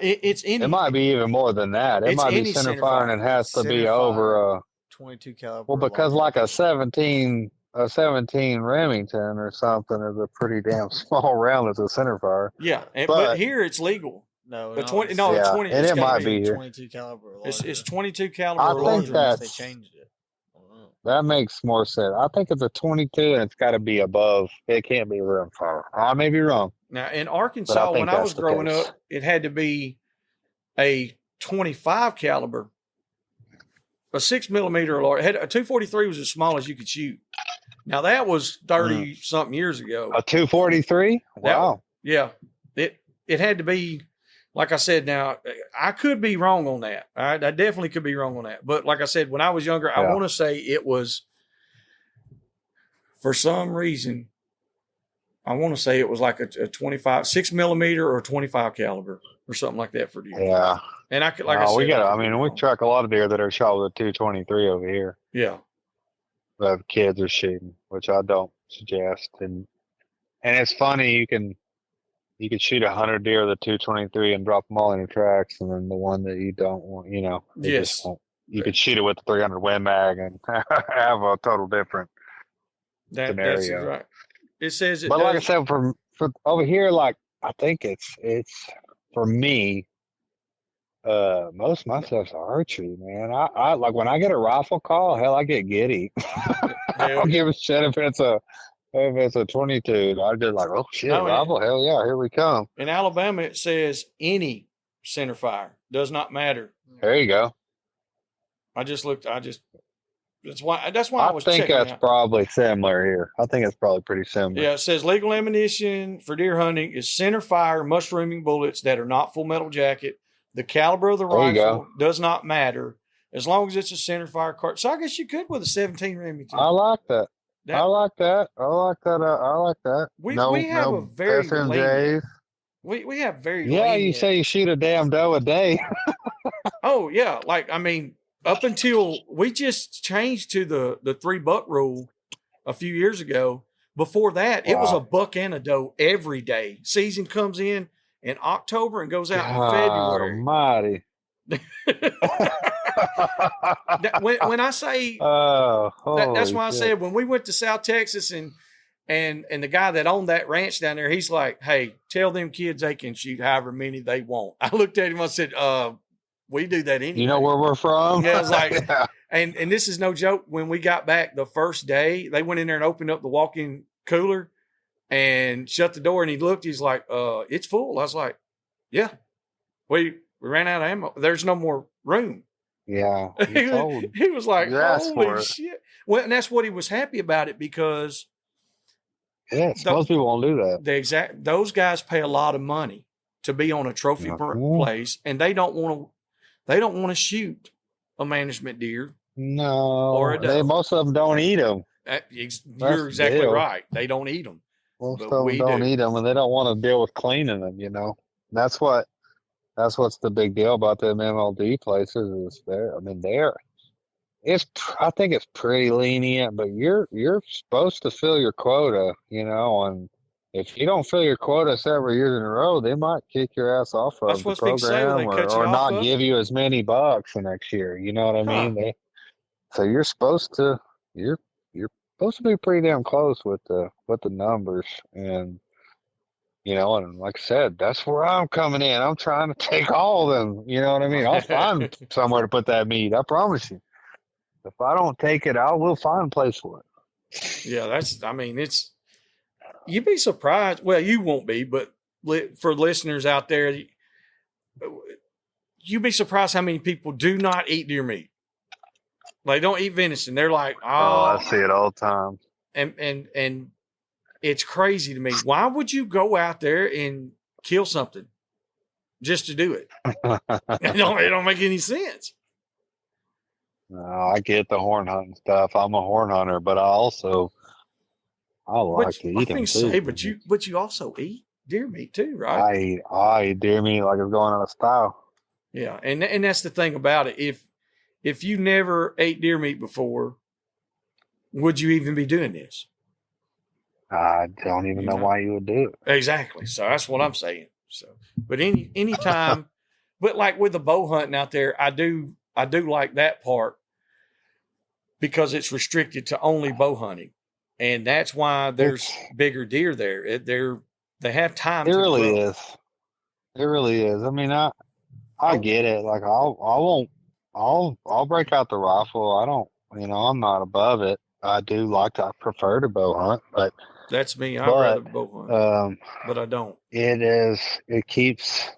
It might be even more than that. It might be center fire, and it has to be over a 22 caliber. Well, because like a 17 a 17 Remington or something is a pretty damn small round as a center fire. Yeah, but But here it's legal. No, The no, 20, it's, no, yeah, 20. and It's it got might to be be. here. 22 caliber or It's larger. 22 I caliber or think larger. Unless they that's changed it. I don't know. that makes more sense. I think it's a 22, and it's got to be above. It can't be rimfire. I may be wrong, Now in but I Arkansas, when think I that's was the growing case. up, it had to be a 25 caliber, a 6mm or larger. A 243 was as small as you could shoot. Now that was 30 something years ago. A 243? Wow. Yeah, it had to be. Like I said, now I could be wrong on that. I definitely could be wrong on that. But like I said, when I was younger, I Yeah. want to say it was, for some reason, I want to say it was like a 25, 6mm or 25 caliber or something like that for deer. Yeah. And I could, like I No, said, we got. I could be mean, we wrong. track a lot of deer that are shot with a 223 over here. Yeah. That kids are shooting, which I don't suggest. And it's funny, you can shoot 100 deer with a 223 and drop them all in your tracks, and then the one that you don't want, they Yes. just won't. You could shoot it with the 300 Win Mag and have a total different That's scenario. right. It says it But like I does. said, for over here, like I think it's for me. Most of my stuff's archery, man. I like when I get a rifle call, hell, I get giddy. I Hell don't yeah. give a shit if it's a 22. I just like, oh shit, Oh, yeah. rifle, hell yeah, here we come. In Alabama, it says any center fire does not matter. There you go. I just looked. That's why I was think checking that's out. probably similar here. I think it's probably pretty similar. Yeah, it says legal ammunition for deer hunting is center fire mushrooming bullets that are not full metal jacket. The caliber of the There you go. rifle does not matter as long as it's a center fire cart. So I guess you could with a 17 Remington. I like that. That- I like that. I like that. I like that. We no, have no a very SMJs. we have very Yeah, you lenient. say you shoot a damn doe a day. Oh yeah, like I mean, up until we just changed to the $3 rule a few years ago. Before that, it was Wow. a buck and a doe every day. Season comes in October and goes out in God February. almighty. When I say Oh, that's holy why I shit. said when we went to South Texas and the guy that owned that ranch down there, he's like, "Hey, tell them kids they can shoot however many they want." I looked at him, I said, we do that anyway." You know where we're from? Yeah, it's like, Yeah. and this is no joke. When we got back the first day, they went in there and opened up the walk-in cooler and shut the door. And he looked. He's like, "It's full." I was like, "Yeah, we ran out of ammo. There's no more room." Yeah, you told. He was like, You asked for "Holy it." shit!" Well, and that's what he was happy about it because Yes, most people won't do that. those guys pay a lot of money to be on a trophy Mhm. place, and they don't want to shoot a management deer. No, Or a doe. most of them don't eat them. You're the exactly deal. right. They don't eat them. Most But of them we don't do. eat them, and they don't want to deal with cleaning them. That's what's the big deal about them MLD places is I think it's pretty lenient, but you're supposed to fill your quota, and if you don't fill your quota several years in a row, they might kick your ass off of That's the what's being said, program they cut you or off not of give it. you as many bucks the next year. You know what I mean? So you're supposed to be pretty damn close with the numbers, and and like I said, that's where I'm coming in. I'm trying to take all of them. You know what I mean? I'll find somewhere to put that meat. I promise you. If I don't take it, I will find a place for it. Yeah, you'd be surprised. Well, you won't be, but for listeners out there, you'd be surprised how many people do not eat deer meat. They don't eat venison. They're like, I see it all the time. and it's crazy to me. Why would you go out there and kill something just to do it? It don't make any sense. No, I get the horn hunting stuff. I'm a horn hunter, but I like to eat them too. But you also eat deer meat too, right? I eat deer meat like it's going out of style. Yeah, and that's the thing about it. If you never ate deer meat before, would you even be doing this? I don't even know why you would do it. Exactly. So that's what I'm saying. So, but any time, but like with the bow hunting out there, I do like that part because it's restricted to only bow hunting. and that's why there's bigger deer there. They have time It to really grow. is. It really is. I mean, I get it. Like I'll break out the rifle. I don't, I'm not above it. I prefer to bow hunt, That's me. I'd rather but bow hunt, but I don't. it keeps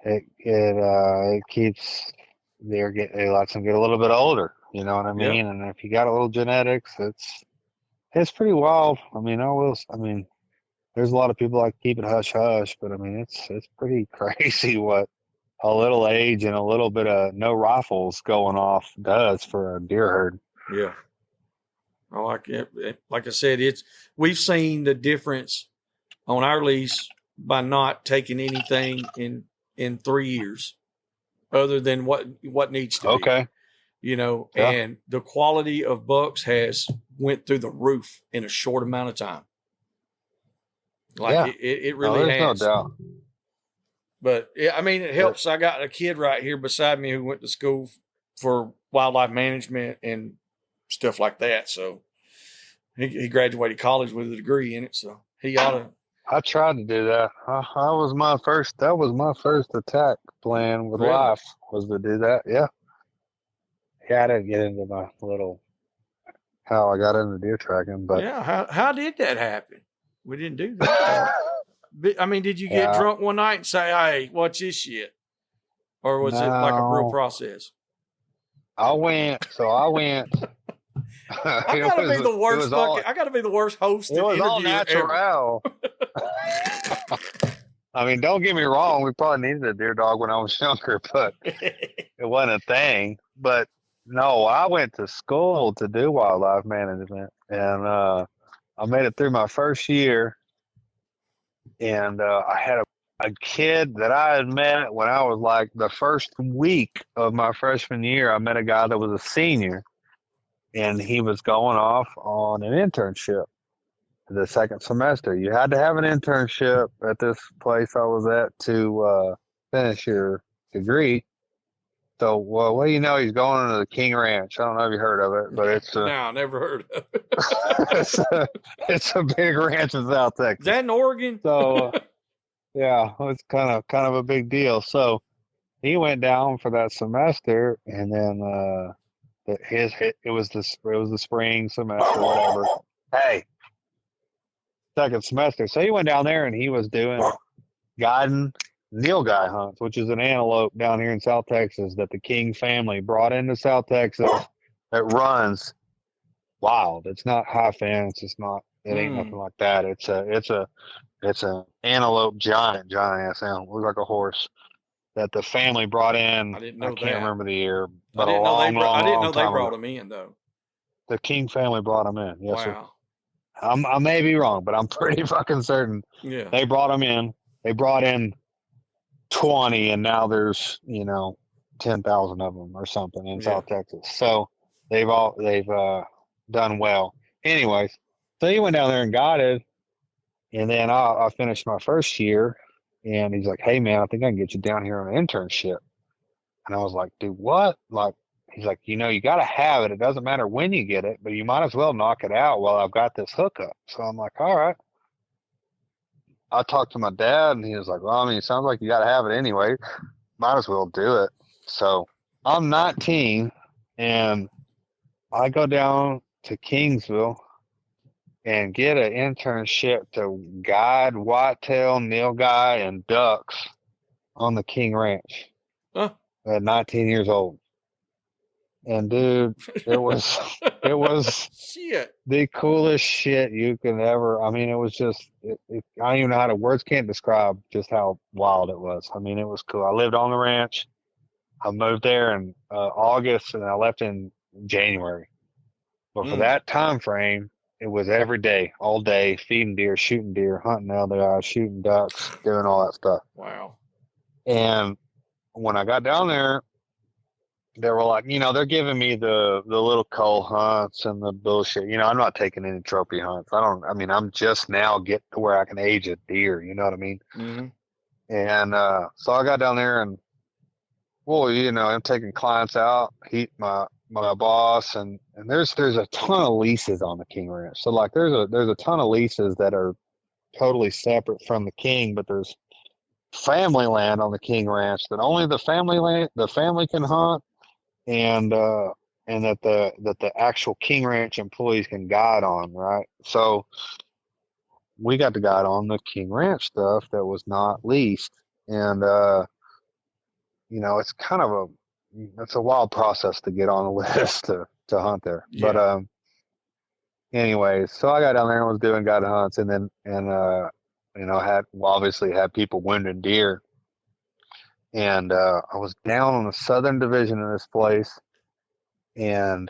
it keeps it lets them get a little bit older. You know what I Yeah. mean? And if you got a little genetics, it's pretty wild. I mean, there's a lot of people like to keep it hush hush, but I mean, it's pretty crazy what a little age and a little bit of no rifles going off does for a deer herd. Yeah. I like it. Like I said, we've seen the difference on our lease by not taking anything in 3 years, other than what needs to be. Okay. Yeah. Yeah. And the quality of bucks has went through the roof in a short amount of time. Like Yeah. it really there's has. no doubt. But I mean, it helps. I got a kid right here beside me who went to school for wildlife management and stuff like that. So he graduated college with a degree in it. So he ought to. I tried to do that. That was my first attack plan with Really? life, was to do that. Yeah. Yeah, I didn't get into how I got into deer tracking, but Yeah. How did that happen? We didn't do that. I mean, did you get Yeah. drunk one night and say, "Hey, watch this shit," or was it like a real No. process? I went. I gotta be the worst I gotta be the worst host It and was all interviewer ever. natural. I mean, don't get me wrong. We probably needed a deer dog when I was younger, but it wasn't a thing. But no, I went to school to do wildlife management, and I made it through my first year. And I had a kid that I had met when I was like the first week of my freshman year. I met a guy that was a senior, and he was going off on an internship the second semester. You had to have an internship at this place I was at to finish your degree. So, well, what do you know? He's going to the King Ranch. I don't know if you heard of it, but it's no, I never heard of it. it's a big ranch in South Is Texas. that in Oregon? So, yeah, it's kind of a big deal. So he went down for that semester, and then it was the spring semester, whatever. Hey, second semester. So he went down there and he was doing guiding nilgai hunts, which is an antelope down here in South Texas that the King family brought into South Texas that runs wild. It's not high fence. It ain't nothing like that. It's an antelope giant ass animal. Looks like a horse that the family brought in. I didn't know can't that. remember the year, but I didn't know they time brought ago. them in though. The King family brought them in. Yes, sir. Wow. I may be wrong, but I'm pretty fucking certain Yeah. they brought them in. They brought in 20, and now there's 10,000 of them or something in South Texas. So they've done well. Anyways, so he went down there and guided, and then I finished my first year, and he's like, "Hey man, I think I can get you down here on an internship." And I was like, "Dude, what?" Like, he's like, "You got to have it. It doesn't matter when you get it, but you might as well knock it out while I've got this hookup." So I'm like, "All right." I talked to my dad, and he was like, "Well, I mean, it sounds like you got to have it anyway. Might as well do it." So I'm 19, and I go down to Kingsville and get an internship to guide whitetail, nilgai, and ducks on the King Ranch Huh? at 19 years old. And dude, it was Shit. the coolest shit you can ever. I mean, it was just I don't even know words can't describe just how wild it was. I mean, it was cool. I lived on the ranch. I moved there in August, and I left in January. But for that time frame, it was every day, all day, feeding deer, shooting deer, hunting LDI, shooting ducks, doing all that stuff. Wow. And when I got down there, they were like, they're giving me the little cull hunts and the bullshit. I'm not taking any trophy hunts. I'm just now getting to where I can age a deer. You know what I mean? Mm-hmm. And so I got down there and, well, I'm taking clients out, my boss, and there's a ton of leases on the King Ranch. So like there's a ton of leases that are totally separate from the King, but there's family land on the King Ranch that only the family can hunt, and that the actual King Ranch employees can guide on, right? So we got to guide on the King Ranch stuff that was not leased, and it's kind of it's a wild process to get on the list to hunt there. Yeah. But anyways, so I got down there and was doing guide hunts, and then obviously had people wounding deer, and I was down on the southern division of this place, and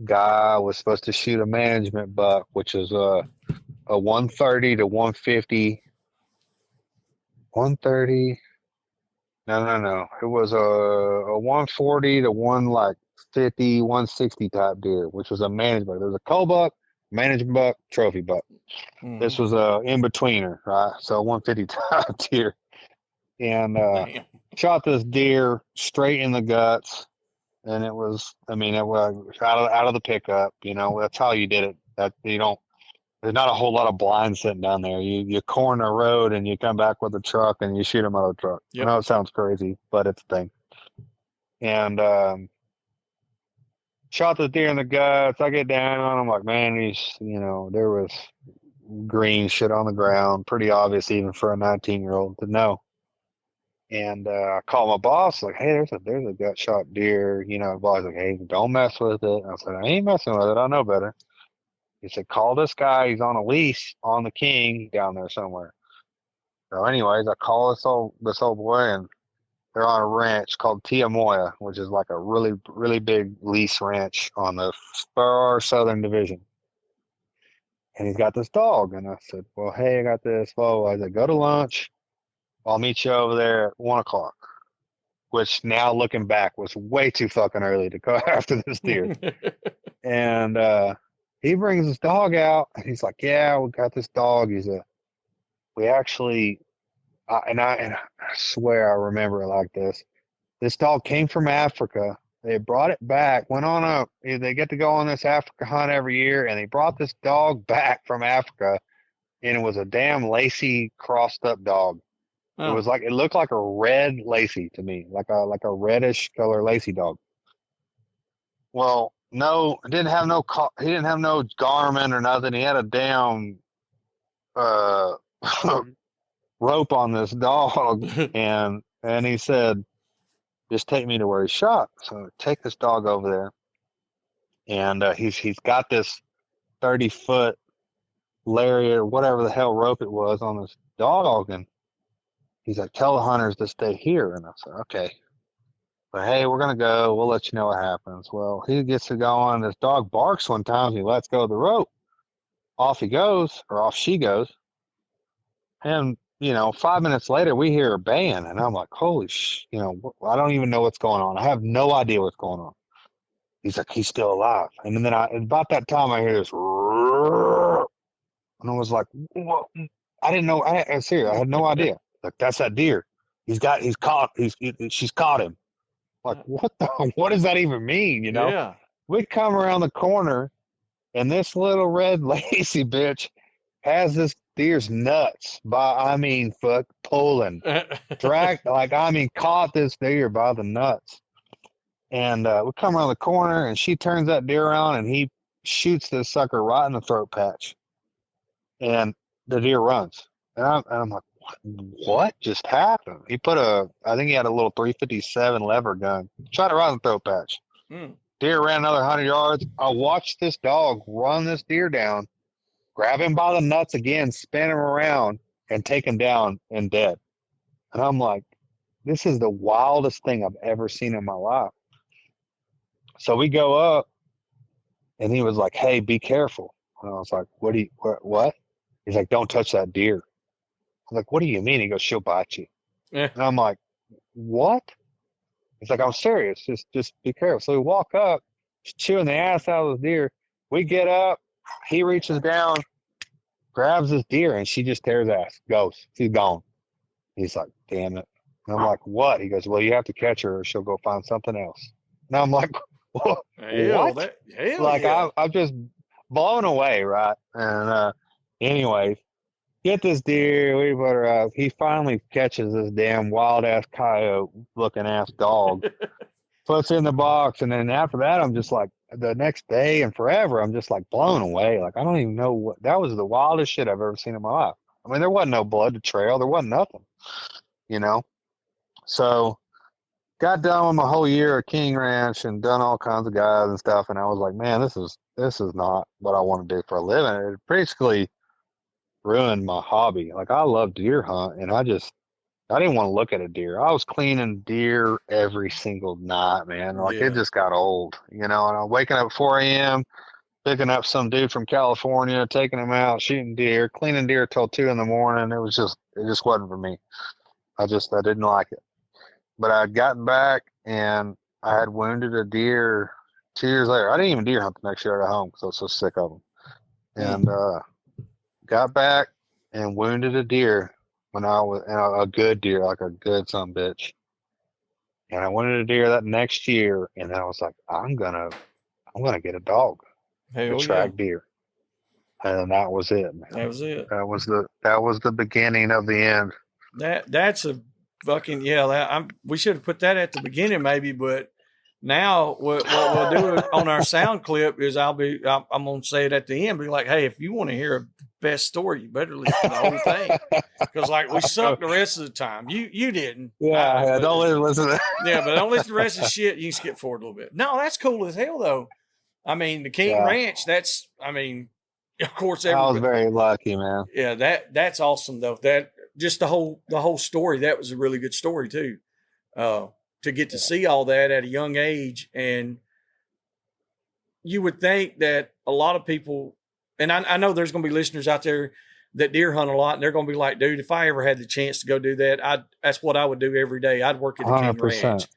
guy was supposed to shoot a management buck, which is a 130 to 150. 130. No. It was a 140 to 150, 160 type deer, which was a management. There was a cull buck, management buck, trophy buck. Mhm. This was a in betweener, right? So 150 type deer, and Damn. shot this deer straight in the guts, and it was out of the pickup. That's how you did it. That you don't. There's not a whole lot of blind sitting down there. You corner a road and you come back with a truck and you shoot them out of the truck. Yep. I know it sounds crazy, but it's a thing. And shot the deer in the guts. I get down. I'm like, man, there was green shit on the ground. Pretty obvious even for a 19-year-old to know. And I call my boss, like, hey, there's a gut shot deer. The boss like, hey, don't mess with it. I said, I ain't messing with it. I know better. He said, call this guy. He's on a lease on the King down there somewhere. So anyways, I call this old boy, and they're on a ranch called Tiamoya, which is like a really, really big lease ranch on the far southern division. And he's got this dog. And I said, well, hey, I got this. Well, I said, go to lunch. I'll meet you over there at 1 o'clock, which now looking back was way too fucking early to go after this deer. And he brings his dog out, and he's like, yeah, we got this dog. We actually, and I swear I remember it like this. This dog came from Africa. They brought it back, they get to go on this Africa hunt every year, and they brought this dog back from Africa, and it was a damn lacy, crossed up dog. Oh. It looked like a red lacy to me, like a reddish color lacy dog. Well, no, it didn't have he didn't have no garment or nothing. He had a damn rope on this dog, and he said, just take me to where he shot. So I take this dog over there, and he's got this 30-foot lariat or whatever the hell rope it was on this dog, and he's like, tell the hunters to stay here. And I said, okay. But hey, we're gonna go. We'll let you know what happens. Well, he gets to go on. This dog barks one time. He lets go of the rope. Off he goes, or off she goes. And 5 minutes later, we hear a bang, and I'm like, holy I don't even know what's going on. I have no idea what's going on. He's like, he's still alive. And then about that time, I hear this, and I was like, what? I didn't know. I'm serious. I had no idea. Like, that's that deer. She's caught him. Like, what does that even mean? Yeah. We come around the corner, and this little red lacy bitch has this deer's nuts pulling, caught this deer by the nuts. And we come around the corner, and she turns that deer around, and he shoots this sucker right in the throat patch. And the deer runs. And I'm like, what just happened? I think he had a little 357 lever gun. Shot it right in the throat patch. Mm. Deer ran another 100 yards. I watched this dog run this deer down, grab him by the nuts again, spin him around, and take him down and dead. And I'm like, this is the wildest thing I've ever seen in my life. So we go up, and he was like, hey, be careful. And I was like, what? He's like, don't touch that deer. I'm like, what do you mean? He goes, she'll bite you. Yeah. And I'm like, what? He's like, I'm serious. Just be careful. So we walk up, chewing the ass out of the deer. We get up. He reaches down, grabs this deer, and she just tears ass. Goes. She's gone. He's like, damn it. And I'm like, what? He goes, well, you have to catch her or she'll go find something else. And I'm like, what? Hell Like yeah. I'm just blown away, right? And anyways, get this deer. We put her up. He finally catches this damn wild ass coyote looking ass dog. Puts it in the box, and then after that, I'm just like the next day and forever. I'm just like blown away. Like I don't even know what that was the wildest shit I've ever seen in my life. I mean, there wasn't no blood to trail. There wasn't nothing, you know. So got done with my whole year at King Ranch and done all kinds of guys and stuff, and I was like, man, this is not what I want to do for a living. It basically ruined my hobby. Like I love deer hunt, and I didn't want to look at a deer. I was cleaning deer every single night, man. Like it Yeah. just got old, you know. And I'm waking up at 4 a.m., picking up some dude from California, taking him out, shooting deer, cleaning deer till 2 in the morning. It just wasn't for me. I didn't like it. But I'd gotten back and I had wounded a deer 2 years later. I didn't even deer hunt the next year at home because I was so sick of them. And got back and wounded a deer when I was a good deer, like a good son of a bitch. And I wanted a deer that next year, and I was like, I'm gonna get a dog to Hell yeah. track deer. And that was it, man. That was it. That was the beginning of the end. That's a fucking yeah. We should have put that at the beginning maybe, but now what we'll do on our sound clip is I'm gonna say it at the end. Be like, hey, if you want to hear a best story, you better listen to the whole thing because like we sucked the rest of the time. You didn't. Yeah, But, don't listen to that. yeah, but don't listen to the rest of the shit. You can skip forward a little bit. No, that's cool as hell though. I mean, the King Yeah. Ranch. That's I mean, of course, I was everybody. very lucky, man. Yeah, that's awesome though. That just the whole story. That was a really good story too. To get to see all that at a young age, and you would think that a lot of people, and I know there's going to be listeners out there that deer hunt a lot, and they're going to be like, dude, if I ever had the chance to go do that, that's what I would do every day. I'd work at the King 100%. Ranch.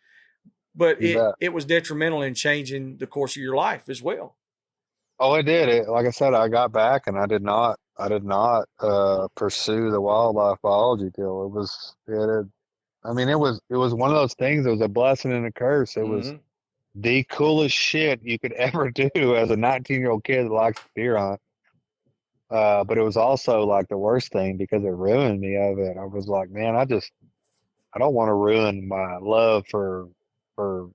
But You bet. it was detrimental in changing the course of your life as well. Oh, it did. Like I said, I got back and I did not pursue the wildlife biology deal. It was one of those things. It was a blessing and a curse. It was the coolest shit you could ever do as a 19-year-old kid that likes to deer hunt. But it was also like the worst thing because it ruined me of it. I was like, man, I don't want to ruin my love for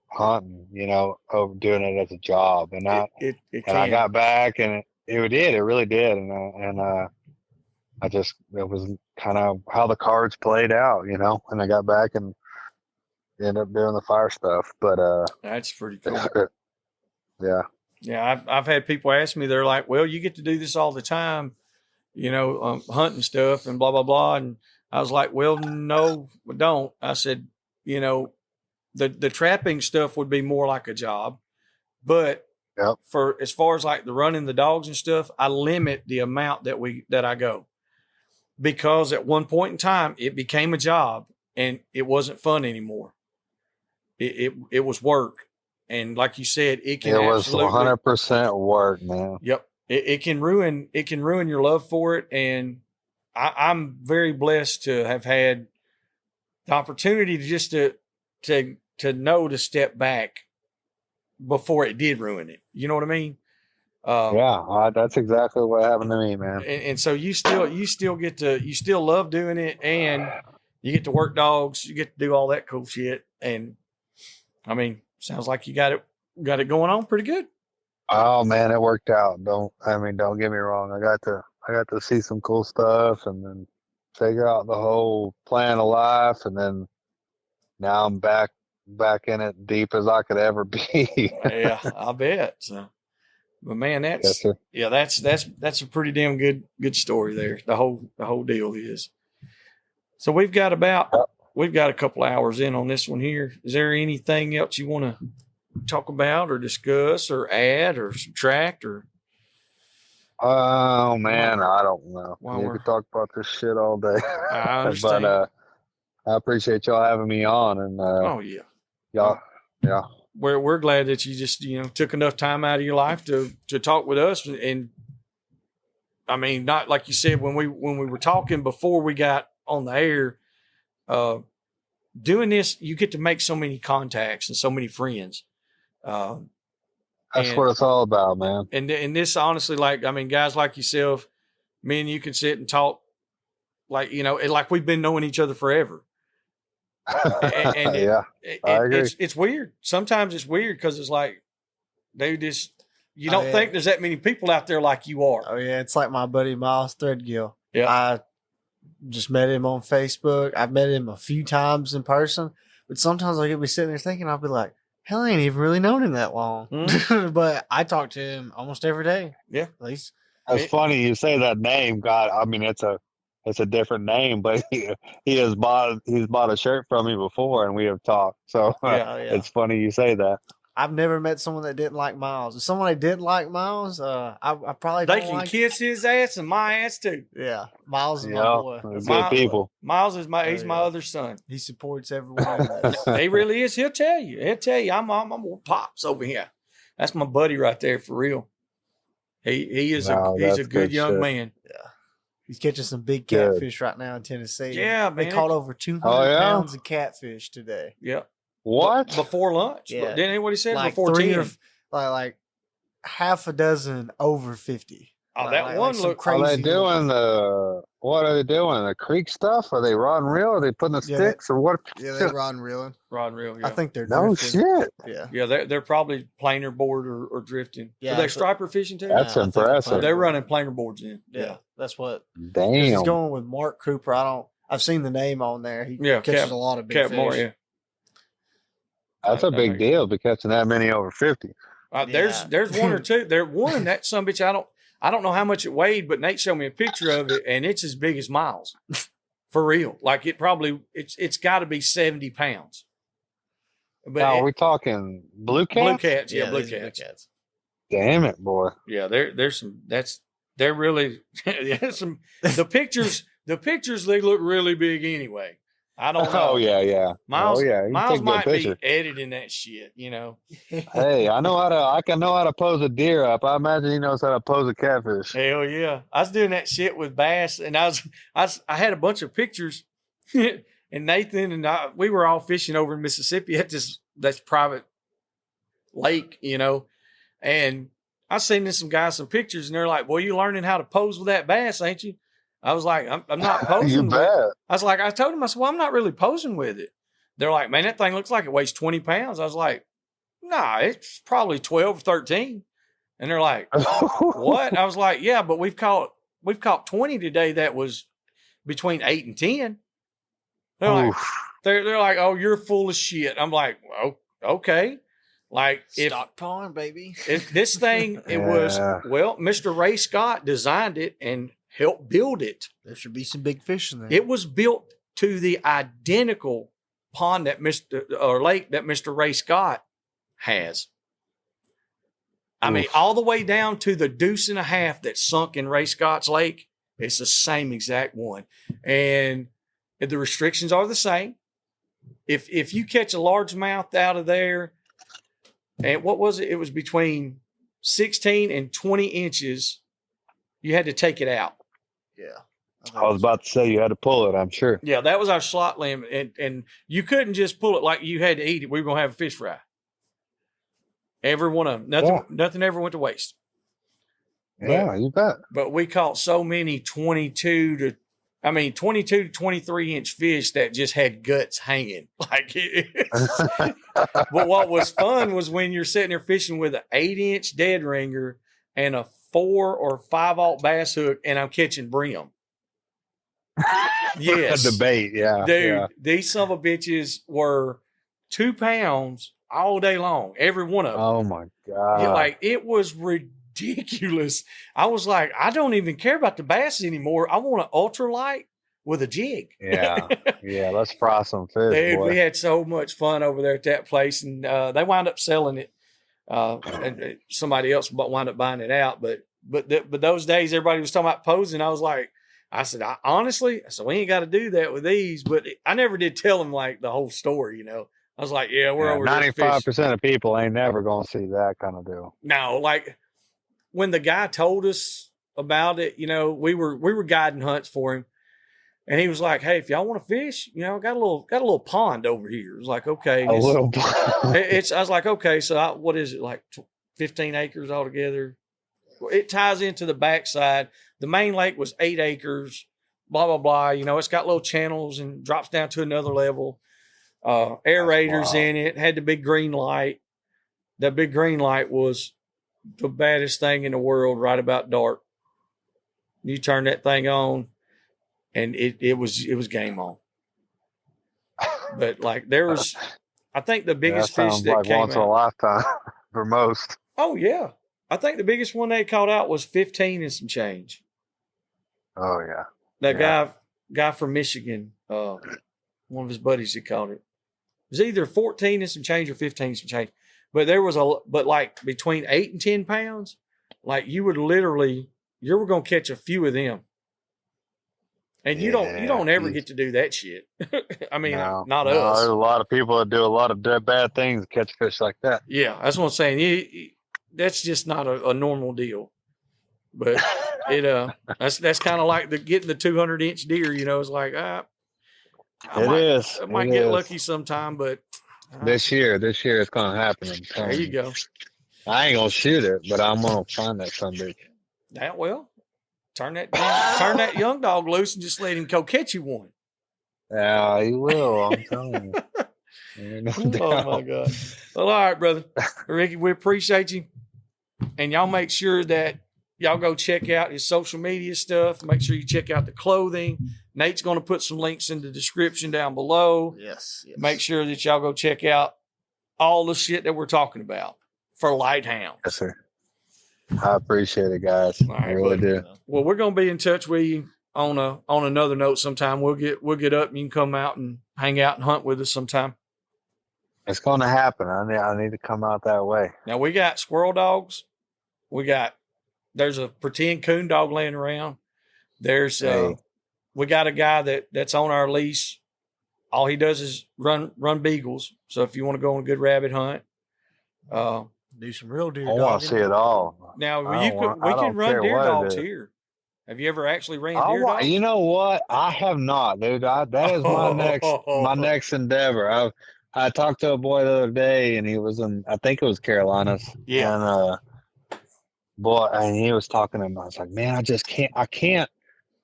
hunting, you know, over doing it as a job. And It I got back and it really did. And it was kind of how the cards played out, you know, and I got back and ended up doing the fire stuff. But that's pretty cool. Yeah. Yeah, I've had people ask me, they're like, well, you get to do this all the time, you know, hunting stuff and blah, blah, blah. And I was like, well, no, we don't. I said, you know, the trapping stuff would be more like a job. But for as far as like the running the dogs and stuff, I limit the amount that I go. Because at one point in time, it became a job and it wasn't fun anymore. It was work. And like you said, it was 100% work, man. Yep. It can ruin your love for it. And I'm very blessed to have had the opportunity to just to know to step back before it did ruin it. You know what I mean? That's exactly what happened to me, man. And so you still love doing it, and you get to work dogs, you get to do all that cool shit. And I mean, sounds like you got it going on pretty good. Oh man, it worked out. Don't get me wrong. I got to see some cool stuff and then figure out the whole plan of life, and then now I'm back in it deep as I could ever be. Yeah, I bet. So, but man, that's a pretty damn good story there. The whole deal is. So we've got a couple hours in on this one here. Is there anything else you want to talk about or discuss or add or subtract or? Oh man, I don't know. You could talk about this shit all day. I understand. But I appreciate y'all having me on, and oh yeah, yeah. We're glad that you just took enough time out of your life to talk with us. And I mean, not like you said when we were talking before we got on the air. Doing this, you get to make so many contacts and so many friends. That's what it's all about, man. And this honestly, like, I mean, guys like yourself, me and you can sit and talk like, you know, like we've been knowing each other forever. And Yeah, I agree. It's weird. Sometimes it's weird because it's like, they just, you don't think there's that many people out there like you are. Oh yeah, it's like my buddy Miles Threadgill. Yeah. I just met him on Facebook. I've met him a few times in person, but sometimes I could be sitting there thinking, I'll be like, hell, I ain't even really known him that long. But I talk to him almost every day. Yeah. At least. It's funny you say that name. God, I mean, it's a different name, but he's bought a shirt from me before, and we have talked. So it's funny you say that. I've never met someone that didn't like Miles. If someone that didn't like Miles, I probably They don't can like kiss his ass and my ass too. Yeah, Miles is my Yeah, boy. good people. Miles is he's my yeah. other son. He supports everyone. in this. He really is. He'll tell you. I'm more pops over here. That's my buddy right there for real. He is he's a good young shit. man. Yeah, he's catching some big Good. catfish right now in Tennessee. Yeah, They man. caught over 200 pounds of catfish today. Yeah. What? Before lunch? Yeah. Didn't anybody say Like before 10? like half a dozen over 50. Oh, that one some looked crazy. Are they doing what are they doing? The creek stuff? Are they rod and reel? Are they putting the Yeah, sticks or what? Yeah, they're rod and reeling. Rod and reel. Yeah. I think they're No drifting. shit. Yeah. Yeah, they're probably planer board or drifting. Yeah, Are they that's what- striper fishing too? That's I think they're impressive. planer They're board. running planer boards in. Yeah, that's what. Damn. He's going with Marc Cooper. I've seen the name on there. He catches a lot of big Cap fish. more, yeah. That's a That big makes deal, be catching that many over 50. There's one or two. There one that some bitch I don't know how much it weighed, but Nate showed me a picture of it, and it's as big as Miles, for real. Like it's got to be 70 pounds. But Now, are we talking blue cat? blue cats, yeah, blue these are cats. Damn it, boy. Yeah, there's some. They're really some. The pictures they look really big anyway. I don't know. Oh, yeah. Miles, Oh, yeah. You Miles take a good might be picture. editing that shit, you know. Hey, I can know how to pose a deer up. I imagine he knows how to pose a catfish. Hell yeah. I was doing that shit with bass, and I had a bunch of pictures, and Nathan and we were all fishing over in Mississippi at this private lake, you know, and I seen some guys some pictures, and they're like, "Well, you learning how to pose with that bass, ain't you?" I was like, I'm not posing You with bet. it. I told him, I said, well, I'm not really posing with it. They're like, man, that thing looks like it weighs 20 pounds. I was like, nah, it's probably 12 or 13. And they're like, what? I was like, yeah, but we've caught 20 today that was between 8 and 10. They're like, they're like, oh, you're full of shit. I'm like, well, okay. Like Stock pond, baby. if this thing, it was, well, Mr. Ray Scott designed it and helped build it. There should be some big fish in there. It was built to the identical pond that lake that Mr. Ray Scott has. I mean, all the way down to the deuce and a half that sunk in Ray Scott's lake. It's the same exact one. And the restrictions are the same. If you catch a largemouth out of there, and what was it? It was between 16 and 20 inches. You had to take it out. Yeah. I was about to say you had to pull it, I'm sure. Yeah, that was our slot limit. And you couldn't just pull it like you had to eat it. We were going to have a fish fry. Every one of them. Nothing ever went to waste. Yeah, you bet. But we caught so many 22 to 23 inch fish that just had guts hanging. But what was fun was when you're sitting there fishing with an 8-inch dead ringer and a 4 or 5/0 bass hook, and I'm catching brim. Yes. The bait, yeah. Dude, these son of a bitches were 2 pounds all day long, every one of them. Oh my God. Yeah, like it was ridiculous. I was like, I don't even care about the bass anymore. I want an ultralight with a jig. Yeah, let's fry some fish. Dude, boy. we had so much fun over there at that place, and they wound up selling it. And somebody else wound up buying it out. But those days, everybody was talking about posing. I said, honestly, we ain't got to do that with these. But I never did tell them like the whole story, you know. I was like, yeah, we're over here fishing. 95% of people ain't never gonna see that kind of deal. No, like when the guy told us about it, you know, we were guiding hunts for him, and he was like, "Hey, if y'all want to fish, you know, got a little pond over here." It was like, okay, A little. I was like, okay, so what is it, like 15 acres altogether. It ties into the backside. The main lake was 8 acres, blah, blah, blah. You know, it's got little channels and drops down to another level. Aerators in it, had the big green light. That big green light was the baddest thing in the world right about dark. You turn that thing on and it was game on. But like there was, I think the biggest fish sounds that like came once in a out. lifetime for most. Oh yeah. I think the biggest one they caught out was 15 and some change. Oh yeah. That guy from Michigan, one of his buddies had caught it. It was either 14 and some change or 15 and some change. But there was like between 8 and 10 pounds, like you were going to catch a few of them. And you don't ever get to do that shit. I mean, not us. There's a lot of people that do a lot of bad things to catch fish like that. Yeah, that's what I'm saying. That's just not a normal deal. But that's kind of like getting the 200-inch deer. You know, it's like I might get lucky sometime, but this year it's gonna happen. There you go. I ain't gonna shoot it, but I'm gonna find that son bitch. That well. Turn that young dog loose and just let him go catch you one. Yeah, he will. I'm telling you. Oh my God. Well, all right, brother. Ricky, we appreciate you. And y'all make sure that y'all go check out his social media stuff. Make sure you check out the clothing. Nate's going to put some links in the description down below. Yes. Make sure that y'all go check out all the shit that we're talking about for Lite Hounds. Yes, sir. I appreciate it, guys. All right, I really do. Well, we're going to be in touch with you on another note sometime. We'll get up and you can come out and hang out and hunt with us sometime. It's going to happen. I need to come out that way. Now we got squirrel dogs. There's a pretend coon dog laying around. We got a guy that's on our lease. All he does is run beagles. So if you want to go on a good rabbit hunt, do some real deer. I want to see it all. Now we can run deer dogs here. Have you ever actually ran deer dogs? You know what? I have not, dude. That is my next endeavor. I talked to a boy the other day, and he was in, I think it was Carolinas. Yeah. And and he was talking to him. I was like, man,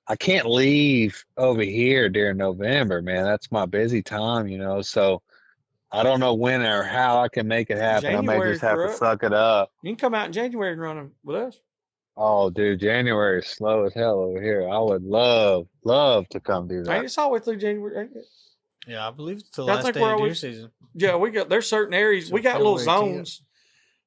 I can't leave over here during November, man. That's my busy time, you know. So I don't know when or how I can make it happen. January, I may just have to suck it up. You can come out in January and run them with us. Oh, dude, January is slow as hell over here. I would love to come do that. Hey, it's all the way through January. Yeah, I believe it's the last day of deer season. Yeah, there's certain areas. We got little zones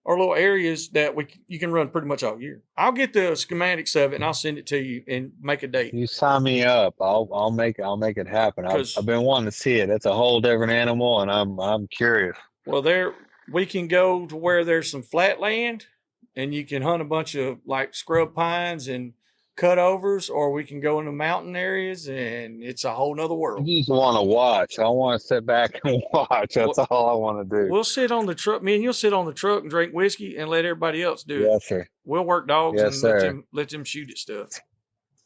or little areas that you can run pretty much all year. I'll get the schematics of it and I'll send it to you and make a date. You sign me up. I'll make it happen. I've been wanting to see it. It's a whole different animal, and I'm curious. Well, we can go to where there's some flat land, and you can hunt a bunch of like scrub pines and cutovers, or we can go into mountain areas, and it's a whole nother world. I just want to watch. I want to sit back and watch. That's all I want to do. We'll sit on the truck. Me and you'll sit on the truck and drink whiskey and let everybody else do it. Yes, sir. We'll work dogs Yes, and let them shoot at stuff.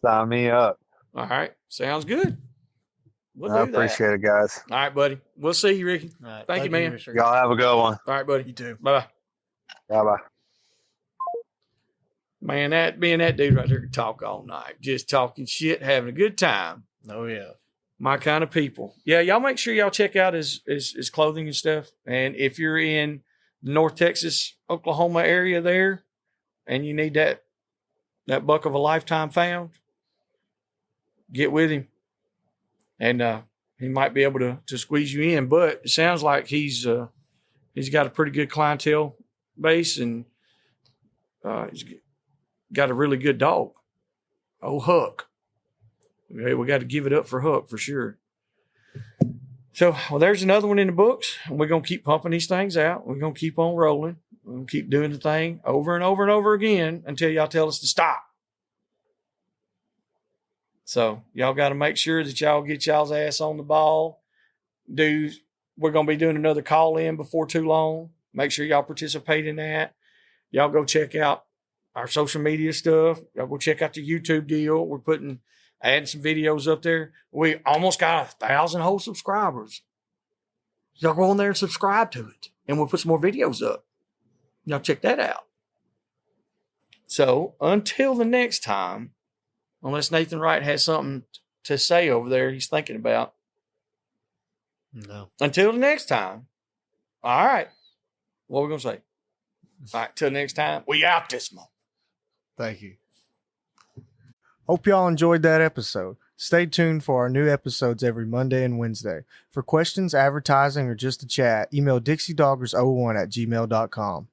Sign me up. All right. Sounds good. I appreciate it, guys. All right, buddy. We'll see you, Ricky. All right, Thank you, man. Y'all have a good one. All right, buddy. You too. Bye-bye. Bye-bye. Man, that dude right there could talk all night. Just talking shit, having a good time. Oh, yeah. My kind of people. Yeah, y'all make sure y'all check out his clothing and stuff. And if you're in the North Texas, Oklahoma area there, and you need that buck of a lifetime found, get with him. And he might be able to squeeze you in. But it sounds like he's got a pretty good clientele base, and he's got a really good dog. Oh, Huck. We got to give it up for Huck for sure. So, well, there's another one in the books. And we're going to keep pumping these things out. We're going to keep on rolling. We're going to keep doing the thing over and over and over again until y'all tell us to stop. So, y'all got to make sure that y'all get y'all's ass on the ball. We're going to be doing another call in before too long. Make sure y'all participate in that. Y'all go check out our social media stuff. Y'all go check out the YouTube deal. We're adding some videos up there. We almost got 1,000 whole subscribers. Y'all go on there and subscribe to it. And we'll put some more videos up. Y'all check that out. So until the next time, unless Nathan Wright has something to say over there he's thinking about. No. Until the next time. All right. What are we going to say? All right. Till next time. We out this month. Thank you. Hope y'all enjoyed that episode. Stay tuned for our new episodes every Monday and Wednesday. For questions, advertising, or just to chat, email DixieDoggers01@gmail.com.